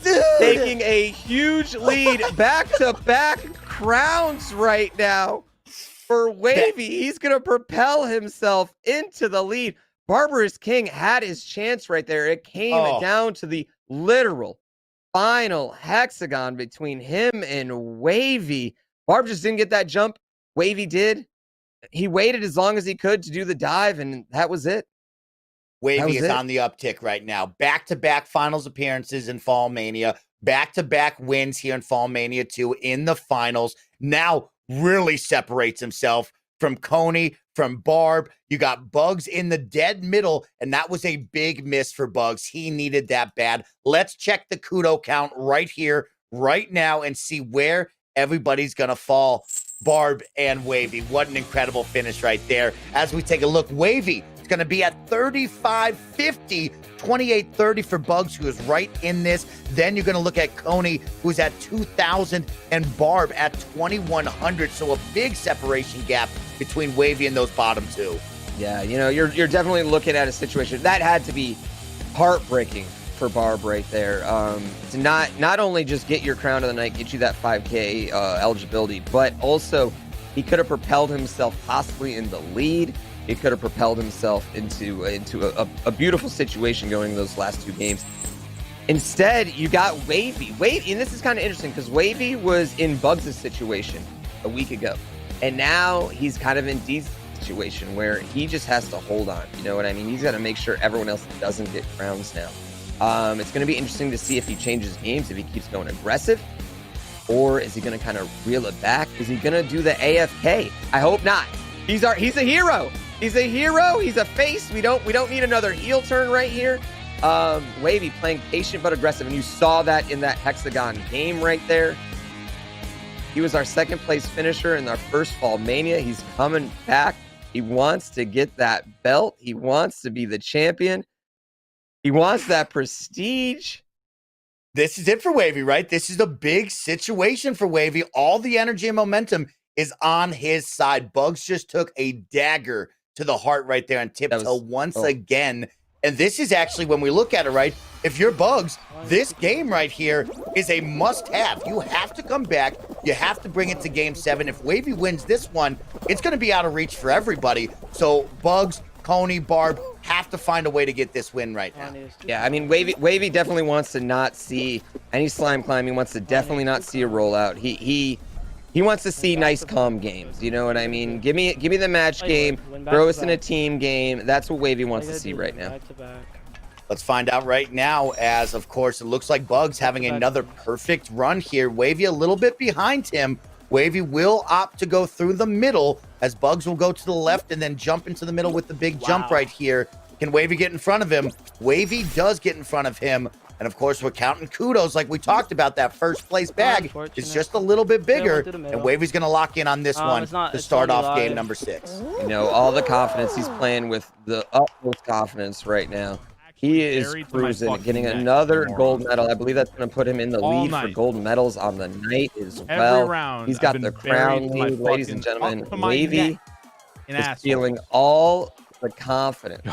Speaker 2: Dude.
Speaker 1: Taking a huge lead, back-to-back crowns right now for Wavy. He's going to propel himself into the lead. Barbarous King had his chance right there. It came down to the literal final hexagon between him and Wavy. Barb just didn't get that jump. Wavy did. He waited as long as he could to do the dive, and that was it.
Speaker 2: Wavy is on the uptick right now. Back-to-back finals appearances in FallMania. Back-to-back wins here in FallMania 2 in the finals. Now really separates himself from Coney, from Barb. You got Bugs in the dead middle, and that was a big miss for Bugs. He needed that bad. Let's check the kudo count right here, right now, and see where everybody's going to fall. Barb and Wavy. What an incredible finish right there. As we take a look, Wavy is going to be at 3550, 2830 for Bugs, who is right in this. Then you're going to look at Coney, who's at 2000, and Barb at 2100. So a big separation gap between Wavy and those bottom two.
Speaker 1: Yeah, you know, you're definitely looking at a situation that had to be heartbreaking for Barb right there. To not only just get your crown of the night, get you that 5K eligibility, but also he could have propelled himself possibly in the lead. He could have propelled himself into a beautiful situation going those last two games. Instead, you got Wavy, and this is kind of interesting because Wavy was in Bugs' situation a week ago, and now he's kind of in D's situation where he just has to hold on. You know what I mean? He's got to make sure everyone else doesn't get crowns now. It's going to be interesting to see if he changes games, if he keeps going aggressive, or is he going to kind of reel it back? Is he going to do the AFK? I hope not. He's a hero. He's a hero. He's a face. We don't need another heel turn right here. Wavy playing patient but aggressive, and you saw that in that hexagon game right there. He was our second place finisher in our first FallMania. He's coming back. He wants to get that belt. He wants to be the champion. He wants that prestige.
Speaker 2: This is it for Wavy, right? This is a big situation for Wavy. All the energy and momentum is on his side. Bugs just took a dagger to the heart right there and tiptoe once again. And this is actually, when we look at it, right, if you're Bugs, this game right here is a must-have. You have to come back. You have to bring it to Game 7. If Wavy wins this one, it's going to be out of reach for everybody. So Bugs, Coney, Barb have to find a way to get this win right now.
Speaker 1: Yeah, I mean, Wavy definitely wants to not see any slime climb. He wants to definitely not see a rollout. He wants to see nice, calm games. You know what I mean? Give me the match game. Throw us in a team game. That's what Wavy wants to see right now.
Speaker 2: Let's find out right now, as, of course, it looks like Bugs having another perfect run here. Wavy a little bit behind him. Wavy will opt to go through the middle, as Bugs will go to the left and then jump into the middle with the big jump right here. Can Wavy get in front of him? Wavy does get in front of him. And, of course, we're counting kudos like we talked about. That first place bag is just a little bit bigger. And Wavy's going to lock in on this one to start off game number 6.
Speaker 1: You know, all the confidence. He's playing with the utmost confidence right now. He is cruising, getting another gold medal. I believe that's going to put him in the lead for gold medals on the night as well. He's got the crown lead, ladies and gentlemen. Wavy is feeling all the confidence.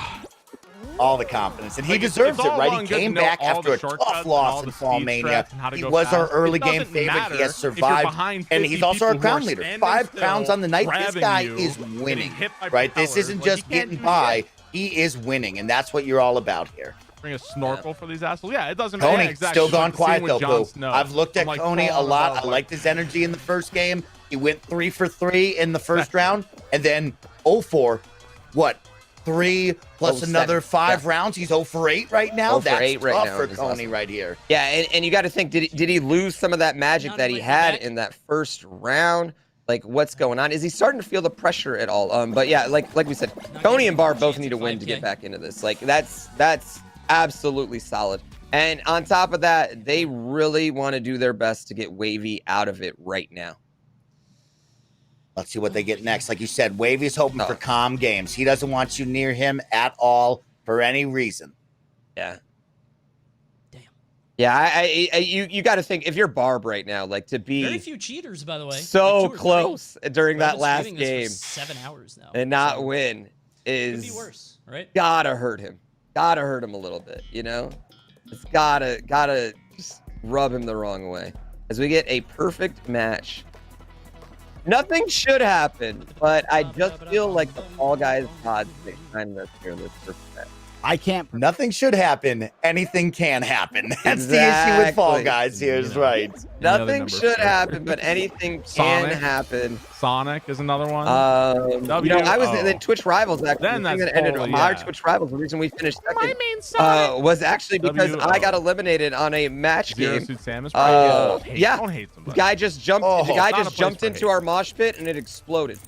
Speaker 2: All the confidence, and he deserves it, right? He came back after a tough loss in FallMania. He was our early game favorite. He has survived, and he's also our crown leader. 5 crowns on the night. This guy is winning, right? This isn't just getting by. He is winning, and that's what you're all about here.
Speaker 3: Bring a snorkel for these assholes. Yeah, it doesn't
Speaker 2: matter.
Speaker 3: Coney
Speaker 2: still gone quiet, though, Boo. I've looked at Coney a lot. I liked his energy in the first game. He went 3 for 3 in the first round, and then 0 for, what, 3 plus another 5 rounds? He's 0 for 8 right now? That's tough for Coney right here.
Speaker 1: Yeah, and you got to think, did he lose some of that magic that he had in that first round? Like, what's going on? Is he starting to feel the pressure at all? But yeah, like we said, Coney and Barb both need to win to get back into this. Like, that's absolutely solid. And on top of that, they really want to do their best to get Wavy out of it right now.
Speaker 2: Let's see what they get next. Like you said, Wavy's hoping for calm games. He doesn't want you near him at all for any reason.
Speaker 1: Yeah. Yeah, you got to think if you're Barb right now, like to
Speaker 4: Very
Speaker 1: be
Speaker 4: few cheaters, by the way.
Speaker 1: so
Speaker 4: Like 2 or 3.
Speaker 1: close during
Speaker 4: I've
Speaker 1: that
Speaker 4: been
Speaker 1: last
Speaker 4: streaming this
Speaker 1: game
Speaker 4: for 7 hours now.
Speaker 1: and not
Speaker 4: so
Speaker 1: win
Speaker 4: Could be
Speaker 1: is
Speaker 4: worse, right?
Speaker 1: gotta hurt him. Gotta hurt him a little bit, you know? It's gotta just rub him the wrong way. As we get a perfect match. Nothing should happen, but I just feel like the Fall Guys odds kind of here this perfect match.
Speaker 6: I can't.
Speaker 2: Nothing should happen. Anything can happen. That's the issue with Fall
Speaker 1: Exactly.
Speaker 2: Guys here, is right.
Speaker 1: Nothing should happen, but anything can
Speaker 3: Sonic.
Speaker 1: happen.
Speaker 3: Sonic is another one.
Speaker 1: You know, I was in Twitch Rivals actually.
Speaker 3: Then
Speaker 1: The thing
Speaker 3: that's
Speaker 1: that ended
Speaker 3: totally-
Speaker 1: our
Speaker 3: yeah.
Speaker 1: Twitch Rivals. The reason we finished second was actually because I got eliminated on a match
Speaker 3: Zero
Speaker 1: game.
Speaker 3: Suit Sam is probably good.
Speaker 1: Yeah.
Speaker 3: Don't hate
Speaker 1: The
Speaker 3: somebody.
Speaker 1: guy just jumped.
Speaker 2: Oh,
Speaker 1: the guy
Speaker 3: not a
Speaker 1: just
Speaker 3: place
Speaker 1: jumped
Speaker 3: for
Speaker 1: into
Speaker 3: hate.
Speaker 1: our mosh pit and it exploded.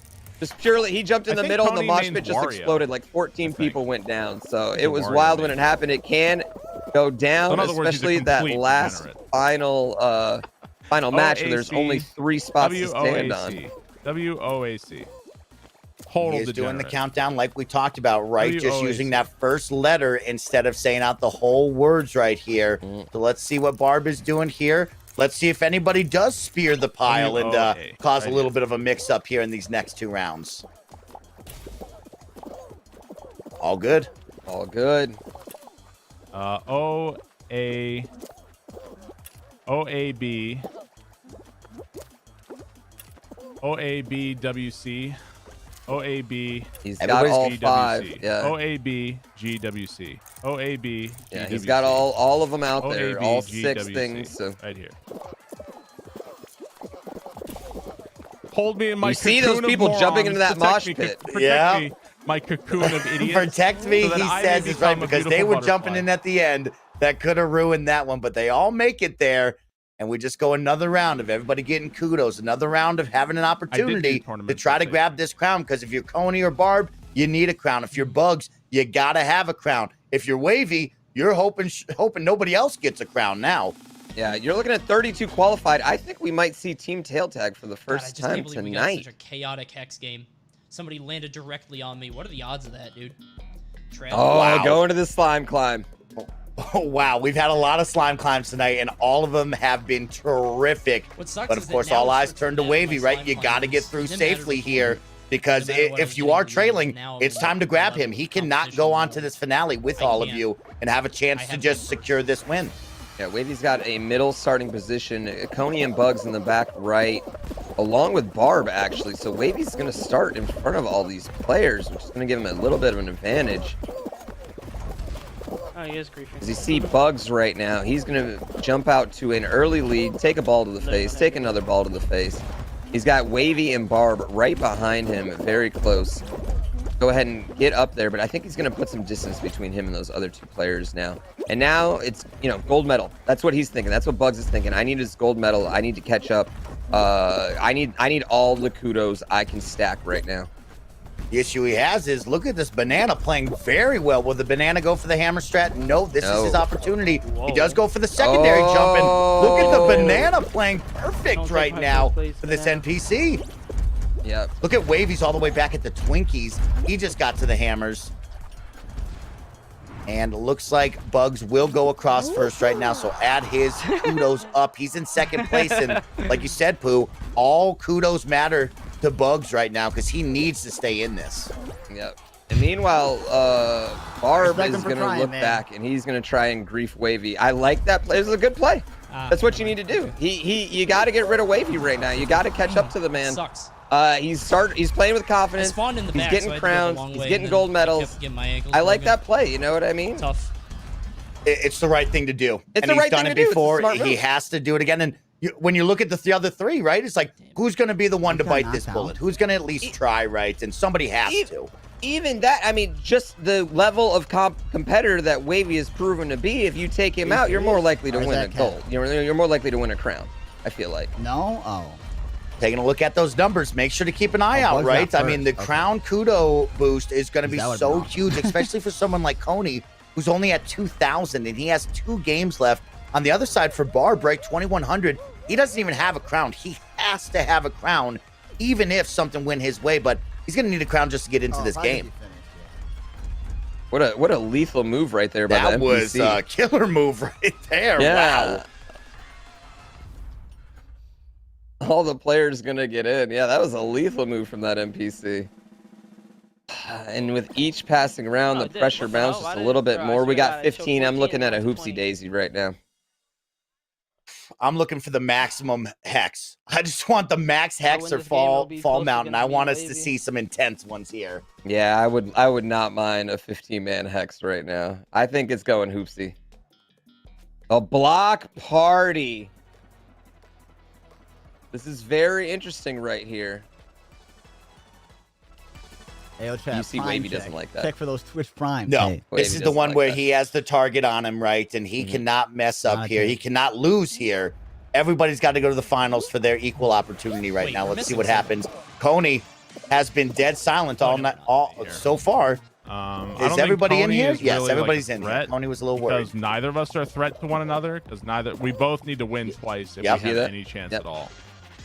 Speaker 1: Just purely, he jumped in
Speaker 3: I
Speaker 1: the
Speaker 3: think
Speaker 1: middle and the
Speaker 3: Tony
Speaker 1: mosh
Speaker 3: means
Speaker 1: pit just
Speaker 3: Wario,
Speaker 1: exploded. Like 14
Speaker 3: I think.
Speaker 1: people went down. So
Speaker 3: It's
Speaker 1: it
Speaker 3: a
Speaker 1: was
Speaker 3: Wario
Speaker 1: wild when
Speaker 3: name.
Speaker 1: it happened. It can go down,
Speaker 3: So in other words, he's a
Speaker 1: especially that
Speaker 3: complete
Speaker 1: last
Speaker 3: degenerate.
Speaker 1: final match where there's
Speaker 3: OAC,
Speaker 1: only 3 spots to stand on.
Speaker 3: WOAC. Total
Speaker 2: He is doing the
Speaker 3: degenerate.
Speaker 2: countdown like we talked about, right? Just
Speaker 3: WOAC.
Speaker 2: using that first letter instead of saying out the whole words right here. So let's see what Barb is doing here. Let's see if anybody does spear the pile and
Speaker 3: WOA.
Speaker 2: cause a
Speaker 3: Right
Speaker 2: little
Speaker 3: here.
Speaker 2: bit of a mix-up here in these next 2 rounds. All good.
Speaker 1: All good.
Speaker 3: OAB. OABWC. OAB.
Speaker 1: He's got
Speaker 2: Everybody's
Speaker 1: all
Speaker 3: GWC.
Speaker 1: 5. Yeah.
Speaker 3: OAB GWC. OAB
Speaker 1: Yeah,
Speaker 3: GWC.
Speaker 1: he's got all of them out there,
Speaker 3: OAB,
Speaker 1: all 6
Speaker 3: GWC.
Speaker 1: things. So
Speaker 3: Right here. Hold me in my
Speaker 1: You see those
Speaker 3: cocoon of
Speaker 1: people jumping
Speaker 3: morons.
Speaker 1: into that
Speaker 3: Protect
Speaker 1: mosh
Speaker 3: me,
Speaker 1: pit.
Speaker 3: Protect
Speaker 2: Yeah.
Speaker 3: me, my cocoon of idiots.
Speaker 2: Protect me,
Speaker 3: so that
Speaker 2: he
Speaker 3: I may
Speaker 2: says, is right,
Speaker 3: become a
Speaker 2: because they were
Speaker 3: beautiful
Speaker 2: jumping in
Speaker 3: butterfly.
Speaker 2: at the end. That could have ruined that one, but they all make it there. And we just go another round of everybody getting kudos, another round of having an opportunity to
Speaker 3: tournament
Speaker 2: try to
Speaker 3: for
Speaker 2: grab this crown. Because if you're Coney or Barb, you need a crown. If you're Bugs, you got to have a crown. If you're Wavy, you're hoping nobody else gets a crown now.
Speaker 1: yeah, you're looking at 32 qualified. I think we might see Team Tail Tag for the
Speaker 4: God, I
Speaker 1: first
Speaker 4: just
Speaker 1: time
Speaker 4: can't believe we got
Speaker 1: tonight.
Speaker 4: such a chaotic hex game. Somebody landed directly on me. What are the odds of that, dude? Trail.
Speaker 1: Oh,
Speaker 2: Wow.
Speaker 1: going to the slime climb.
Speaker 2: Oh, wow. We've had a lot of slime climbs tonight, and all of them have been terrific.
Speaker 4: What sucks
Speaker 2: But
Speaker 4: is
Speaker 2: of
Speaker 4: that
Speaker 2: course,
Speaker 4: now
Speaker 2: all
Speaker 4: it's
Speaker 2: eyes
Speaker 4: switched
Speaker 2: turn to
Speaker 4: from that
Speaker 2: Wavy,
Speaker 4: my
Speaker 2: right?
Speaker 4: slime
Speaker 2: You got to
Speaker 4: climb
Speaker 2: get
Speaker 4: was-
Speaker 2: through
Speaker 4: it didn't matter
Speaker 2: safely
Speaker 4: before.
Speaker 2: here, because
Speaker 4: No matter what I
Speaker 2: if
Speaker 4: was
Speaker 2: you
Speaker 4: getting
Speaker 2: are
Speaker 4: to do,
Speaker 2: trailing,
Speaker 4: now
Speaker 2: it's
Speaker 4: I'm
Speaker 2: time to
Speaker 4: like
Speaker 2: grab
Speaker 4: level
Speaker 2: him. He cannot
Speaker 4: competition
Speaker 2: go on
Speaker 4: level.
Speaker 2: to this finale with
Speaker 4: I
Speaker 2: all of
Speaker 4: can't.
Speaker 2: you and have a chance
Speaker 4: I
Speaker 2: to
Speaker 4: have
Speaker 2: just
Speaker 4: no
Speaker 2: secure this win.
Speaker 1: Yeah, Wavy's got a middle starting position. Coney and Bugs in the back right, along with Barb, actually. So Wavy's going to start in front of all these players, which is going to give him a little bit of an advantage.
Speaker 5: Oh, he is griefing.
Speaker 1: As you see Bugs right now, he's going to jump out to an early lead, take a ball to the face, take another ball to the face. He's got Wavy and Barb right behind him, very close. Go ahead and get up there, but I think he's going to put some distance between him and those other 2 players now. And now it's, you know, gold medal. That's what he's thinking. That's what Bugs is thinking. I need his gold medal. I need to catch up. I need all the kudos I can stack right now.
Speaker 2: The issue he has is, look at this banana playing very well. Will the banana go for the hammer strat? No, this is his opportunity. He does go for the secondary jump, and look at the banana playing perfect
Speaker 5: Don't
Speaker 2: right
Speaker 5: take my
Speaker 2: now
Speaker 5: first place,
Speaker 2: for this
Speaker 5: banana.
Speaker 2: NPC.
Speaker 1: Yep.
Speaker 2: Look at Wavy's all the way back at the Twinkies. He just got to the hammers. And looks like Bugs will go across first right now, so add his kudos up. He's in second place, and like you said, Pooh, all kudos matter to Bugs right now because he needs to stay in this.
Speaker 1: Yep. And meanwhile, Barb
Speaker 6: Respect
Speaker 1: is
Speaker 6: him for
Speaker 1: going to
Speaker 6: trying,
Speaker 1: look
Speaker 6: man.
Speaker 1: back, and he's going to try and grief Wavy. I like that play. This is a good play. That's what you need to do. You got to get rid of Wavy right now. You got to catch up to the man.
Speaker 4: Sucks.
Speaker 1: He's playing with
Speaker 4: I
Speaker 1: confidence.
Speaker 4: spawned in the
Speaker 1: He's
Speaker 4: back,
Speaker 1: getting
Speaker 4: so I had to go the
Speaker 1: crowns.
Speaker 4: long
Speaker 1: He's
Speaker 4: way,
Speaker 1: getting
Speaker 4: and
Speaker 1: gold
Speaker 4: then
Speaker 1: medals.
Speaker 4: kept getting my ankles
Speaker 1: I like
Speaker 4: broken.
Speaker 1: that play. You know what I mean?
Speaker 4: Tough.
Speaker 2: It's the right thing to do.
Speaker 1: It's
Speaker 2: and
Speaker 1: the
Speaker 2: he's
Speaker 1: right
Speaker 2: done
Speaker 1: thing
Speaker 2: it
Speaker 1: to do. It's a
Speaker 2: before.
Speaker 1: smart
Speaker 2: He
Speaker 1: move.
Speaker 2: has to do it again. And when you look at the other 3, right? It's like, who's going to be the one to
Speaker 6: He's got a
Speaker 2: bite this
Speaker 6: knockdown.
Speaker 2: bullet? Who's going to at least try, right? And somebody has to.
Speaker 1: Even that, I mean, just the level of competitor that Wavy has proven to be. If you take him out, you're more likely to
Speaker 6: Where's
Speaker 1: win a
Speaker 6: that
Speaker 1: gold. You're more likely to win a crown. I feel like.
Speaker 6: No? Oh.
Speaker 2: Taking a look at those numbers, make sure to keep an eye
Speaker 6: Oh,
Speaker 2: out,
Speaker 6: Bugs
Speaker 2: right?
Speaker 6: got
Speaker 2: I mean, the
Speaker 6: first. Okay.
Speaker 2: crown kudo boost is going to be
Speaker 6: That would've
Speaker 2: so
Speaker 6: been awesome.
Speaker 2: huge, especially for someone like Coney, who's only at 2,000 and he has 2 games left. On the other side for Barb, right, 2,100, he doesn't even have a crown. He has to have a crown, even if something went his way, but he's going to need a crown just to get into
Speaker 6: Oh,
Speaker 2: this
Speaker 6: if I could
Speaker 2: game.
Speaker 6: be finished,
Speaker 1: What a lethal move right there by
Speaker 2: That
Speaker 1: the
Speaker 2: was
Speaker 1: NPC.
Speaker 2: a killer move right there.
Speaker 1: Yeah.
Speaker 2: Wow.
Speaker 1: All the players gonna get in. Yeah, that was a lethal move from that NPC. And with each passing round,
Speaker 5: Oh,
Speaker 1: the pressure
Speaker 5: what the hell?
Speaker 1: mounts
Speaker 5: Why
Speaker 1: just a
Speaker 5: did-
Speaker 1: little bit
Speaker 5: bro, I
Speaker 1: more. We
Speaker 5: swear to
Speaker 1: got
Speaker 5: God, it showed
Speaker 1: 15. I'm
Speaker 5: 14
Speaker 1: looking at a
Speaker 5: and
Speaker 1: hoopsie
Speaker 5: 20.
Speaker 1: daisy right now.
Speaker 2: I'm looking for the maximum hex. I just want the max hex
Speaker 5: win
Speaker 2: or
Speaker 5: this game, it'll be
Speaker 2: fall
Speaker 5: close
Speaker 2: mountain. I
Speaker 5: against me
Speaker 2: want
Speaker 5: and
Speaker 2: us to
Speaker 5: Wavy.
Speaker 2: see some intense ones here.
Speaker 1: Yeah, I would not mind a 15-man hex right now. I think it's going hoopsie. A block party. This is very interesting right here.
Speaker 6: Ayo, chat,
Speaker 1: You see
Speaker 6: Prime
Speaker 1: Wavy
Speaker 6: check.
Speaker 1: doesn't like that.
Speaker 6: Check for those Twitch Primes.
Speaker 2: No,
Speaker 6: Hey,
Speaker 1: Wavy
Speaker 2: this is the
Speaker 1: doesn't
Speaker 2: one
Speaker 1: like
Speaker 2: where
Speaker 1: that.
Speaker 2: he has the target on him, right? And he cannot mess up
Speaker 6: Not
Speaker 2: here.
Speaker 6: good.
Speaker 2: He cannot lose here. Everybody's got to go to the finals for their equal opportunity right
Speaker 4: Wait,
Speaker 2: now.
Speaker 4: we're
Speaker 2: Let's see
Speaker 4: missing
Speaker 2: what
Speaker 4: something.
Speaker 2: happens. Coney has been dead silent all night,
Speaker 3: Here.
Speaker 2: so far.
Speaker 3: I don't
Speaker 2: Is
Speaker 3: think
Speaker 2: everybody in
Speaker 3: Coney
Speaker 2: here?
Speaker 3: is
Speaker 2: Yes,
Speaker 3: really,
Speaker 2: everybody's
Speaker 3: like, a
Speaker 2: in here.
Speaker 3: threat
Speaker 2: Coney was a little worried.
Speaker 3: because neither of us are a threat to one another. Because we both need to win twice if
Speaker 2: Yep.
Speaker 3: we
Speaker 1: See
Speaker 3: have
Speaker 1: that?
Speaker 3: any chance
Speaker 1: Yep.
Speaker 3: at all.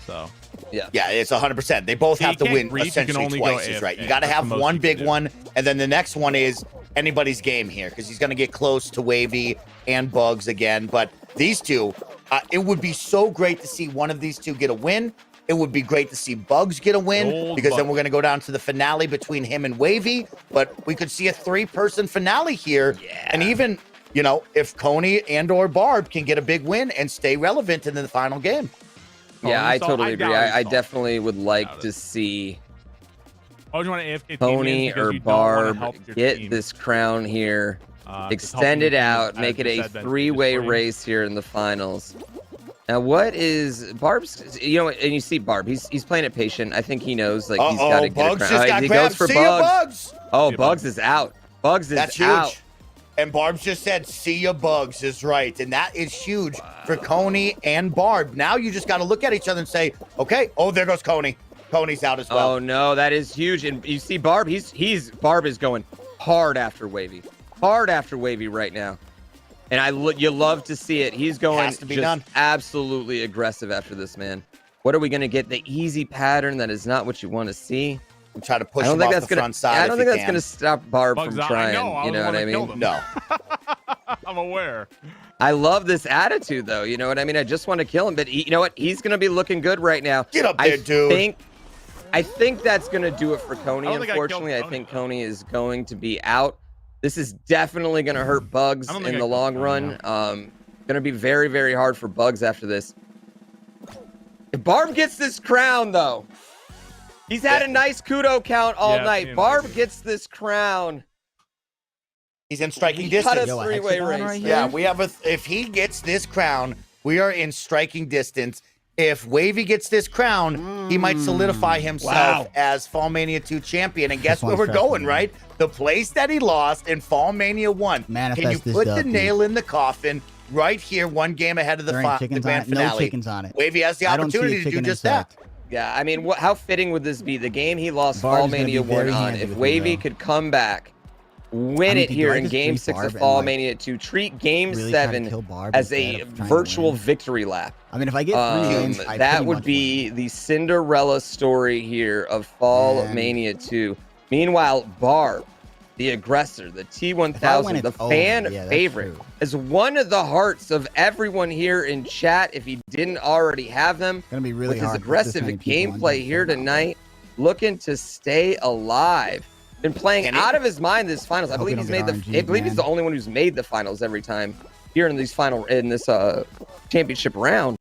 Speaker 3: So
Speaker 2: Yeah, it's 100%. They both
Speaker 3: Yeah,
Speaker 2: have to
Speaker 3: you
Speaker 2: win
Speaker 3: can't reach, you can
Speaker 2: essentially
Speaker 3: only go
Speaker 2: twice, is right. You
Speaker 3: AFK.
Speaker 2: got to
Speaker 3: That's
Speaker 2: have
Speaker 3: the most
Speaker 2: one
Speaker 3: you can
Speaker 2: big
Speaker 3: do.
Speaker 2: one, and then the next one is anybody's game here because he's going to get close to Wavy and Bugs again. But these two, it would be so great to see one of these two get a win. It would be great to see Bugs get a win
Speaker 3: Old
Speaker 2: because then
Speaker 3: Bugs.
Speaker 2: we're going to go down to the finale between him and Wavy. But we could see a 3-person finale here.
Speaker 1: Yeah.
Speaker 2: And even, if Coney and or Barb can get a big win and stay relevant in the final game.
Speaker 1: Yeah, I
Speaker 3: Coney
Speaker 1: totally
Speaker 3: I
Speaker 1: agree.
Speaker 3: doubt
Speaker 1: I
Speaker 3: he's
Speaker 1: definitely would like
Speaker 3: Doubt
Speaker 1: to
Speaker 3: it.
Speaker 1: see
Speaker 3: oh, do you want to AFK team
Speaker 1: Pony
Speaker 3: wins because
Speaker 1: or
Speaker 3: you don't wanna
Speaker 1: Barb
Speaker 3: help your
Speaker 1: get
Speaker 3: team.
Speaker 1: this crown here,
Speaker 3: Just
Speaker 1: extend
Speaker 3: helping
Speaker 1: it
Speaker 3: your team
Speaker 1: out,
Speaker 3: is
Speaker 1: make it
Speaker 3: as
Speaker 1: a
Speaker 3: disadvantageous
Speaker 1: three-way
Speaker 3: for you.
Speaker 1: race here in the finals. Now, what is Barb's? And you see Barb. He's playing it patient. I think he knows like he's got to get a
Speaker 2: Bugs
Speaker 1: crown.
Speaker 2: just got
Speaker 1: He
Speaker 2: grabbed.
Speaker 1: goes for
Speaker 2: See ya,
Speaker 1: Bugs.
Speaker 2: Bugs.
Speaker 1: Oh,
Speaker 3: See ya,
Speaker 1: Bugs
Speaker 3: Bugs.
Speaker 1: is out. Bugs is
Speaker 2: That's huge.
Speaker 1: out.
Speaker 2: And Barb just said, see ya, Bugs is right. And that is huge for Coney and Barb. Now you just got to look at each other and say, okay, oh, there goes Coney. Coney's out as well.
Speaker 1: Oh no, that is huge. And you see Barb. Barb is going hard after Wavy. Hard after Wavy right now. And you love to see it. He's going
Speaker 2: Has to be
Speaker 1: just
Speaker 2: done.
Speaker 1: absolutely aggressive after this, man. What are we going to get? The easy pattern that is not what you want to see.
Speaker 2: And try to push
Speaker 1: I don't
Speaker 2: him
Speaker 1: think
Speaker 2: off
Speaker 1: that's
Speaker 2: the
Speaker 1: gonna.
Speaker 2: front side.
Speaker 1: I don't
Speaker 2: if
Speaker 1: think
Speaker 2: you
Speaker 1: that's
Speaker 2: can.
Speaker 1: going to stop Barb
Speaker 3: Bugs,
Speaker 1: from
Speaker 3: I
Speaker 1: trying.
Speaker 3: know, I
Speaker 1: You
Speaker 3: was
Speaker 1: know what I
Speaker 3: wanna kill
Speaker 1: mean?
Speaker 3: them.
Speaker 2: No.
Speaker 3: I'm aware.
Speaker 1: I love this attitude, though. You know what I mean? I just want to kill him, but you know what? He's going to be looking good right now.
Speaker 2: Get up there, dude.
Speaker 1: I think that's going to do it for Coney.
Speaker 3: I don't think I killed
Speaker 1: Unfortunately, I
Speaker 3: Coney,
Speaker 1: think
Speaker 3: though.
Speaker 1: Coney is going to be out. This is definitely going to hurt Bugs
Speaker 3: I don't
Speaker 1: in
Speaker 3: think I
Speaker 1: the
Speaker 3: killed
Speaker 1: long
Speaker 3: Coney,
Speaker 1: run. Going to be very, very hard for Bugs after this. If Barb gets this crown, though, he's had a nice kudo count all
Speaker 3: Yeah,
Speaker 1: night.
Speaker 3: me and
Speaker 1: Barb
Speaker 3: Wavy.
Speaker 1: gets this crown.
Speaker 2: He's in striking
Speaker 1: We cut
Speaker 2: distance.
Speaker 1: a
Speaker 6: Yo, a
Speaker 1: three-way
Speaker 6: hexagon
Speaker 1: race.
Speaker 6: right here?
Speaker 2: Yeah, we have if he gets this crown, we are in striking distance. If Wavy gets this crown, he might solidify himself
Speaker 1: Wow.
Speaker 2: as FallMania 2 champion. And guess
Speaker 6: This
Speaker 2: where
Speaker 6: one's
Speaker 2: we're
Speaker 6: stressful,
Speaker 2: going,
Speaker 6: man.
Speaker 2: right? The place that he lost in FallMania 1. Can you
Speaker 6: Manifest this
Speaker 2: put
Speaker 6: dub,
Speaker 2: the
Speaker 6: dude.
Speaker 2: nail in the coffin right here, one game ahead of the,
Speaker 6: There ain't
Speaker 2: the
Speaker 6: chickens on
Speaker 2: grand
Speaker 6: it. No
Speaker 2: finale?
Speaker 6: chickens on it.
Speaker 2: Wavy has the
Speaker 6: I don't see a
Speaker 2: opportunity to do
Speaker 6: chicken
Speaker 2: just
Speaker 6: insect.
Speaker 2: that.
Speaker 1: Yeah, I mean, how fitting would this be? The game he lost
Speaker 6: Barb's gonna
Speaker 1: FallMania
Speaker 6: be very
Speaker 1: 1 on.
Speaker 6: handy
Speaker 1: If
Speaker 6: with me,
Speaker 1: Wavy
Speaker 6: though.
Speaker 1: could come back,
Speaker 6: I
Speaker 1: win
Speaker 6: mean,
Speaker 1: it
Speaker 6: do
Speaker 1: here
Speaker 6: I
Speaker 1: in
Speaker 6: just
Speaker 1: Game
Speaker 6: treat
Speaker 1: 6 of
Speaker 6: Barb and, like,
Speaker 1: FallMania 2, treat Game
Speaker 6: really try to
Speaker 1: 7
Speaker 6: kill Barb
Speaker 1: as
Speaker 6: instead
Speaker 1: a
Speaker 6: of trying to
Speaker 1: virtual
Speaker 6: win?
Speaker 1: victory lap.
Speaker 6: I mean, if I get 3 wins, I
Speaker 1: That
Speaker 6: pretty
Speaker 1: would
Speaker 6: much
Speaker 1: be the Cinderella story here of FallMania 2. Meanwhile, Barb, the aggressor, the
Speaker 6: If I win,
Speaker 1: T1000, the
Speaker 6: it's over.
Speaker 1: fan
Speaker 6: Yeah, that's
Speaker 1: favorite,
Speaker 6: true.
Speaker 1: is one of the hearts of everyone here in chat. If he didn't already have them,
Speaker 6: Gonna be really
Speaker 1: with his
Speaker 6: hard.
Speaker 1: aggressive gameplay here tonight, looking to stay alive. Been playing
Speaker 2: Can he-
Speaker 1: out of his mind this finals. I
Speaker 6: hope
Speaker 1: believe
Speaker 6: he
Speaker 1: he's
Speaker 6: don't
Speaker 1: made
Speaker 6: get
Speaker 1: the. I
Speaker 6: RNG'd,
Speaker 1: believe he's the
Speaker 6: man.
Speaker 1: only one who's made the finals every time here in this championship round.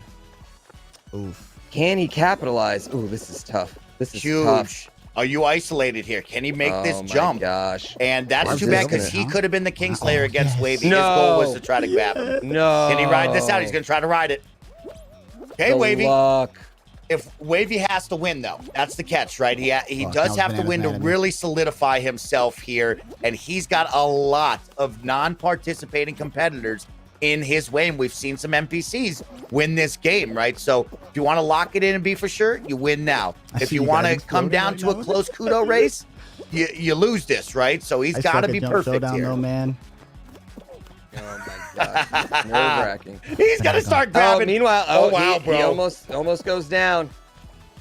Speaker 6: Oof.
Speaker 1: Can he capitalize? Ooh, this is tough. This is
Speaker 2: Huge.
Speaker 1: tough.
Speaker 2: Are you isolated here? Can he make this
Speaker 1: Oh my
Speaker 2: jump?
Speaker 1: gosh.
Speaker 2: And that's
Speaker 1: Barb's
Speaker 2: too bad
Speaker 1: just
Speaker 2: because
Speaker 1: gonna-
Speaker 2: he could have been the Kingslayer
Speaker 6: Oh,
Speaker 2: against
Speaker 6: yes.
Speaker 2: Wavy. His goal was
Speaker 1: No.
Speaker 2: to try to grab him.
Speaker 1: No.
Speaker 2: Can he ride this out? He's going to try to ride it. Okay,
Speaker 1: The
Speaker 2: Wavy.
Speaker 1: luck.
Speaker 2: If Wavy has to win, though, that's the catch, right? He
Speaker 6: Fuck,
Speaker 2: does
Speaker 6: that
Speaker 2: have
Speaker 6: was
Speaker 2: to win to
Speaker 6: bananas, man.
Speaker 2: really solidify himself here, and he's got a lot of non-participating competitors in his way, and we've seen some NPCs win this game, right? So if you want to lock it in and be for sure, you win now.
Speaker 6: I
Speaker 2: If
Speaker 6: see
Speaker 2: you
Speaker 6: you
Speaker 2: want
Speaker 6: guys
Speaker 2: to come
Speaker 6: exploding
Speaker 2: down
Speaker 6: right
Speaker 2: to a
Speaker 6: now.
Speaker 2: close kudo race, you lose this, right? So he's
Speaker 6: I
Speaker 2: got to
Speaker 6: suck at
Speaker 2: be
Speaker 6: Jump
Speaker 2: perfect
Speaker 6: Showdown,
Speaker 2: here.
Speaker 6: though, man.
Speaker 1: Oh my gosh. Nerve-wracking.
Speaker 2: He's going to start
Speaker 1: Oh,
Speaker 2: grabbing.
Speaker 1: meanwhile,
Speaker 2: Oh, wow,
Speaker 1: he
Speaker 2: bro.
Speaker 1: almost goes down.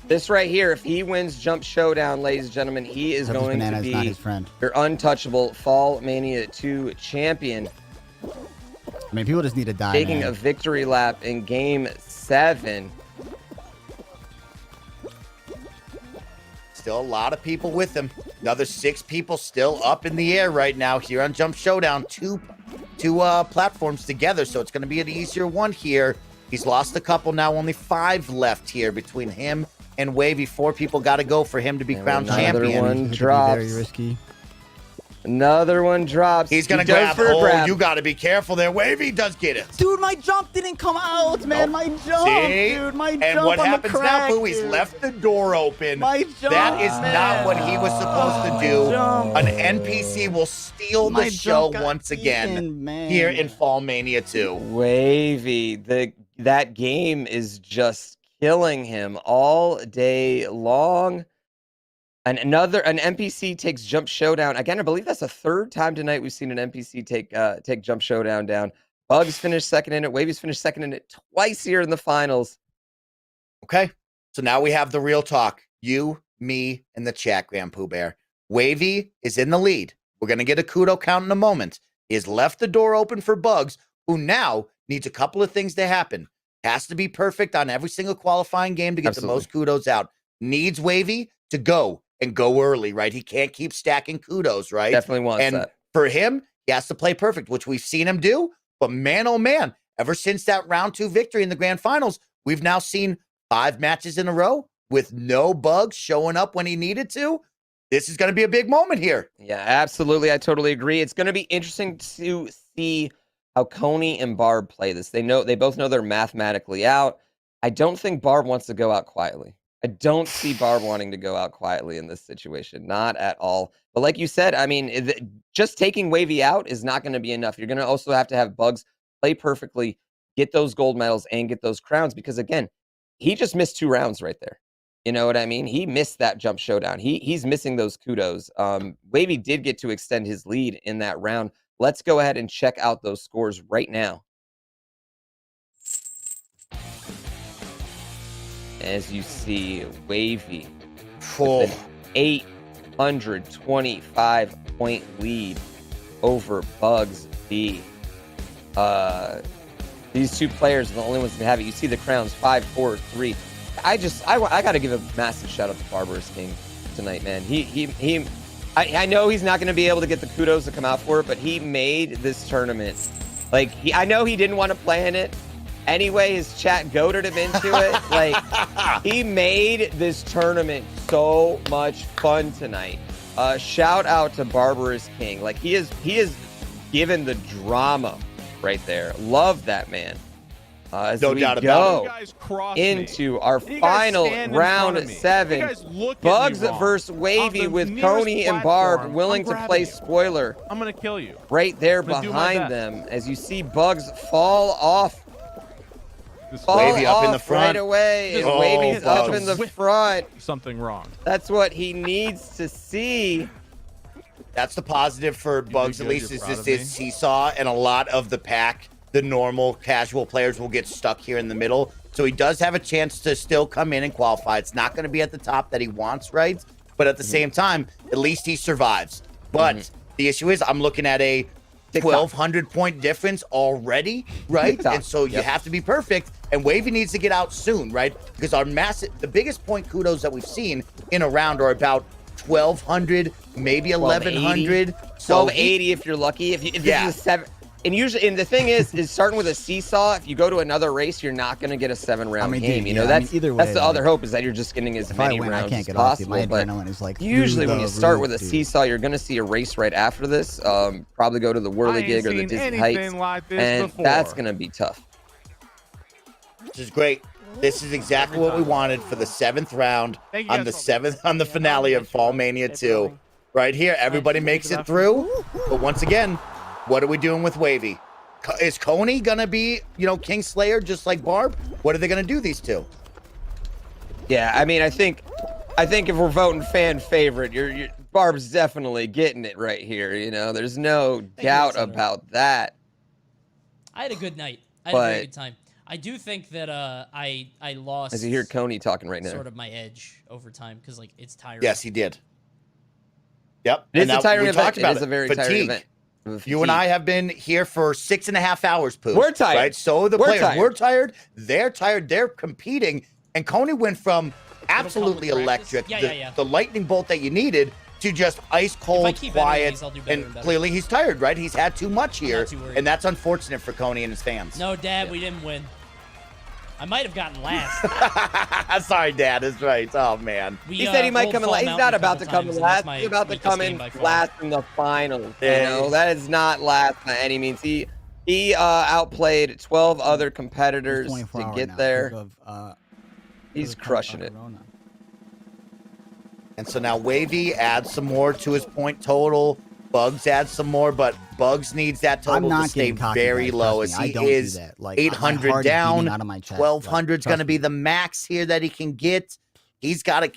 Speaker 1: This right here, if he wins Jump Showdown, ladies and gentlemen, he is
Speaker 6: Hope this
Speaker 1: going
Speaker 6: banana
Speaker 1: to
Speaker 6: is not
Speaker 1: be
Speaker 6: his friend.
Speaker 1: your untouchable FallMania 2 champion,
Speaker 6: I mean, people just need to die,
Speaker 1: taking
Speaker 6: man.
Speaker 1: a victory lap in Game 7.
Speaker 2: Still a lot of people with him. Another 6 people still up in the air right now here on Jump Showdown. Two platforms together, so it's going to be an easier one here. He's lost a couple now, only 5 left here between him and Wavy. 4 people got to go for him to be
Speaker 1: And
Speaker 2: crowned
Speaker 1: another
Speaker 2: champion.
Speaker 1: one
Speaker 6: It could be
Speaker 1: drops.
Speaker 6: very risky.
Speaker 1: Another one drops.
Speaker 2: He's going
Speaker 1: He
Speaker 2: to
Speaker 1: goes
Speaker 2: grab.
Speaker 1: for a
Speaker 2: Oh,
Speaker 1: grab.
Speaker 2: you got to be careful there. Wavy does get it.
Speaker 6: Dude, my jump didn't come out, man. My jump,
Speaker 2: See?
Speaker 6: dude. My
Speaker 2: And
Speaker 6: jump
Speaker 2: what
Speaker 6: on the
Speaker 2: happens
Speaker 6: crack,
Speaker 2: now, Pooh? He's
Speaker 6: dude.
Speaker 2: left the door open.
Speaker 6: My jump,
Speaker 2: That is
Speaker 6: man.
Speaker 2: not what he was supposed to do.
Speaker 6: jump.
Speaker 2: An NPC will steal
Speaker 6: My
Speaker 2: the show
Speaker 6: jump got
Speaker 2: once again
Speaker 6: eaten, man.
Speaker 2: here in FallMania 2.
Speaker 1: Wavy. That game is just killing him all day long. And an NPC takes Jump Showdown. Again, I believe that's the 3rd time tonight we've seen an NPC take Jump Showdown down. Bugs finished second in it. Wavy's finished second in it twice here in the finals.
Speaker 2: Okay, so now we have the real talk. You, me, and the chat, GrandPooBear. Wavy is in the lead. We're going to get a kudo count in a moment. He has left the door open for Bugs, who now needs a couple of things to happen. Has to be perfect on every single qualifying game to get the most kudos out. Needs Wavy to go and go early, right? He can't keep stacking kudos, right?
Speaker 1: Definitely wants
Speaker 2: And
Speaker 1: that.
Speaker 2: for him, he has to play perfect, which we've seen him do. But man, oh man, ever since that round 2 victory in the grand finals, we've now seen 5 matches in a row with no Bugs showing up when he needed to. This is going to be a big moment here.
Speaker 1: Yeah, absolutely. I totally agree. It's going to be interesting to see how Coney and Barb play this. They both know they're mathematically out. I don't think Barb wants to go out quietly. I don't see Barb wanting to go out quietly in this situation. Not at all. But like you said, I mean, just taking Wavy out is not going to be enough. You're going to also have to have Bugs play perfectly, get those gold medals, and get those crowns. Because again, he just missed 2 rounds right there. You know what I mean? He missed that Jump Showdown. He's missing those kudos. Wavy did get to extend his lead in that round. Let's go ahead and check out those scores right now. As you see, Wavy with an 825-point lead over Bugs B. These 2 players are the only ones that have it. You see the crowns 5, 4, 3. I got to give a massive shout out to Barbarous King tonight, man. I know he's not going to be able to get the kudos to come out for it, but he made this tournament. Like, I know he didn't want to play in it. Anyway, his chat goaded him into it. Like, he made this tournament so much fun tonight. Shout out to Barbarous King. Like, he is given the drama right there. Love that man. As
Speaker 2: No
Speaker 1: we
Speaker 2: doubt
Speaker 1: go
Speaker 3: You guys cross
Speaker 1: into
Speaker 3: me.
Speaker 1: our
Speaker 3: You guys
Speaker 1: final
Speaker 3: stand in
Speaker 1: round
Speaker 3: front of me.
Speaker 1: 7.
Speaker 3: You guys look at me
Speaker 1: Bugs
Speaker 3: wrong.
Speaker 1: versus Wavy
Speaker 3: On the
Speaker 1: with
Speaker 3: nearest
Speaker 1: Coney and Barb
Speaker 3: platform,
Speaker 1: willing
Speaker 3: I'm
Speaker 1: to
Speaker 3: grabbing
Speaker 1: play
Speaker 3: you.
Speaker 1: spoiler
Speaker 3: I'm gonna kill you.
Speaker 1: right there
Speaker 3: I'm gonna do my
Speaker 1: behind
Speaker 3: best.
Speaker 1: them as you see Bugs fall off. Fall
Speaker 2: Wavy up in the
Speaker 1: off
Speaker 2: front.
Speaker 1: right away. And
Speaker 2: Oh,
Speaker 1: Wavy's up
Speaker 2: Bugs.
Speaker 1: in the front.
Speaker 3: Something wrong.
Speaker 1: That's what he needs to see.
Speaker 2: That's the positive for Bugs, at
Speaker 3: good?
Speaker 2: least,
Speaker 3: You're
Speaker 2: is
Speaker 3: proud
Speaker 2: this
Speaker 3: of me?
Speaker 2: is seesaw, and a lot of the pack, the normal casual players will get stuck here in the middle. So he does have a chance to still come in and qualify. It's not going to be at the top that he wants, right? But at the same time, at least he survives. But the issue is, I'm looking at a 1,200 point difference already, right?
Speaker 1: TikTok.
Speaker 2: And so you have to be perfect. And Wavy needs to get out soon, right? Because the biggest point kudos that we've seen in a round are about 1,200, maybe 1,100. So
Speaker 1: 1280 if you're lucky. If this
Speaker 2: Yeah.
Speaker 1: is a 7. And usually, and the thing is starting with a seesaw, if you go to another race, you're not going to get a 7-round
Speaker 6: I mean,
Speaker 1: game.
Speaker 6: dude,
Speaker 1: you know,
Speaker 6: yeah, I mean,
Speaker 1: that's
Speaker 6: either
Speaker 1: that's
Speaker 6: way,
Speaker 1: the other
Speaker 6: like,
Speaker 1: hope, is that you're just getting as
Speaker 6: If I
Speaker 1: many
Speaker 6: win, I
Speaker 1: rounds
Speaker 6: can't
Speaker 1: as
Speaker 6: get off, dude.
Speaker 1: possible.
Speaker 6: My
Speaker 1: But
Speaker 6: adrenaline is like
Speaker 1: usually when you start with a
Speaker 6: dude.
Speaker 1: seesaw, you're going to see a race right after this. Probably go to the
Speaker 3: I
Speaker 1: Whirly
Speaker 3: ain't
Speaker 1: Gig or the
Speaker 3: seen
Speaker 1: Disney
Speaker 3: anything
Speaker 1: Heights.
Speaker 3: like this
Speaker 1: And
Speaker 3: before.
Speaker 1: that's going to be tough.
Speaker 2: This is great. This is exactly what we wanted for the 7th round
Speaker 3: Thank you
Speaker 2: on
Speaker 3: guys
Speaker 2: the
Speaker 3: so much.
Speaker 2: 7th on the finale of FallMania 2. Right here, everybody makes it through. But once again, what are we doing with Wavy? Is Coney gonna be, King Slayer just like Barb? What are they gonna do, these 2?
Speaker 1: Yeah, I mean, I think if we're voting fan favorite, you're Barb's definitely getting it right here. You know, there's no doubt
Speaker 4: Alexander.
Speaker 1: about that.
Speaker 4: I had a good night. I had a very
Speaker 1: But-
Speaker 4: good time. I do think that I lost.
Speaker 1: As you hear Coney talking right now.
Speaker 4: Sort of my edge over time because like it's tiring.
Speaker 2: Yes, he did. Yep.
Speaker 1: It is a tiring
Speaker 2: we
Speaker 1: event.
Speaker 2: talked about
Speaker 1: It is a very tiring event.
Speaker 2: You and I have been here for 6.5 hours, Pooh.
Speaker 1: We're tired.
Speaker 2: Right? So the
Speaker 1: We're
Speaker 2: players,
Speaker 1: tired.
Speaker 2: we're tired. They're tired. They're competing. And Coney went from absolutely electric, the lightning bolt that you needed, to just ice cold, quiet, and clearly he's tired, right? He's had too much here, and that's unfortunate for Coney and his fans.
Speaker 4: No, Dad, we didn't win. I might have gotten last.
Speaker 2: Sorry, Dad. That's right. Oh, man.
Speaker 1: He said he might come in last. He's not about to come in last. He's about to come in last in the finals. You know, that is not last by any means. He outplayed 12 other competitors to get there. He's crushing it.
Speaker 2: And so now Wavy adds some more to his point total. Bugs adds some more, but Bugs needs that total to stay very low as he is 800 down. 1,200 is going to be the max here that he can get. He's got to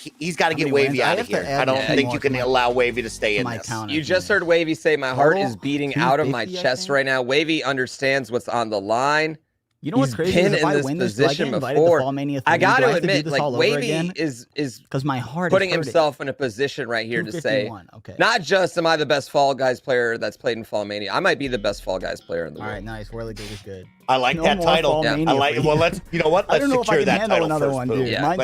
Speaker 2: get Wavy out of here. I don't think you can allow Wavy to stay in this.
Speaker 1: You just heard Wavy say, my heart is beating out of my chest right now. Wavy understands what's on the line.
Speaker 6: You know what's crazy is if I win this, do I get invited to FallMania 3?
Speaker 1: I got to
Speaker 6: do
Speaker 1: admit,
Speaker 6: this
Speaker 1: like
Speaker 6: all over
Speaker 1: Wavy
Speaker 6: again?
Speaker 1: is
Speaker 6: because my heart
Speaker 1: putting
Speaker 6: is hurting.
Speaker 1: himself in a position right here to say,
Speaker 6: okay.
Speaker 1: not just am I the best Fall Guys player that's played in FallMania, I might be the best Fall Guys player in the world.
Speaker 6: All right, nice. Whirly Gig is good.
Speaker 2: I like that title. Yeah. I like. Well, let's. You know what? Let's
Speaker 6: I don't know if I
Speaker 2: secure
Speaker 6: can
Speaker 2: that
Speaker 6: handle
Speaker 2: title
Speaker 6: another
Speaker 2: first,
Speaker 6: one,
Speaker 2: Pooh.
Speaker 6: dude.
Speaker 1: Yeah.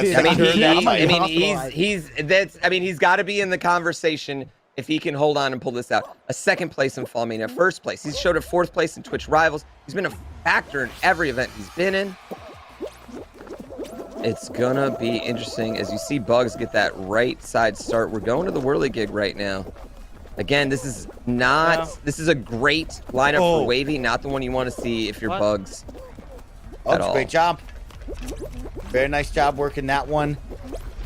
Speaker 1: He's got to be in the conversation if he can hold on and pull this out. A second place in FallMania, first place. He's showed a fourth place in Twitch Rivals. He's been a factor in every event he's been in. It's gonna be interesting as you see Bugs get that right side start. We're going to the Whirly Gig right now. Again, this is not. This is a great lineup for Wavy, not the one you want to see if you're Bugs.
Speaker 2: Oh, great job. Very nice job working that one.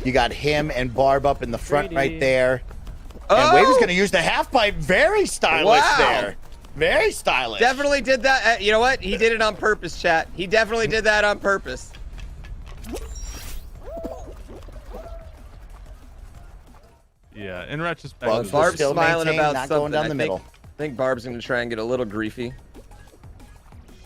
Speaker 2: You got him and Barb up in the front right there. And Wavy's going to use the half pipe. Very stylish there. Very stylish.
Speaker 1: Definitely did that. You know what? He did it on purpose, chat. He definitely did that on purpose.
Speaker 3: Yeah, in retrospect,
Speaker 1: Barb's still smiling about
Speaker 2: not
Speaker 1: something.
Speaker 2: Going down the middle.
Speaker 1: I think Barb's going to try and get a little griefy.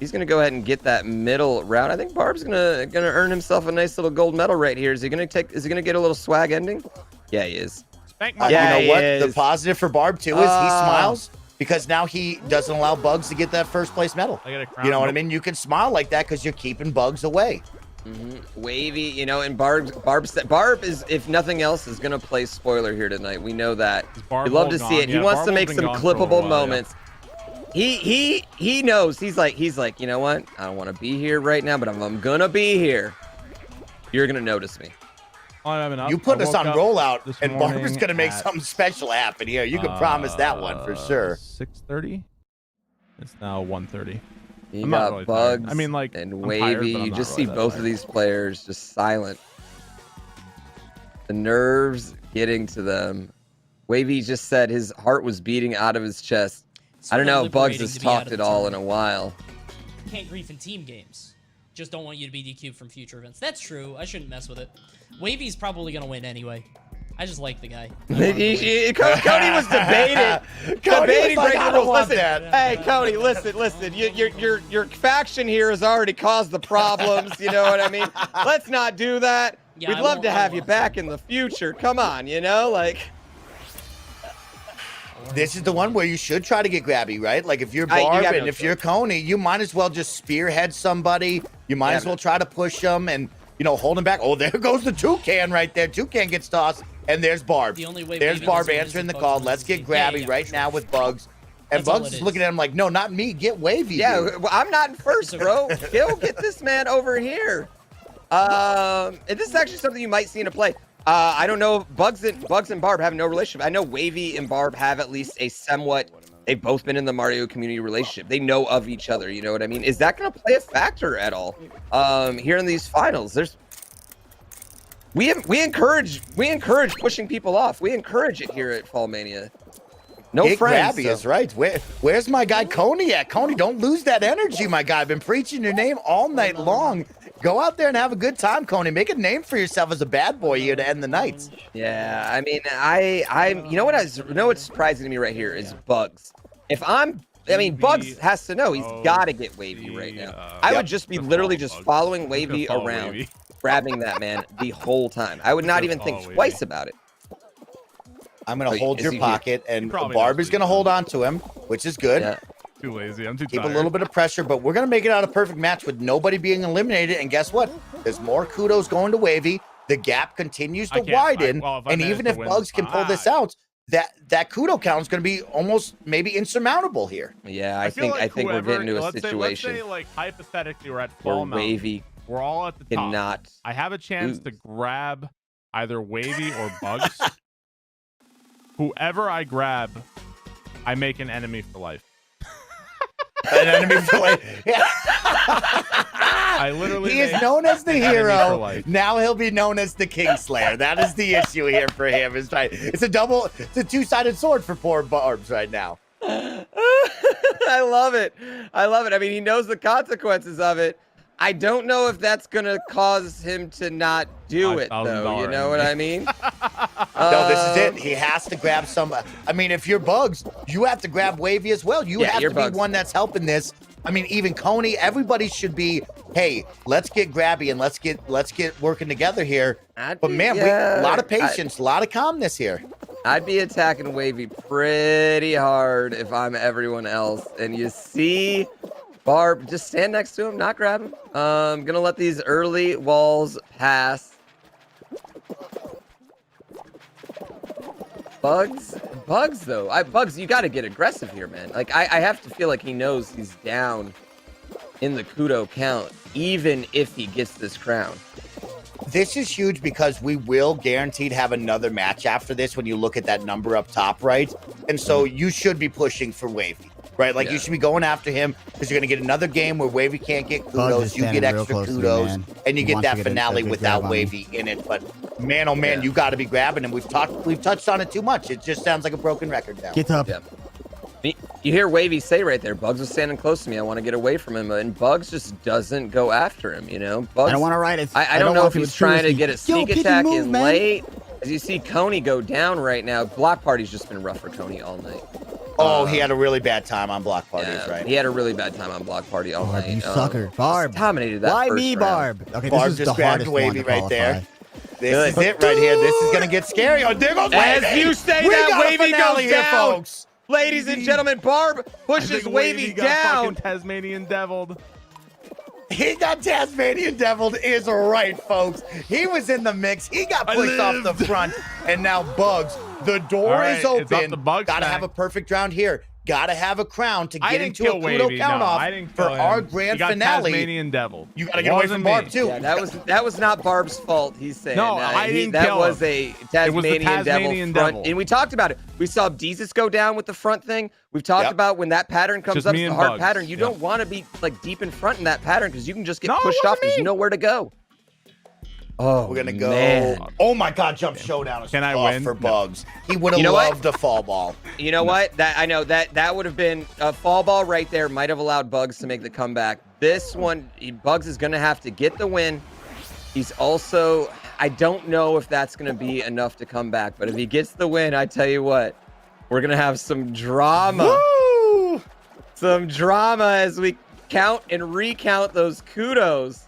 Speaker 1: He's going to go ahead and get that middle route. I think Barb's going to earn himself a nice little gold medal right here. Is he going to get a little swag ending? Yeah, he is.
Speaker 2: Yeah, you know what? The positive for Barb too is he smiles because now he doesn't allow Bugs to get that first place medal. You know what I mean? You can smile like that because you're keeping Bugs away.
Speaker 1: Wavy, you know, and Barb is, if nothing else, is gonna play spoiler here tonight. We know that. We love to see it. He wants to make some clippable moments. He knows. He's like, you know what? I don't want to be here right now, but if I'm gonna be here, you're gonna notice me.
Speaker 2: You put us on rollout, and Barb's gonna make something special happen here. You can promise that one for sure.
Speaker 3: 6:30. It's now 1:30.
Speaker 1: You got really Bugs. Tired. I mean, like, and Wavy. You just see both of these players just silent. The nerves getting to them. Wavy just said his heart was beating out of his chest. I don't know if Bugs has talked at all in a while.
Speaker 4: You can't grief in team games. Just don't want you to be DQ'd from future events. That's true. I shouldn't mess with it. Wavy's probably gonna win anyway. I just like the guy.
Speaker 1: Cody was debating breaking rules. Listen, hey Cody, listen. Your faction here has already caused the problems. You know what I mean? Let's not do that.
Speaker 4: Yeah,
Speaker 1: We'd love to have you back in the future. Come on, you know, like.
Speaker 2: This is the one where you should try to get grabby, right? Like if you're Barb and if you're Coney, you might as well just spearhead somebody. You might as well try to push them and, you know, hold him back. Oh, there goes the Toucan right there. Toucan gets tossed, and there's Barb. There's Barb answering the call. Let's get grabby right now with Bugs. And Bugs is looking at him like, no, not me. Get Wavy.
Speaker 1: Yeah, well, I'm not in first, bro. Go get this man over here. And this is actually something you might see in a play. I don't know if Bugs and Barb have no relationship. I know Wavy and Barb have at least a somewhat. They've both been in the Mario community relationship. They know of each other. You know what I mean? Is that going to play a factor at all here in these finals? We encourage pushing people off. We encourage it here at FallMania. No friends.
Speaker 2: Grabby is right. Where's my guy Coney at? Coney, don't lose that energy, my guy. I've been preaching your name all night long. Go out there and have a good time, Coney. Make a name for yourself as a bad boy here to end the night.
Speaker 1: Yeah, I mean, you know what's surprising to me right here is Bugs. If I'm I mean,
Speaker 3: QB,
Speaker 1: Bugs has to know he's
Speaker 3: OC,
Speaker 1: got to get Wavy right now. I would just be
Speaker 3: Just
Speaker 1: literally
Speaker 3: follow
Speaker 1: just
Speaker 3: Bugs.
Speaker 1: following
Speaker 3: Just
Speaker 1: Wavy
Speaker 3: follow
Speaker 1: around,
Speaker 3: Wavy.
Speaker 1: grabbing that man the whole time. I would not
Speaker 3: Just
Speaker 1: even think
Speaker 3: follow
Speaker 1: twice
Speaker 3: Wavy.
Speaker 1: about it.
Speaker 2: I'm going to
Speaker 1: Oh,
Speaker 2: hold
Speaker 1: is
Speaker 2: your
Speaker 1: he here?
Speaker 2: pocket, and
Speaker 3: probably
Speaker 2: Barb
Speaker 3: knows
Speaker 2: is
Speaker 3: what
Speaker 2: going to
Speaker 3: he's
Speaker 2: hold
Speaker 3: doing.
Speaker 2: on to him, which is good.
Speaker 1: Yeah.
Speaker 3: Too lazy. I'm too
Speaker 2: Keep a
Speaker 3: tired.
Speaker 2: little bit of pressure, but we're going to make it out a perfect match with nobody being eliminated. And guess what? There's more kudos going to Wavy. The gap continues to widen.
Speaker 3: Well, if I
Speaker 2: and
Speaker 3: manage
Speaker 2: even
Speaker 3: to
Speaker 2: if
Speaker 3: win
Speaker 2: Bugs
Speaker 3: this
Speaker 2: can pull this
Speaker 3: time-
Speaker 2: out, that kudo count is going to be almost maybe insurmountable here.
Speaker 1: Yeah, I
Speaker 3: feel
Speaker 1: think we're
Speaker 3: whoever-
Speaker 1: getting to a
Speaker 3: let's
Speaker 1: situation
Speaker 3: say, like, hypothetically, we're at
Speaker 1: where
Speaker 3: Fall Mountain.
Speaker 1: Wavy
Speaker 3: We're all at the top.
Speaker 1: cannot.
Speaker 3: I have a chance to grab either Wavy or Bugs. Whoever I grab, I make an enemy for life.
Speaker 2: An enemy for life. Yeah.
Speaker 3: I literally
Speaker 2: He is
Speaker 3: make
Speaker 2: known as the
Speaker 3: an enemy for
Speaker 2: hero.
Speaker 3: life.
Speaker 2: Now he'll be known as the Kingslayer. That is the issue here for him. It's a two-sided sword for poor Barbs right now.
Speaker 1: I love it. I love it. I mean, he knows the consequences of it. I don't know if that's going to cause him to not do it, though. You know what I mean?
Speaker 2: No, this is it. He has to grab some. I mean, if you're Bugs, you have to grab Wavy as well. You have to be
Speaker 1: Bugs.
Speaker 2: one that's helping this. I mean, even Coney, everybody should be, hey, let's get grabby and let's get working together here. But man, a lot of patience, a lot of calmness here.
Speaker 1: I'd be attacking Wavy pretty hard if I'm everyone else. And you see Barb, just stand next to him, not grab him. Gonna let these early walls pass. Bugs though. Bugs, you got to get aggressive here, man. Like I have to feel like he knows he's down in the kudo count, even if he gets this crown.
Speaker 2: This is huge because we will guaranteed have another match after this when you look at that number up top, right? And so you should be pushing for Wavy, right? Like you should be going after him because you're going to get another game where Wavy can't get kudos, you get extra kudos, and you get that finale without Wavy in it. But man, oh man, you got to be grabbing him. We've touched on it too much. It just sounds like a broken record now.
Speaker 6: Get up.
Speaker 1: Yeah. You hear Wavy say right there, Bugs was standing close to me. I want to get away from him. And Bugs just doesn't go after him, you know? Bugs,
Speaker 6: I don't want to write it.
Speaker 1: I don't know if he's trying to get a sneak attack
Speaker 6: move,
Speaker 1: in
Speaker 6: man.
Speaker 1: late. As you see Coney go down right now. Block Party's just been rough for Coney all night.
Speaker 2: Oh, he had a really bad time on block parties, right?
Speaker 1: He had a really bad time on Block Party all
Speaker 6: Barb,
Speaker 1: night.
Speaker 6: you sucker. Barb.
Speaker 1: Dominated that
Speaker 6: Why
Speaker 1: first
Speaker 6: me,
Speaker 1: round.
Speaker 6: Barb? Okay,
Speaker 2: Barb
Speaker 6: this is
Speaker 2: just
Speaker 6: the
Speaker 2: grabbed
Speaker 6: hardest one
Speaker 2: Wavy
Speaker 6: to
Speaker 2: right
Speaker 6: qualify.
Speaker 2: there. This is it right here. This is going to get scary. Oh, there goes Wavy.
Speaker 1: As you say
Speaker 2: We
Speaker 1: that,
Speaker 2: got a
Speaker 1: Wavy
Speaker 2: finale
Speaker 1: goes
Speaker 2: here,
Speaker 1: down.
Speaker 2: folks.
Speaker 1: Ladies and gentlemen, Barb
Speaker 3: I
Speaker 1: pushes
Speaker 3: think
Speaker 1: Wavy
Speaker 3: got
Speaker 1: down.
Speaker 3: fucking Tasmanian deviled.
Speaker 2: He got Tasmanian deviled is right, folks. He was in the mix. He got pushed off the front. And now Bugs, the door
Speaker 3: All right,
Speaker 2: is
Speaker 3: it's up
Speaker 2: open.
Speaker 3: to Bugs
Speaker 2: Gotta
Speaker 3: now.
Speaker 2: have a perfect round here. Gotta have a crown to
Speaker 3: I
Speaker 2: get
Speaker 3: didn't
Speaker 2: into a
Speaker 3: kill
Speaker 2: kudo
Speaker 3: Wavy.
Speaker 2: count
Speaker 3: No,
Speaker 2: off
Speaker 3: I didn't
Speaker 2: for
Speaker 3: kill him.
Speaker 2: our
Speaker 3: He
Speaker 2: grand
Speaker 3: got
Speaker 2: finale.
Speaker 3: Tasmanian devil.
Speaker 2: You gotta get away from Barb, too.
Speaker 1: Yeah, that was not Barb's fault. He's saying
Speaker 3: No, I didn't
Speaker 1: that
Speaker 3: kill
Speaker 1: was
Speaker 3: him.
Speaker 1: a
Speaker 3: It was the
Speaker 1: Tasmanian,
Speaker 3: Tasmanian
Speaker 1: devil front,
Speaker 3: devil.
Speaker 1: and we talked about it. We saw Jesus go down with the front thing. We've talked about when that pattern comes
Speaker 3: Just
Speaker 1: up,
Speaker 3: me
Speaker 1: it's a
Speaker 3: and
Speaker 1: hard
Speaker 3: Bugs.
Speaker 1: pattern. You
Speaker 3: Yeah.
Speaker 1: don't want to be like deep in front in that pattern because you can just get
Speaker 3: No, it
Speaker 1: pushed off
Speaker 3: wasn't
Speaker 1: because you
Speaker 3: me.
Speaker 1: know where to go. Oh,
Speaker 2: We're gonna go.
Speaker 1: man.
Speaker 2: Oh my God! Jump showdown is
Speaker 3: Can I
Speaker 2: tough
Speaker 3: win?
Speaker 2: for
Speaker 3: No.
Speaker 2: Bugs. He would have
Speaker 1: You know what?
Speaker 2: loved a fall ball.
Speaker 1: You know what? I know that would have been a fall ball right there. Might have allowed Bugs to make the comeback. This one, Bugs is gonna have to get the win. He's also, I don't know if that's gonna be enough to come back, but if he gets the win, I tell you what, we're gonna have some drama.
Speaker 2: Woo!
Speaker 1: Some drama as we count and recount those kudos.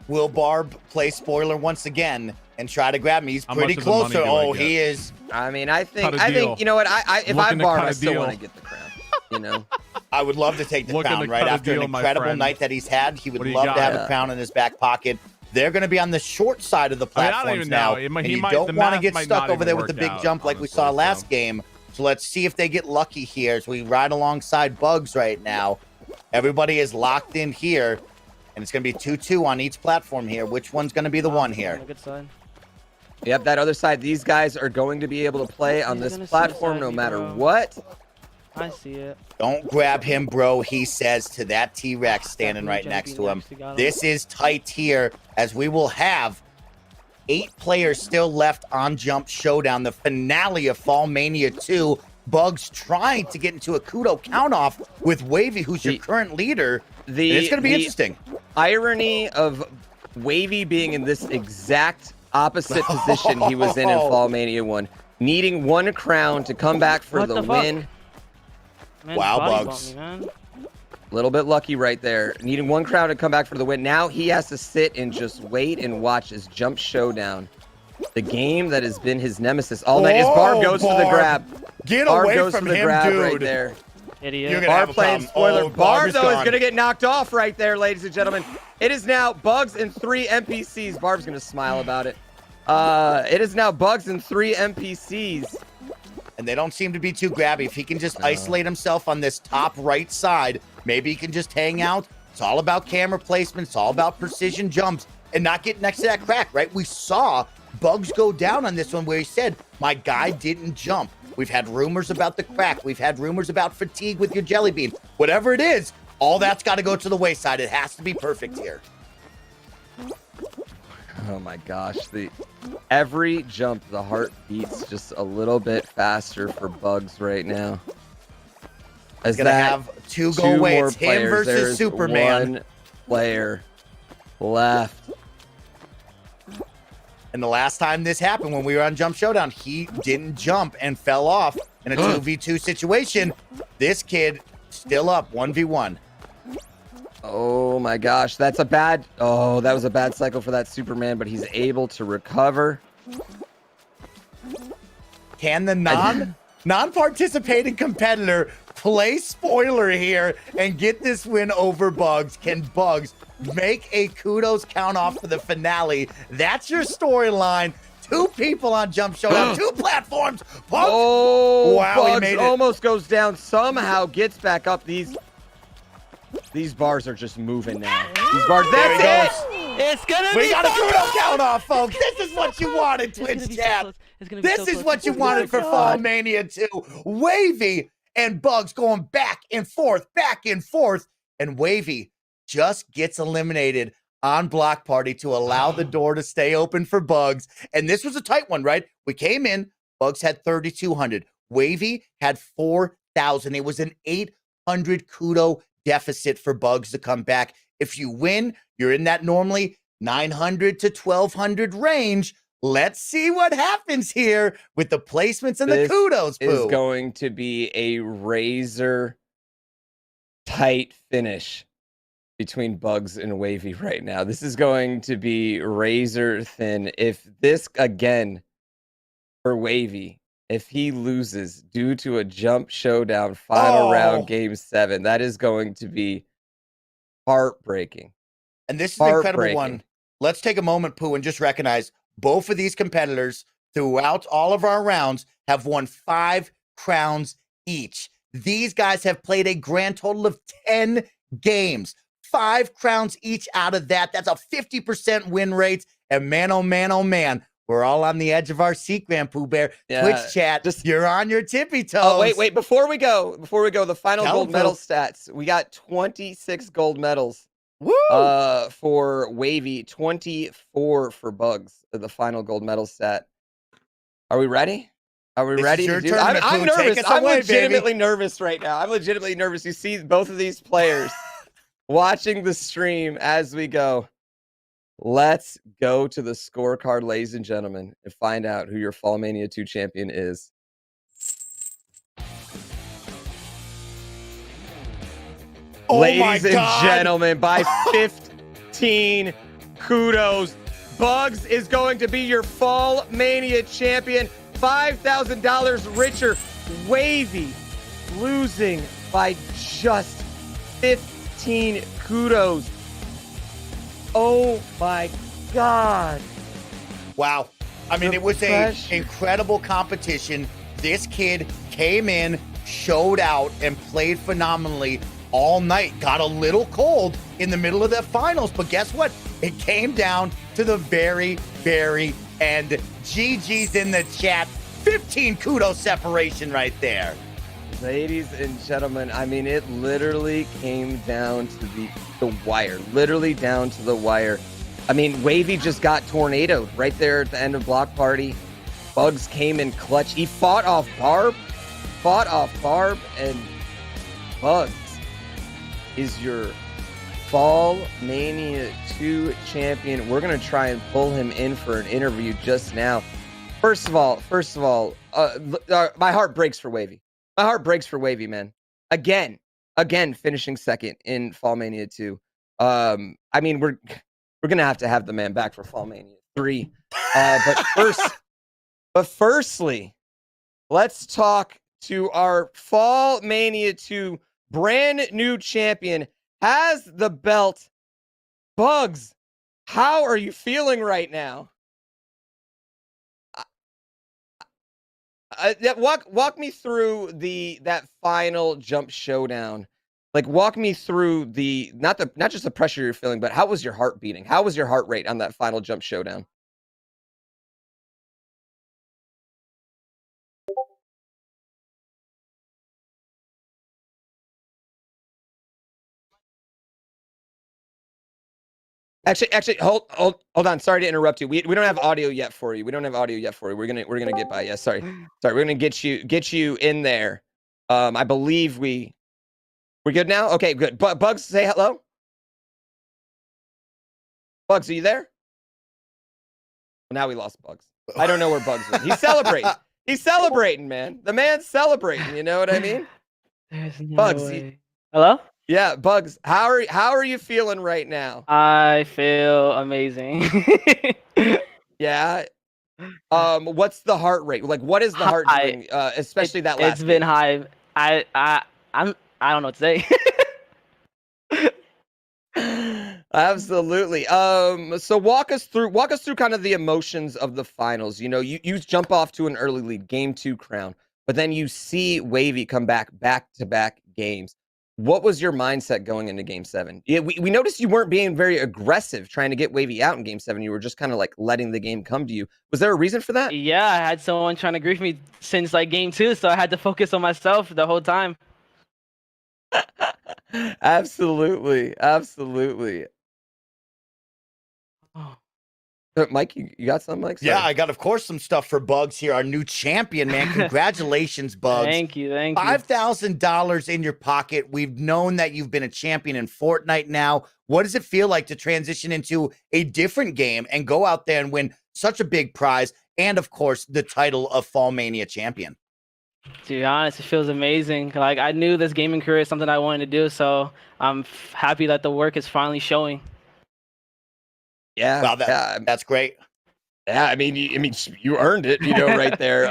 Speaker 2: Will Barb play spoiler once again and try to grab me? He's
Speaker 3: How
Speaker 2: pretty
Speaker 3: much of the
Speaker 2: close.
Speaker 3: money do I
Speaker 2: Oh,
Speaker 3: get?
Speaker 2: he is.
Speaker 1: I mean, I
Speaker 3: Cut a
Speaker 1: think
Speaker 3: deal.
Speaker 1: you know what? If
Speaker 3: Looking
Speaker 1: I'm
Speaker 3: to
Speaker 1: Barb,
Speaker 3: cut
Speaker 1: I
Speaker 3: a
Speaker 1: still
Speaker 3: deal.
Speaker 1: want to get the crown. You know.
Speaker 2: I would love to take the
Speaker 3: Looking
Speaker 2: crown
Speaker 3: to
Speaker 2: right
Speaker 3: cut a
Speaker 2: after an
Speaker 3: deal, my
Speaker 2: incredible
Speaker 3: friend.
Speaker 2: night that he's had. He would
Speaker 3: What do you
Speaker 2: love
Speaker 3: got?
Speaker 2: to have
Speaker 1: Yeah.
Speaker 2: a crown in his back pocket. They're going to be on the short side of the
Speaker 3: I mean, I don't
Speaker 2: platforms
Speaker 3: even
Speaker 2: now,
Speaker 3: know. It might-
Speaker 2: and
Speaker 3: he
Speaker 2: you
Speaker 3: might-
Speaker 2: don't
Speaker 3: the
Speaker 2: want to
Speaker 3: math
Speaker 2: get
Speaker 3: might
Speaker 2: stuck
Speaker 3: not
Speaker 2: over
Speaker 3: even
Speaker 2: there with the
Speaker 3: work
Speaker 2: big
Speaker 3: out,
Speaker 2: jump like we
Speaker 3: honestly,
Speaker 2: saw
Speaker 3: so.
Speaker 2: last game. So let's see if they get lucky here as we ride alongside Bugs right now. Everybody is locked in here, and it's going to be 2-2 on each platform here. Which one's going to be the one here?
Speaker 5: Good side.
Speaker 1: Yep, that other side. These guys are going to be able to play on
Speaker 5: He's
Speaker 1: this
Speaker 5: gonna
Speaker 1: platform
Speaker 5: suicide
Speaker 1: no
Speaker 5: me,
Speaker 1: matter
Speaker 5: bro.
Speaker 1: what.
Speaker 5: I see it.
Speaker 2: Don't grab him, bro, he says to that T-Rex standing right next to him. This is tight here as we will have 8 players still left on Jump Showdown, the finale of FallMania 2. Bugs trying to get into a kudo count-off with Wavy, who's your current leader. It's going to be interesting.
Speaker 1: Irony of Wavy being in this exact opposite position he was in FallMania 1, needing one crown to come back for
Speaker 5: What
Speaker 1: the
Speaker 5: the fuck?
Speaker 1: win.
Speaker 5: Man,
Speaker 2: Wow,
Speaker 5: body
Speaker 2: Bugs.
Speaker 5: bumped me, man.
Speaker 1: A little bit lucky right there. Needing one crown to come back for the win. Now he has to sit and just wait and watch his jump showdown. The game that has been his nemesis all night. His Barb goes for the
Speaker 2: Barb.
Speaker 1: grab.
Speaker 2: Get
Speaker 1: Barb
Speaker 2: away
Speaker 1: goes
Speaker 2: from
Speaker 1: for the
Speaker 2: him,
Speaker 1: grab
Speaker 2: dude.
Speaker 1: right there.
Speaker 5: Idiot.
Speaker 2: You're gonna have
Speaker 1: Barb
Speaker 2: a
Speaker 1: playing
Speaker 2: problem.
Speaker 1: spoiler.
Speaker 2: Oh,
Speaker 1: Barb,
Speaker 2: is
Speaker 1: though, is
Speaker 2: gone.
Speaker 1: going to get knocked off right there, ladies and gentlemen. It is now Bugs and 3 NPCs. Barb's going to smile about it. It is now Bugs and 3 NPCs.
Speaker 2: And they don't seem to be too grabby. If he can just isolate himself on this top right side, maybe he can just hang out. It's all about camera placement. It's all about precision jumps and not get next to that crack, right? We saw Bugs go down on this one where he said, my guy didn't jump. We've had rumors about the crack. We've had rumors about fatigue with your jelly bean. Whatever it is, all that's got to go to the wayside. It has to be perfect here.
Speaker 1: Oh my gosh. Every jump, the heart beats just a little bit faster for Bugs right now.
Speaker 2: He's going to have two go away. It's him
Speaker 1: There's
Speaker 2: versus Superman.
Speaker 1: One player left.
Speaker 2: And the last time this happened, when we were on Jump Showdown, he didn't jump and fell off in a 2v2 situation. This kid still up 1v1.
Speaker 1: Oh my gosh, that was a bad cycle for that Superman, but he's able to recover.
Speaker 2: Can the non-participating competitor play spoiler here and get this win over Bugs? Can Bugs make a kudos count off for the finale? That's your storyline. 2 people on Jump Showdown, 2 platforms. Bugs.
Speaker 1: Oh,
Speaker 2: wow,
Speaker 1: Bugs
Speaker 2: he made it.
Speaker 1: almost goes down, somehow gets back up. These bars are just moving now. These bars,
Speaker 2: There he
Speaker 1: that's it!
Speaker 2: goes.
Speaker 5: It's gonna be
Speaker 2: We got a
Speaker 5: so
Speaker 2: kudos
Speaker 5: close.
Speaker 2: count off, folks. This is what you wanted,
Speaker 5: It's gonna
Speaker 2: Twitch
Speaker 5: be so
Speaker 2: chat.
Speaker 5: close. It's gonna be
Speaker 2: This
Speaker 5: so
Speaker 2: is
Speaker 5: close.
Speaker 2: what you
Speaker 5: Oh
Speaker 2: wanted
Speaker 5: my
Speaker 2: for
Speaker 5: God.
Speaker 2: FallMania 2. Wavy and Bugs going back and forth, and Wavy just gets eliminated on Block Party to allow the door to stay open for Bugs. And this was a tight one, right? We came in, Bugs had 3,200. Wavy had 4,000. It was an 800 kudo deficit for Bugs to come back. If you win, you're in that normally 900 to 1,200 range. Let's see what happens here with the placements and the kudos.
Speaker 1: This is going to be a razor tight finish between Bugs and Wavy right now. This is going to be razor thin. If this, again, for Wavy, if he loses due to a jump showdown final round game 7, that is going to be heartbreaking.
Speaker 2: And this is an incredible one. Let's take a moment, Pooh, and just recognize both of these competitors throughout all of our rounds have won 5 crowns each. These guys have played a grand total of 10 games. 5 crowns each out of that. That's a 50% win rate. And man, oh man, we're all on the edge of our seat, GrandPooBear.
Speaker 1: Yeah,
Speaker 2: Twitch chat, you're on your tippy toes.
Speaker 1: Oh, wait. Before we go, the final
Speaker 2: Tell
Speaker 1: gold
Speaker 2: them,
Speaker 1: medal
Speaker 2: Phil.
Speaker 1: stats. We got 26 gold medals.
Speaker 2: Woo!
Speaker 1: For Wavy, 24 for Bugs, the final gold medal stat. Are we ready? Are we
Speaker 2: This
Speaker 1: ready
Speaker 2: is your
Speaker 1: to do
Speaker 2: tournament,
Speaker 1: I'm
Speaker 2: Pooh. Take
Speaker 1: nervous.
Speaker 2: us
Speaker 1: I'm
Speaker 2: away,
Speaker 1: legitimately nervous right now. I'm legitimately nervous. You see both of these players watching the stream as we go. Let's go to the scorecard, ladies and gentlemen, and find out who your FallMania 2 champion is.
Speaker 2: Oh my
Speaker 1: Ladies and
Speaker 2: God.
Speaker 1: gentlemen, by 15 kudos, Bugs is going to be your FallMania champion. $5,000 richer. Wavy losing by just 15 kudos. Oh my God.
Speaker 2: Wow. I mean, it was an incredible competition. This kid came in, showed out, and played phenomenally all night. Got a little cold in the middle of the finals, but guess what? It came down to the very, very end. GG's in the chat. 15 kudos separation right there.
Speaker 1: Ladies and gentlemen, I mean, it literally came down to the wire. Literally down to the wire. I mean, Wavy just got tornadoed right there at the end of Block Party. Bugs came in clutch. He fought off Barb, and Bugs is your FallMania 2 champion. We're going to try and pull him in for an interview just now. First of all, my heart breaks for Wavy. My heart breaks for Wavy, man. again, finishing second in FallMania 2. I mean, we're gonna have to have the man back for FallMania 3. But firstly, let's talk to our FallMania 2 brand new champion. Has the belt. Bugs, how are you feeling right now? Walk me through that final jump showdown. Like, walk me through not just the pressure you're feeling, but how was your heart beating? How was your heart rate on that final jump showdown? Actually, hold on. Sorry to interrupt you. We don't have audio yet for you. We're gonna get by. Yeah, sorry. We're gonna get you in there. I believe we're good now. Okay, good. Bugs, say hello. Bugs, are you there? Well, now we lost Bugs. I don't know where Bugs is. He's celebrating. He's celebrating, man. The man's celebrating. You know what I mean?
Speaker 5: There's no
Speaker 1: Bugs,
Speaker 5: way. Hello?
Speaker 1: Yeah, Bugs. How are you feeling right now?
Speaker 5: I feel amazing.
Speaker 1: Yeah. What's the heart rate? Like, what is the heart doing? Especially that last.
Speaker 5: It's been
Speaker 1: game?
Speaker 5: high. I don't know what to say.
Speaker 1: Absolutely. So walk us through kind of the emotions of the finals. You know, you jump off to an early lead, game 2 crown, but then you see Wavy come back to back games. What was your mindset going into game 7? Yeah, we noticed you weren't being very aggressive trying to get Wavy out in game 7. You were just kind of like letting the game come to you. Was there a reason for that?
Speaker 5: Yeah, I had someone trying to grief me since like game 2, so I had to focus on myself the whole time.
Speaker 1: Absolutely.
Speaker 5: Oh.
Speaker 1: Mike, you got something, Mike?
Speaker 2: Yeah,
Speaker 1: Sorry.
Speaker 2: I got, of course, some stuff for Bugs here, our new champion, man. Congratulations, Bugs.
Speaker 5: Thank you.
Speaker 2: $5,000 in your pocket. We've known that you've been a champion in Fortnite now. What does it feel like to transition into a different game and go out there and win such a big prize and, of course, the title of FallMania champion?
Speaker 5: To be honest, it feels amazing. Like, I knew this gaming career is something I wanted to do, so I'm happy that the work is finally showing.
Speaker 1: Yeah,
Speaker 2: Wow, that's great.
Speaker 1: Yeah, I mean, you earned it, right there.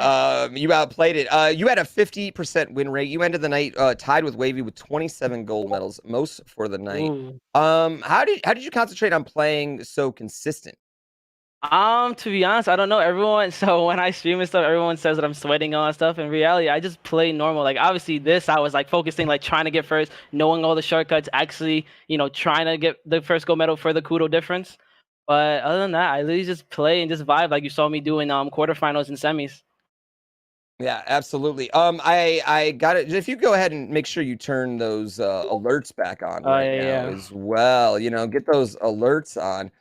Speaker 1: You outplayed it. You had a 50% win rate. You ended the night tied with Wavy with 27 gold medals, most for the night.
Speaker 5: Ooh.
Speaker 1: How did you concentrate on playing so consistent?
Speaker 5: To be honest, I don't know. So when I stream and stuff, everyone says that I'm sweating on stuff. In reality, I just play normal. Like, obviously I was like focusing, like trying to get first, knowing all the shortcuts, actually, trying to get the first gold medal for the kudo difference. But other than that, I literally just play and just vibe like you saw me do in quarterfinals and semis.
Speaker 1: Yeah, absolutely. I got it. If you go ahead and make sure you turn those alerts back on now as well. Get those alerts on.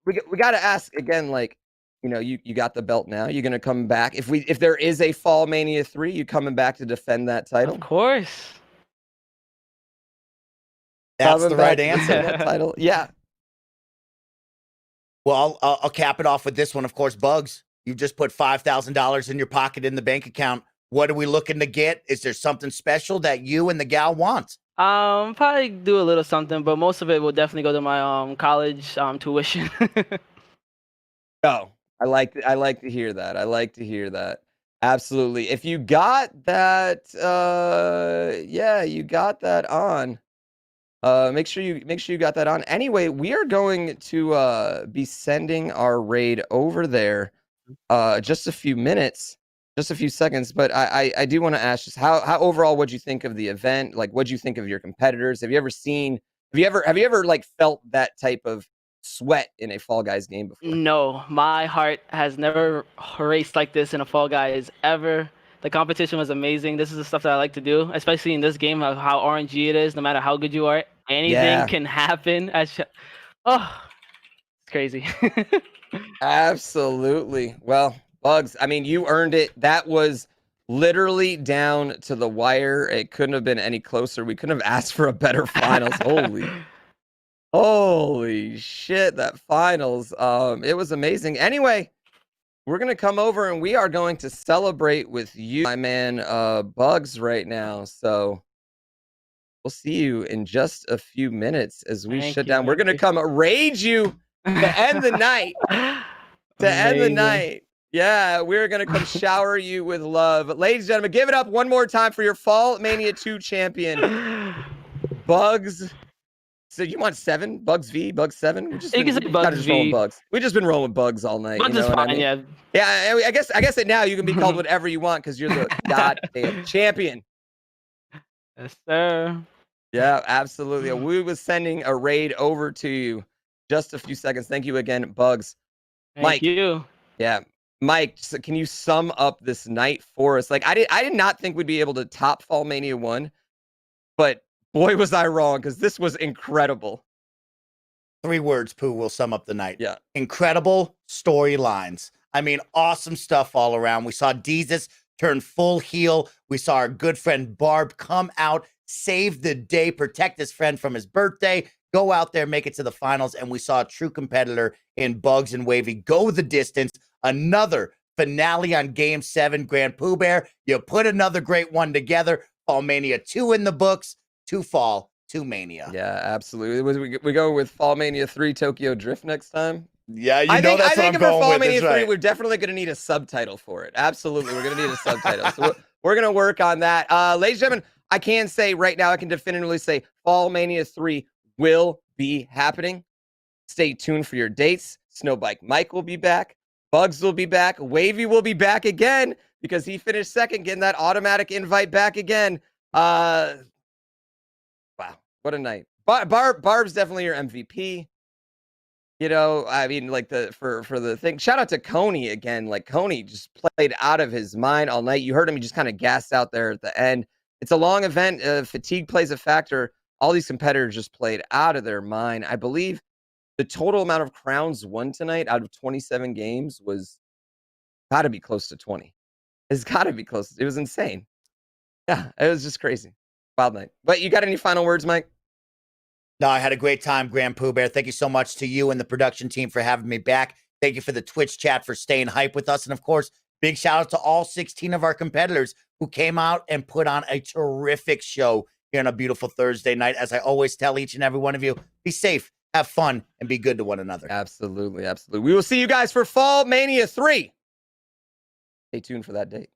Speaker 1: We got to ask again, like, you got the belt now. You're gonna come back if there is a FallMania 3. You coming back to defend that title?
Speaker 5: Of course.
Speaker 2: That's the right answer.
Speaker 1: That title, yeah.
Speaker 2: Well, I'll cap it off with this one, of course. Bugs, you just put $5,000 in your pocket in the bank account. What are we looking to get? Is there something special that you and the gal want?
Speaker 5: Probably do a little something, but most of it will definitely go to my college tuition.
Speaker 1: Oh, I like to hear that. Absolutely. If you got that, you got that on. Make sure you got that on. Anyway, we are going to be sending our raid over there. Just a few seconds. But I do want to ask, just how overall, what'd you think of the event? Like, what'd you think of your competitors? Have you ever like felt that type of sweat in a Fall Guys game before?
Speaker 5: No, my heart has never raced like this in a Fall Guys ever. The competition was amazing. This is the stuff that I like to do, especially in this game, how RNG it is. No matter how good you are, anything can happen. It's crazy.
Speaker 1: Absolutely. Well, Bugs, I mean, you earned it. That was literally down to the wire. It couldn't have been any closer. We couldn't have asked for a better finals. Holy shit, that finals. It was amazing. Anyway, we're going to come over and we are going to celebrate with you, my man, Bugs, right now. So we'll see you in just a few minutes as we shut down. We're going to come raid you to end the night. To end the night. Yeah, we're going to come shower you with love. Ladies and gentlemen, give it up one more time for your FallMania 2 champion, Bugs. So you want 7? Bugs V? Bugs 7? We just
Speaker 5: You can say Bugs V.
Speaker 1: Bugs. We've just been rolling Bugs all night.
Speaker 5: Bugs
Speaker 1: you know
Speaker 5: is
Speaker 1: what
Speaker 5: fine,
Speaker 1: I mean?
Speaker 5: yeah.
Speaker 1: Yeah, I guess that now you can be called whatever you want because you're the goddamn champion.
Speaker 5: Yes, sir.
Speaker 1: Yeah, absolutely. We was sending a raid over to you just a few seconds. Thank you again, Bugs.
Speaker 5: Thank you.
Speaker 1: Yeah. Mike, so can you sum up this night for us? Like, I did not think we'd be able to top FallMania 1, but boy, was I wrong, because this was incredible.
Speaker 2: 3 words, Pooh, will sum up the night.
Speaker 1: Yeah.
Speaker 2: Incredible storylines. I mean, awesome stuff all around. We saw Deezus turn full heel. We saw our good friend Barb come out, save the day, protect his friend from his birthday, go out there, make it to the finals, and we saw a true competitor in Bugs and Wavy go the distance. Another finale on Game 7, GrandPooBear. You put another great one together. FallMania 2 in the books. 2 Fall, 2 Mania.
Speaker 1: Yeah, absolutely. We go with FallMania 3 Tokyo Drift next time?
Speaker 2: Yeah,
Speaker 1: I think
Speaker 2: that's what I'm going
Speaker 1: for
Speaker 2: with.
Speaker 1: FallMania 3,
Speaker 2: Right.
Speaker 1: we're definitely going to need a subtitle for it. Absolutely. We're going to need a subtitle. So we're going to work on that. Ladies and gentlemen, I can say right now, I can definitively say FallMania 3 will be happening. Stay tuned for your dates. Snowbike Mike will be back. Bugs will be back. Wavy will be back again because he finished second, getting that automatic invite back again. Wow, what a night. Barb's definitely your MVP. You know, I mean, like for the thing. Shout out to Coney again. Like Coney just played out of his mind all night. You heard him; he just kind of gassed out there at the end. It's a long event. Fatigue plays a factor. All these competitors just played out of their mind. I believe the total amount of crowns won tonight out of 27 games was got to be close to 20. It's got to be close. It was insane. Yeah, it was just crazy. Wild night. But you got any final words, Mike?
Speaker 2: No, I had a great time, GrandPooBear. Thank you so much to you and the production team for having me back. Thank you for the Twitch chat for staying hype with us. And of course, big shout out to all 16 of our competitors who came out and put on a terrific show here on a beautiful Thursday night. As I always tell each and every one of you, be safe, have fun, and be good to one another.
Speaker 1: Absolutely, absolutely. We will see you guys for FallMania 3. Stay tuned for that date.